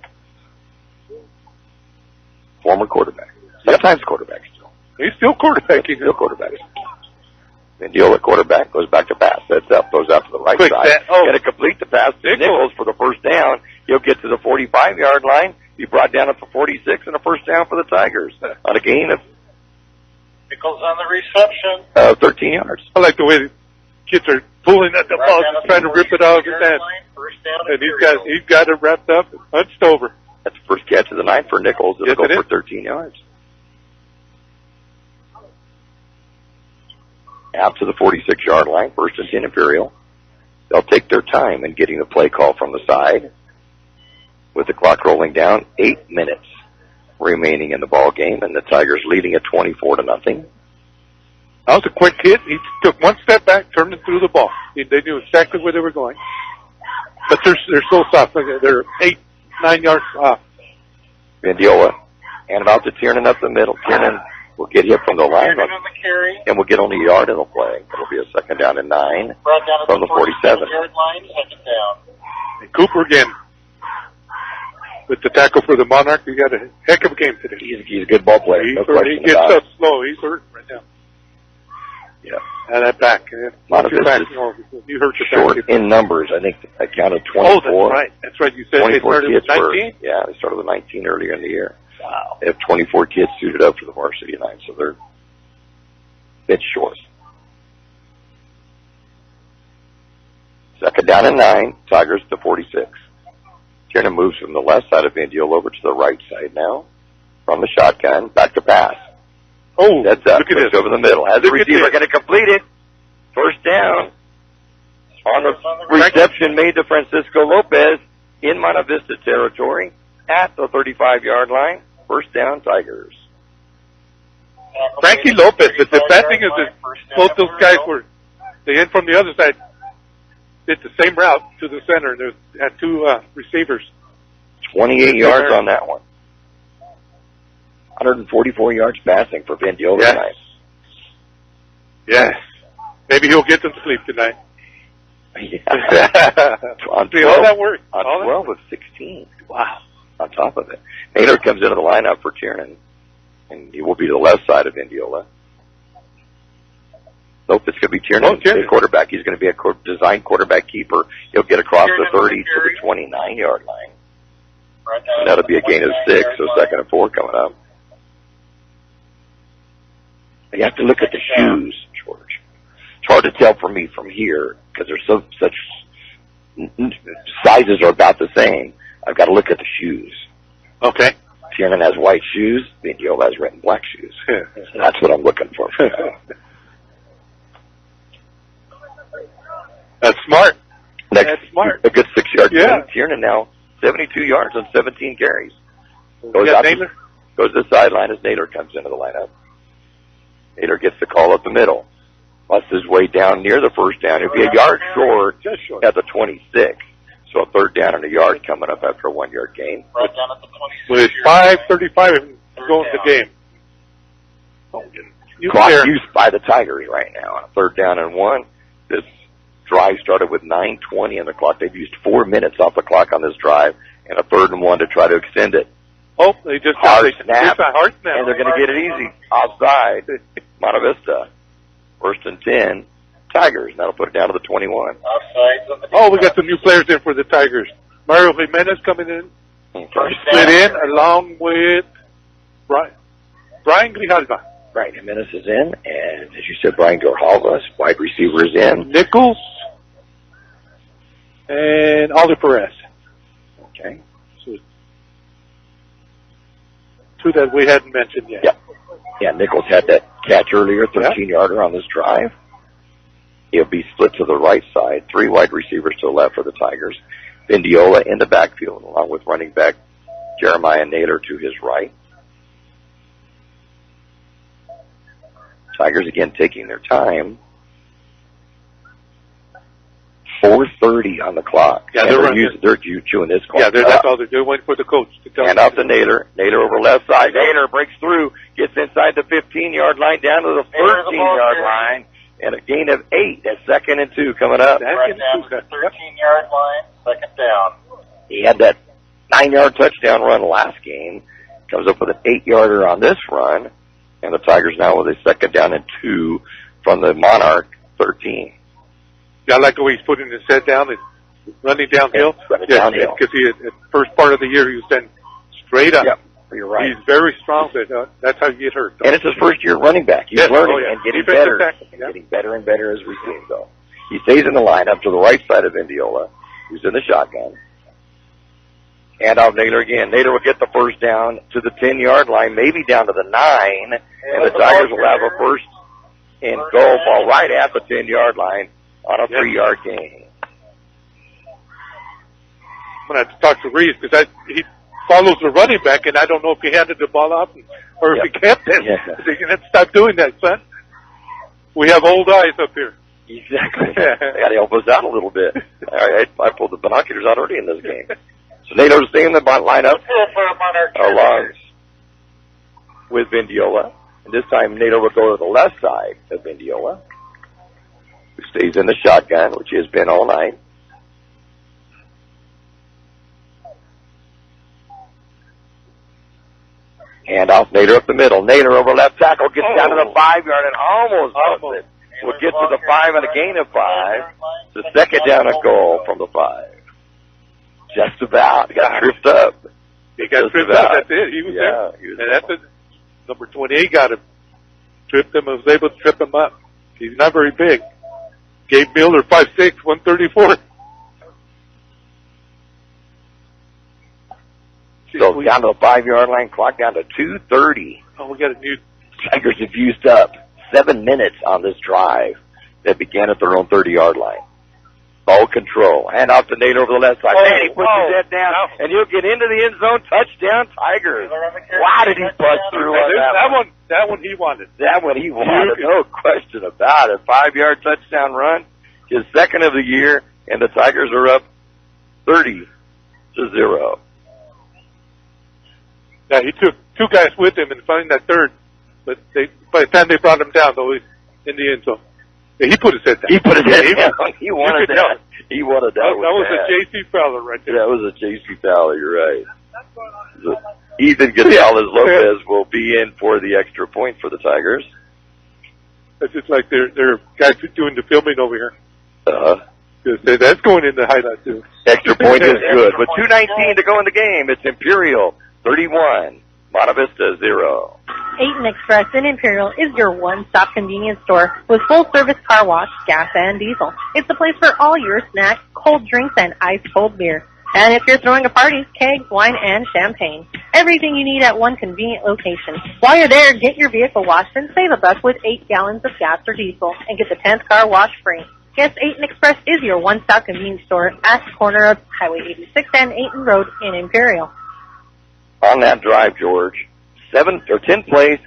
Former quarterback. Sometimes quarterback still. He's still quarterbacking. Still quarterback. Vendiola quarterback goes back to pass. That's up. Goes out to the right side. Got to complete the pass to Nichols for the first down. He'll get to the 45-yard line. He brought down up for 46 and a first down for the Tigers on a gain of Nichols on the reception. 13 yards. I like the way the kids are pulling at the ball and trying to rip it out of his hand. And he's got it wrapped up and hunched over. That's the first catch of the night for Nichols. It'll go for 13 yards. Out to the 46-yard line, first and 10 Imperial. They'll take their time in getting the play call from the side. With the clock rolling down, 8 minutes remaining in the ball game, and the Tigers leading at 24-0. That was a quick hit. He took one step back, turned it through the ball. They knew exactly where they were going. But they're so soft. They're 8-9 yards off. Vendiola, and about to Tiernan up the middle. Tiernan will get hit from the line, and we'll get only a yard in the play. It'll be a second down and 9 from the 47. Line, second down. And Cooper again. with the tackle for the Monarch. He got a heck of a game today. He's a good ball player. He gets up slow. He's hurting right now. Yeah. And that back. You hurt your back. Short in numbers. I think I counted 24. Oh, that's right. That's right. You said they started with 19? They started with 19 earlier in the year. Wow. They have 24 kids suited up for the varsity nine, so they're a bit short. Second down and 9. Tigers to 46. Tiernan moves from the left side of Indiola over to the right side now. From the shotgun, back to pass. Oh, that's up. Look at this. Over the middle. Has the receiver going to complete it? First down. On the reception made to Francisco Lopez in Monte Vista territory at the 35-yard line. First down, Tigers. Frankie Lopez. The bad thing is that both those guys they in from the other side. Did the same route to the center. They had two receivers. 28 yards on that one. 144 yards passing for Vendiola tonight. Yes. Maybe he'll get some sleep tonight. Yeah. on 12, all that work. On 12 of 16. Wow. On top of it. Naylor comes into the lineup for Tiernan, and he will be the left side of Indiola. Nope, it's going to be Tiernan, the quarterback. He's going to be a design quarterback keeper. He'll get across the 30 to the 29-yard line. And that'll be a gain of 6, so 2nd and 4 coming up. You have to look at the shoes, George. It's hard to tell for me from here because they're such sizes are about the same. I've got to look at the shoes. Okay. Tiernan has white shoes. Indiola has red and black shoes. So that's what I'm looking for. That's smart. That's smart. A good 6-yard gain. Tiernan now 72 yards on 17 carries. Goes to the sideline as Naylor comes into the lineup. Naylor gets the call up the middle. Busts his way down near the first down. He'll be a yard short at the 26. So a 3rd down and a yard coming up after a 1-yard gain. Right down at the 26. With 5:35 going the game. Clock used by the Tigers right now on a 3rd down and 1. This drive started with 9:20 on the clock. They've used 4 minutes off the clock on this drive and a 3rd and 1 to try to extend it. Oh, they just hard snap, and they're going to get it easy. Offside, Monte Vista. 1st and 10, Tigers. And that'll put it down to the 21. Oh, we got some new players in for the Tigers. Mario Jimenez coming in. Okay. Split in along with Brian Grijalva. Brian Jimenez is in, and as you said, Brian Grijalva, wide receiver, is in. Nichols and Alder Perez. Okay. So 2 that we hadn't mentioned yet. Yeah, Nichols had that catch earlier, 13-yarder on this drive. He'll be split to the right side. 3 wide receivers to the left for the Tigers. Indiola in the backfield, along with running back Jeremiah Naylor to his right. Tigers again taking their time. 4:30 on the clock. Yeah, they're chewing this clock. Yeah, that's all they're doing. Waiting for the coach to tell them. Hand off to Naylor. Naylor over left side. Naylor breaks through, gets inside the 15-yard line, down to the 13-yard line, and a gain of 8 at 2nd and 2 coming up. Right down to the 13-yard line, 2nd down. He had that 9-yard touchdown run last game. Comes up with an 8-yarder on this run, and the Tigers now with a 2nd down and 2 from the Monarch 13. Yeah, I like the way he's putting his head down and running downhill. Downhill. Because at the first part of the year he was then straight up. Yep, you're right. He's very strong, but that's how you get hurt. And it's his first year running back. He's learning and getting better. Getting better and better as we see him go. He stays in the line up to the right side of Indiola, who's in the shotgun. Hand off Naylor again. Naylor will get the first down to the 10-yard line, maybe down to the 9, and the Tigers will have a 1st and goal ball right at the 10-yard line on a 3-yard gain. I'm going to have to talk to Reeves because he follows the running back, and I don't know if he handed the ball off or if he kept it. Yeah. So you have to stop doing that, son. We have old eyes up here. Exactly. They got to help us out a little bit. I pulled the binoculars out already in this game. So Naylor's staying in the lineup along with Indiola. And this time Naylor will go to the left side of Indiola, who stays in the shotgun, which he has been all night. Hand off Nader up the middle. Nader over left tackle, gets down to the 5-yard and almost does it. We'll get to the 5 and a gain of 5. The second down and goal from the 5. Just about. He got tripped up. He got tripped up. That's it. He was there. He was and that's it. Number 28 got him. Tripped him and was able to trip him up. He's not very big. Gabe Miller, 5'6", 134. So down to the 5-yard line, clock down to 2:30. Oh, we got a new. Tigers have used up 7 minutes on this drive that began at their own 30-yard line. Ball control. Hand off to Nate over the left side. And he puts his head down, and he'll get into the end zone. Touchdown, Tigers. Why did he bust through on that one he wanted. That one he wanted, no question about it. 5-yard touchdown run, his second of the year, and the Tigers are up 30-0. Yeah, he took 2 guys with him and finding that third, but by the time they brought him down, though, he's in the end zone. Yeah, he put his head down. He put his head down. He wanted that. He wanted that. That was a J.C. Fowler right there. That was a J.C. Fowler, you're right. Ethan Gonzalez-Lopez will be in for the extra point for the Tigers. It's just like they're guys doing the filming over here. That's going in the highlight, too. Extra point is good. With 2:19 to go in the game, it's Imperial 31, Monte Vista 0. 8 Express in Imperial is your one-stop convenience store with full-service car wash, gas, and diesel. It's a place for all your snacks, cold drinks, and ice-cold beer. And if you're throwing a party, kegs, wine, and champagne. Everything you need at one convenient location. While you're there, get your vehicle washed and save a buck with 8 gallons of gas or diesel and get the 10th car wash free. Yes, 8 Express is your one-stop convenience store at the corner of Highway 86 and 8th Road in Imperial. On that drive, George, 10 plays,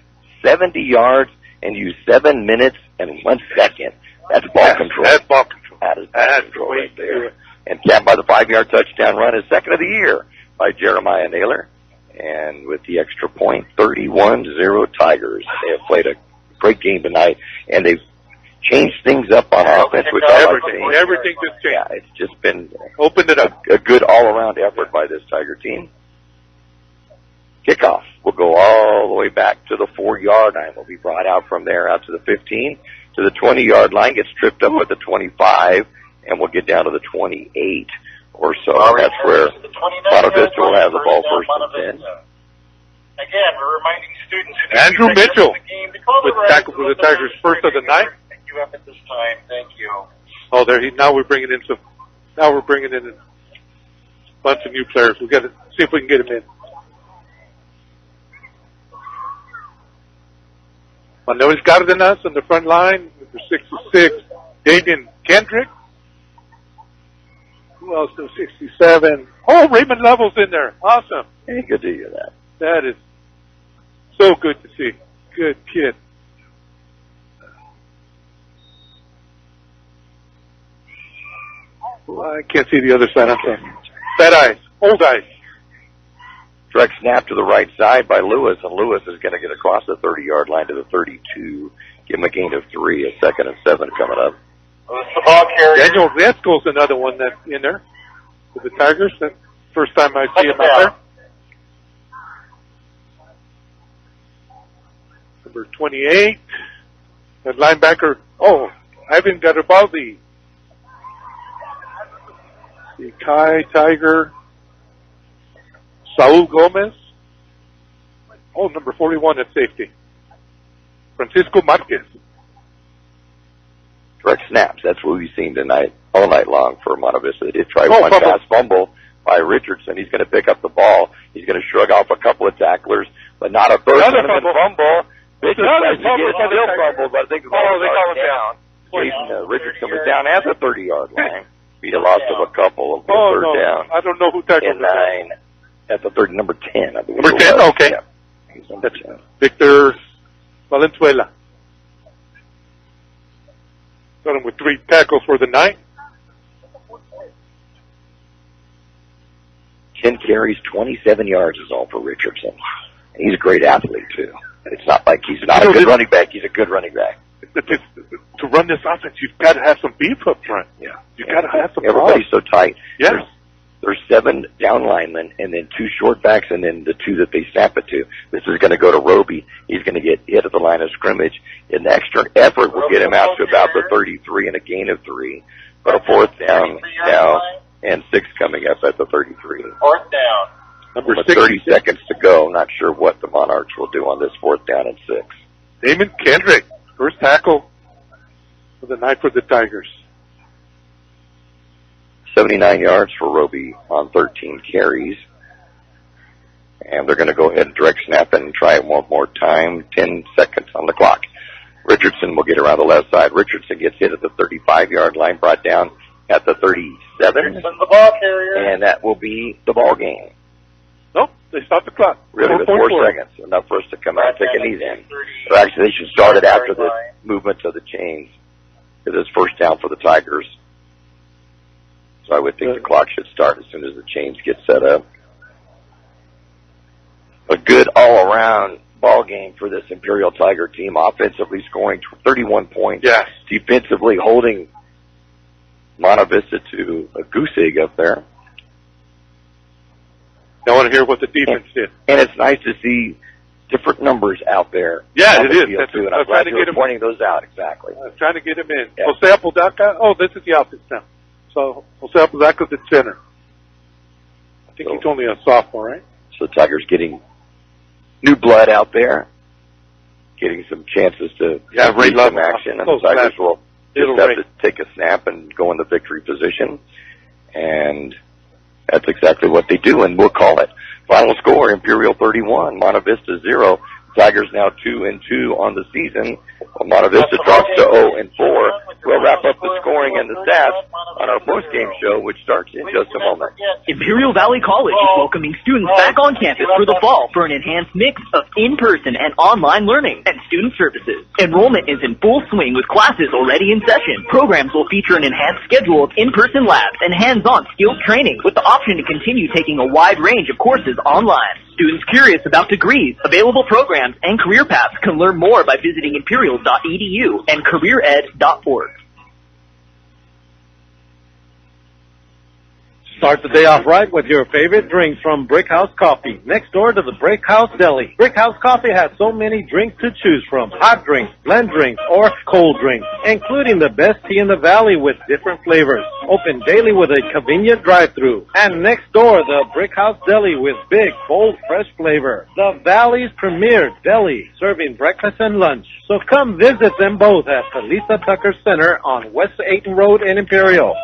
70 yards, and you 7 minutes and 1 second. That's ball control. That's ball control. That is ball control right there. And capped by the 5-yard touchdown run, his second of the year by Jeremiah Naylor. And with the extra point, 31-0 Tigers. They have played a great game tonight, and they've changed things up on offense. Which everything just changed. Yeah, it's just been opened it up. A good all-around effort by this Tiger team. Kickoff will go all the way back to the 4-yard line. Will be brought out from there out to the 15, to the 20-yard line, gets tripped up at the 25, and we'll get down to the 28 or so. That's where Monte Vista will have the ball first and 10. Again, we're reminding students. Andrew Mitchell with tackle for the Tigers first of the night. Pick you up at this time. Thank you. Oh, now we're bringing in a bunch of new players. We've got to see if we can get them in. Manuel Cardenas on the front line, number 66, Damian Kendrick. Who else? 67. Oh, Raymond Lovell's in there. Awesome. Hey, good to hear that. That is so good to see. Good kid. Well, I can't see the other side. I'm sorry. Bad eyes. Old eyes. Direct snap to the right side by Lewis, and Lewis is going to get across the 30-yard line to the 32. Give him a gain of 3, a 2nd and 7 coming up. Daniel Resco's another one that's in there with the Tigers. That's the first time I see him out there. Number 28, that linebacker. Oh, Ivan Garibaldi. The Kai Tiger. Saul Gomez. Oh, number 41 at safety. Francisco Marquez. Direct snaps. That's what we've seen tonight, all night long for Monte Vista. They did try one pass fumble by Richardson. He's going to pick up the ball. He's going to shrug off a couple of tacklers, but not a third fumble. Richardson tries to get still fumble, but I think the ball is down. Richardson was down at the 30-yard line. He lost of a couple of third down. I don't know who tackled him. At the third, number 10, I believe. Number 10, okay. Yeah. He's number 10. Victor Valenzuela. Got him with 3 tackles for the night. 10 carries, 27 yards is all for Richardson. And he's a great athlete, too. It's not like he's not a good running back. He's a good running back. To run this offense, you've got to have some beef up front. Yeah. You've got to have some Everybody's so tight. Yeah. There's 7 down linemen and then 2 short backs and then the 2 that they snap it to. This is going to go to Roby. He's going to get hit at the line of scrimmage. An extra effort will get him out to about the 33 and a gain of 3. But a 4th down now and 6 coming up at the 33. 4th down. Number With 6. 30 seconds to go. Not sure what the Monarchs will do on this 4th down and 6. Damon Kendrick, first tackle for the night for the Tigers. 79 yards for Roby on 13 carries. And they're going to go ahead and direct snap and try it one more time. 10 seconds on the clock. Richardson will get around the left side. Richardson gets hit at the 35-yard line, brought down at the 37. The ball carrier. And that will be the ball game. Nope, they stopped the clock. Really, with 4 seconds. Enough for us to come out and take a knee then. But actually, they should start it after the movement of the chains. It is first down for the Tigers. So I would think the clock should start as soon as the chains get set up. A good all-around ball game for this Imperial Tiger team. Offensively scoring 31 points. Yes. Defensively holding Monte Vista to a goose egg up there. I want to hear what the defense did. And it's nice to see different numbers out there. Yeah, it is. Too, and I'm glad you're pointing those out. Exactly. I'm trying to get him in. Yeah. Jose Apodaca. Oh, this is the offense now. So Jose Apodaca's at center. I think he's only a sophomore, right? So the Tigers getting new blood out there, getting some chances to have some action, and the Tigers will just have to take a snap and go in the victory position. And that's exactly what they do, and we'll call it. Final score, Imperial 31, Monte Vista 0. Tigers now 2-2 on the season. Well, Monte Vista drops to 0-4. We'll wrap up the scoring and the stats on our post-game show, which starts in just a moment. Imperial Valley College is welcoming students back on campus for the fall for an enhanced mix of in-person and online learning and student services. Enrollment is in full swing with classes already in session. Programs will feature an enhanced schedule of in-person labs and hands-on skills training with the option to continue taking a wide range of courses online. Students curious about degrees, available programs, and career paths can learn more by visiting imperial.edu and careered.org. Start the day off right with your favorite drinks from Brick House Coffee, next door to the Brick House Deli. Brick House Coffee has so many drinks to choose from, hot drinks, blend drinks, or cold drinks, including the best tea in the valley with different flavors. Open daily with a convenient drive-thru. And next door, the Brick House Deli with big, bold, fresh flavor. The Valley's premier deli, serving breakfast and lunch. So come visit them both at the Lisa Tucker Center on West 8th Road in Imperial.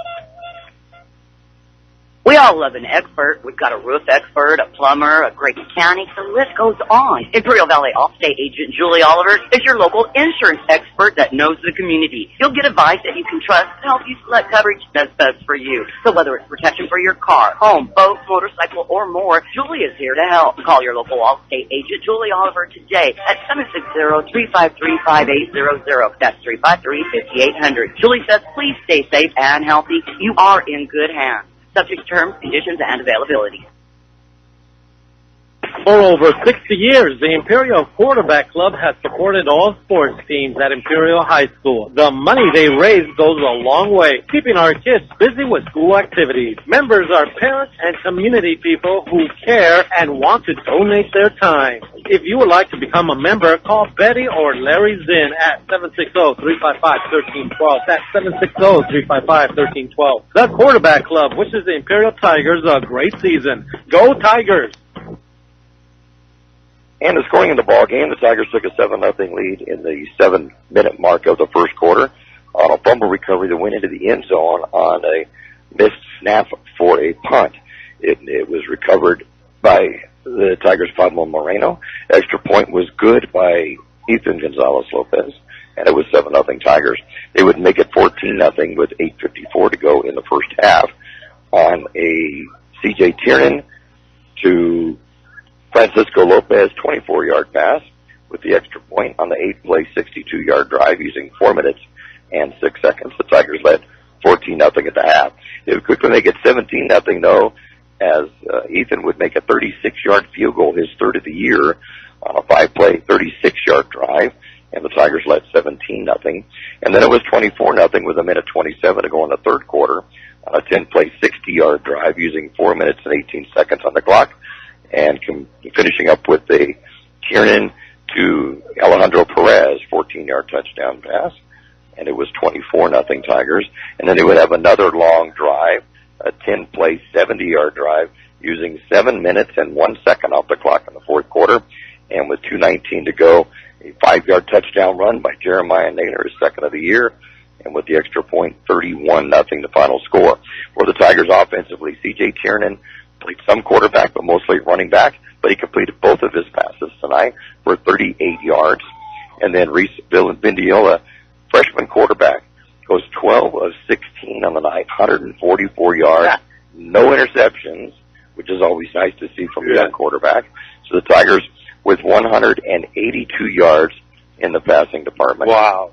We all love an expert. We've got a roof expert, a plumber, a great mechanic. The list goes on. Imperial Valley Allstate agent Julie Oliver is your local insurance expert that knows the community. You'll get advice that you can trust to help you select coverage that's best for you. So whether it's protection for your car, home, boat, motorcycle, or more, Julie is here to help. Call your local Allstate agent Julie Oliver today at 760-353-5800. That's 353-5800. Julie says, please stay safe and healthy. You are in good hands. Subject to terms, conditions, and availability. For over 60 years, the Imperial Quarterback Club has supported all sports teams at Imperial High School. The money they raise goes a long way, keeping our kids busy with school activities. Members are parents and community people who care and want to donate their time. If you would like to become a member, call Betty or Larry Zinn at 760-355-1312. That's 760-355-1312. The Quarterback Club wishes the Imperial Tigers a great season. Go Tigers! And the scoring in the ball game, the Tigers took a 7-0 lead in the 7-minute mark of the first quarter on a fumble recovery that went into the end zone on a missed snap for a punt. It was recovered by the Tigers' Pablo Moreno. Extra point was good by Ethan Gonzalez-Lopez, and it was 7-0 Tigers. They would make it 14-0 with 8:54 to go in the first half on a C.J. Tiernan to Francisco Lopez 24-yard pass with the extra point on the 8-play 62-yard drive using 4 minutes and 6 seconds. The Tigers led 14-0 at the half. They would quickly make it 17-0 though, as Ethan would make a 36-yard field goal, his third of the year, on a 5-play 36-yard drive. and the Tigers led 17-0. And then it was 24-0 with 1:27 to go in the third quarter on a 10-play 60-yard drive using 4 minutes and 18 seconds on the clock, and finishing up with a Tiernan to Alejandro Perez 14-yard touchdown pass, and it was 24-0 Tigers. And then they would have another long drive, a 10-play 70-yard drive using 7 minutes and 1 second off the clock in the fourth quarter, and with 2:19 to go, a 5-yard touchdown run by Jeremiah Naylor, his second of the year, and with the extra point, 31-0 the final score. For the Tigers offensively, C.J. Tiernan played some quarterback, but mostly running back, but he completed both of his passes tonight for 38 yards. And then Reese Vindiola, freshman quarterback, goes 12 of 16 on the night, 144 yards, no interceptions, which is always nice to see from a young quarterback. So the Tigers with 182 yards in the passing department. Wow.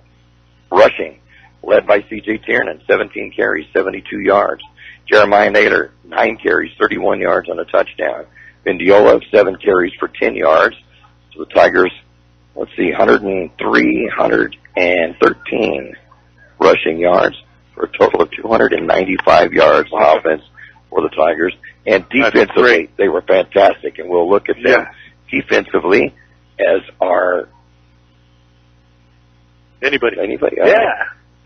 Rushing, led by C.J. Tiernan, 17 carries, 72 yards. Jeremiah Naylor, 9 carries, 31 yards on a touchdown. Vindiola, 7 carries for 10 yards. So the Tigers, 113 rushing yards for a total of 295 yards on offense for the Tigers. And defensively, they were fantastic, and we'll look at them defensively as our anybody.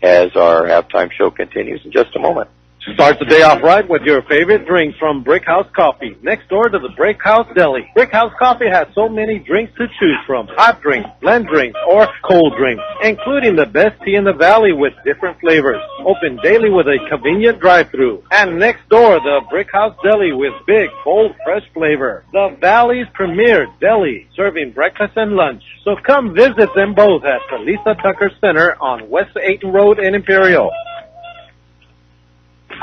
As our halftime show continues in just a moment. Start the day off right with your favorite drinks from Brick House Coffee, next door to the Brick House Deli. Brick House Coffee has so many drinks to choose from, hot drinks, blend drinks, or cold drinks, including the best tea in the valley with different flavors. Open daily with a convenient drive-thru. And next door, the Brick House Deli with big, bold, fresh flavor. The Valley's premier deli, serving breakfast and lunch. So come visit them both at the Lisa Tucker Center on West 8th Road in Imperial.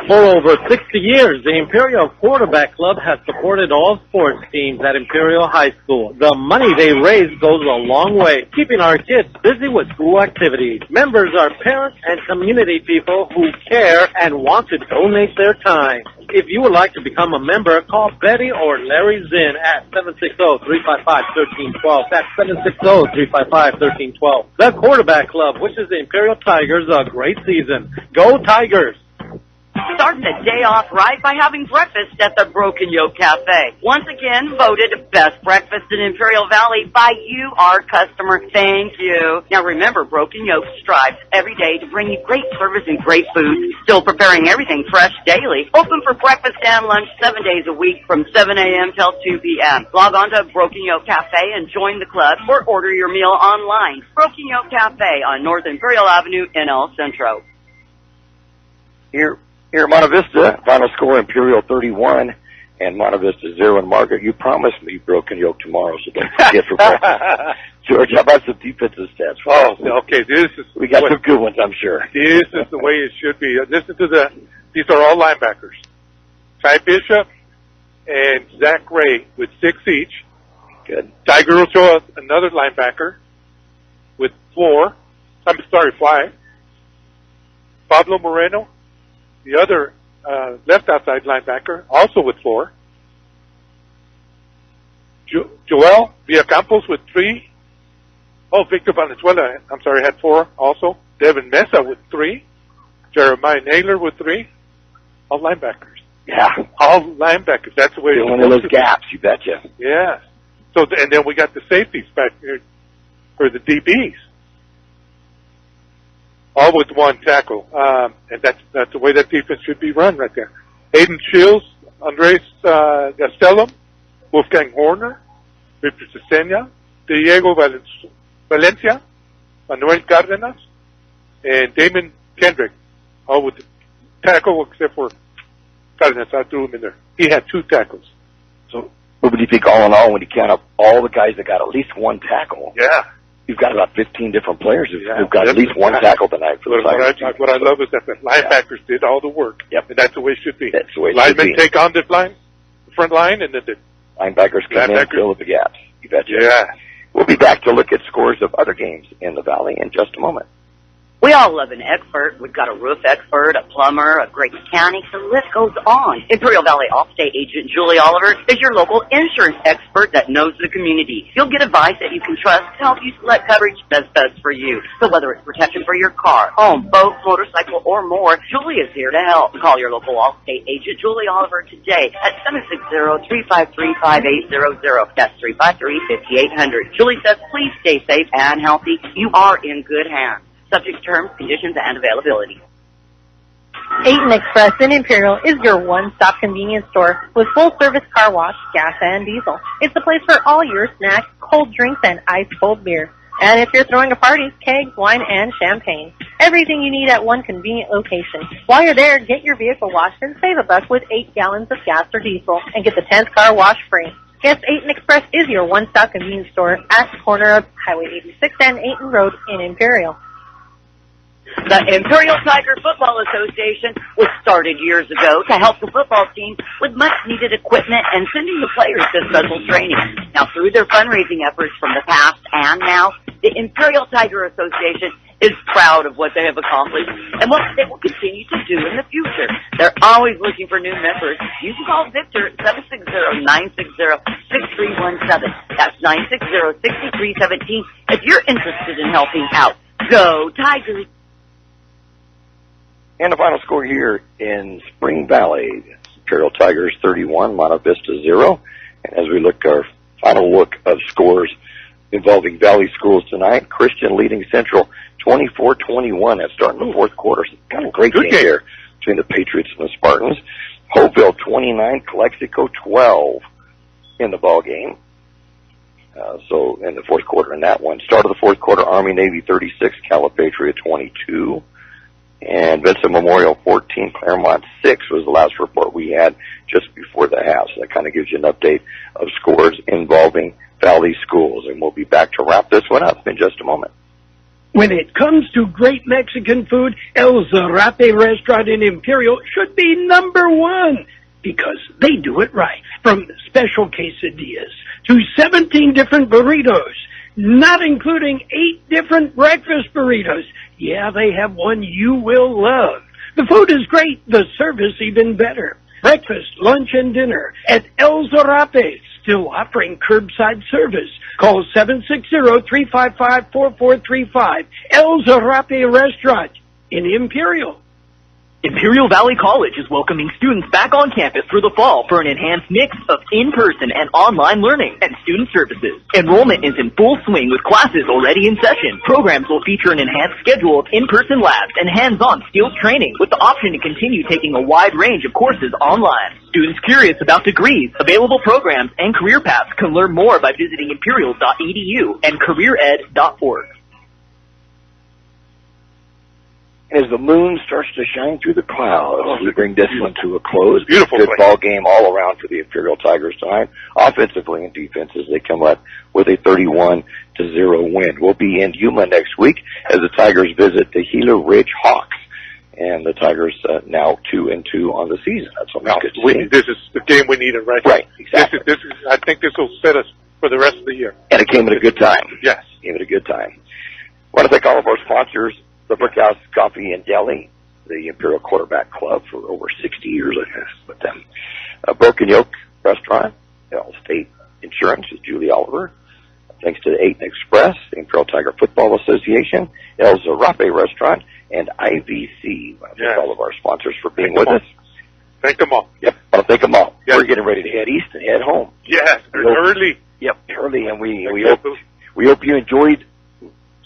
For over 60 years, the Imperial Quarterback Club has supported all sports teams at Imperial High School. The money they raise goes a long way, keeping our kids busy with school activities. Members are parents and community people who care and want to donate their time. If you would like to become a member, call Betty or Larry Zinn at 760-355-1312. That's 760-355-1312. The Quarterback Club wishes the Imperial Tigers a great season. Go Tigers! Start the day off right by having breakfast at the Broken Yoke Cafe. Once again, voted best breakfast in Imperial Valley by you, our customer. Thank you. Now remember, Broken Yoke strives every day to bring you great service and great food, still preparing everything fresh daily. Open for breakfast and lunch 7 days a week from 7 a.m. till 2 p.m. Log on to Broken Yoke Cafe and join the club or order your meal online. Broken Yoke Cafe on North Imperial Avenue in El Centro. Here at Monte Vista, final score Imperial 31 and Monte Vista 0. And Margaret, you promised me Broken Yoke tomorrow, so don't forget for breakfast. George, how about some defensive stats? Okay. We got some good ones, I'm sure. This is the way it should be. Listen to these are all linebackers. Ty Bishop and Zach Ray with 6 each. Good. Tiger Ochoa, another linebacker with 5. Pablo Moreno, the other left outside linebacker, also with 4. Joel Villacampos with 3. Victor Valenzuela, had 4 also. Devin Mesa with 3. Jeremiah Naylor with 3. All linebackers. Yeah. All linebackers. That's the way it's one of those gaps, you betcha. Yeah. So, and then we got the safeties back here for the DBs. All with 1 tackle. And that's the way that defense should be run right there. Aiden Shields, Andres Gastelum, Wolfgang Horner, Victor Cesena, Diego Valencia, Manuel Cárdenas, and Damon Kendrick. All with the tackle except for Cárdenas. I threw him in there. He had 2 tackles. So what would you think all in all when you count up all the guys that got at least 1 tackle? Yeah. You've got about 15 different players who've got at least 1 tackle tonight. For the Tigers. What I love is that the linebackers did all the work. Yep. And that's the way it should be. That's the way it Linemen should be. take on the front line, and then the linebackers come in and fill the gaps. You betcha. Yeah. We'll be back to look at scores of other games in the Valley in just a moment. We all love an expert. We've got a roof expert, a plumber, a great mechanic. The list goes on. Imperial Valley Allstate agent Julie Oliver is your local insurance expert that knows the community. You'll get advice that you can trust to help you select coverage that's best for you. So whether it's protection for your car, home, boat, motorcycle, or more, Julie is here to help. Call your local Allstate agent Julie Oliver today at 760-353-5800. That's 353-5800. Julie says, please stay safe and healthy. You are in good hands. Subject to terms, conditions, and availability. 8 Express in Imperial is your one-stop convenience store with full-service car wash, gas, and diesel. It's the place for all your snacks, cold drinks, and ice-cold beer. And if you're throwing a party, kegs, wine, and champagne. Everything you need at one convenient location. While you're there, get your vehicle washed and save $1 with 8 gallons of gas or diesel and get the 10th car wash free. Yes, 8 Express is your one-stop convenience store at the corner of Highway 86 and 8 Road in Imperial. The Imperial Tiger Football Association was started years ago to help the football team with much-needed equipment and sending the players to special training. Now, through their fundraising efforts from the past and now, the Imperial Tiger Association is proud of what they have accomplished and what they will continue to do in the future. They're always looking for new members. You can call Victor at 760-960-6317. That's 960-6317 if you're interested in helping out. Go Tigers! And the final score here in Spring Valley, Imperial Tigers 31, Monte Vista 0. And as we look our final look of scores involving Valley schools tonight, Christian leading Central 24-21 at starting the fourth quarter. So kind of great game here between the Patriots and the Spartans. Hopeville 29, Calexico 12 in the ball game. So in the fourth quarter in that one. Start of the fourth quarter, Army-Navy 36, Calipatria 22. And Vincent Memorial 14, Claremont 6 was the last report we had just before the half. So that kind of gives you an update of scores involving Valley schools. And we'll be back to wrap this one up in just a moment. When it comes to great Mexican food, El Zarape restaurant in Imperial should be number one because they do it right. From special quesadillas to 17 different burritos, not including 8 different breakfast burritos. Yeah, they have one you will love. The food is great, the service even better. Breakfast, lunch, and dinner at El Zarape, still offering curbside service. Call 760-355-4435. El Zarape Restaurant in Imperial. Imperial Valley College is welcoming students back on campus for the fall for an enhanced mix of in-person and online learning and student services. Enrollment is in full swing with classes already in session. Programs will feature an enhanced schedule of in-person labs and hands-on skills training with the option to continue taking a wide range of courses online. Students curious about degrees, available programs, and career paths can learn more by visiting imperial.edu and careered.org. As the moon starts to shine through the clouds, we bring this one to a close. Beautiful Good ball game all around for the Imperial Tigers tonight. Offensively and defensively, they come up with a 31-0 win. We'll be in Yuma next week as the Tigers visit the Gila Ridge Hawks. And the Tigers now 2-2 on the season. That's what good to see. This is the game we needed right Right, exactly. I think this will set us for the rest of the year. And it came at a good time. Yes. Came at a good time. I want to thank all of our sponsors, the Brickhouse Coffee and Deli, the Imperial Quarterback Club for over 60 years with them. Broken Yoke Restaurant, Allstate Insurance is Julie Oliver. Thanks to the 8 Express, the Imperial Tiger Football Association, El Zarape Restaurant, and IVC. Thank all of our sponsors for being with us. Thank them all. Yep, I'll thank them all. Yes. We're getting ready to head east and head home. Yes, early. Yep, early, and we hope you enjoyed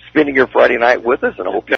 spending your Friday night with us, and I hope you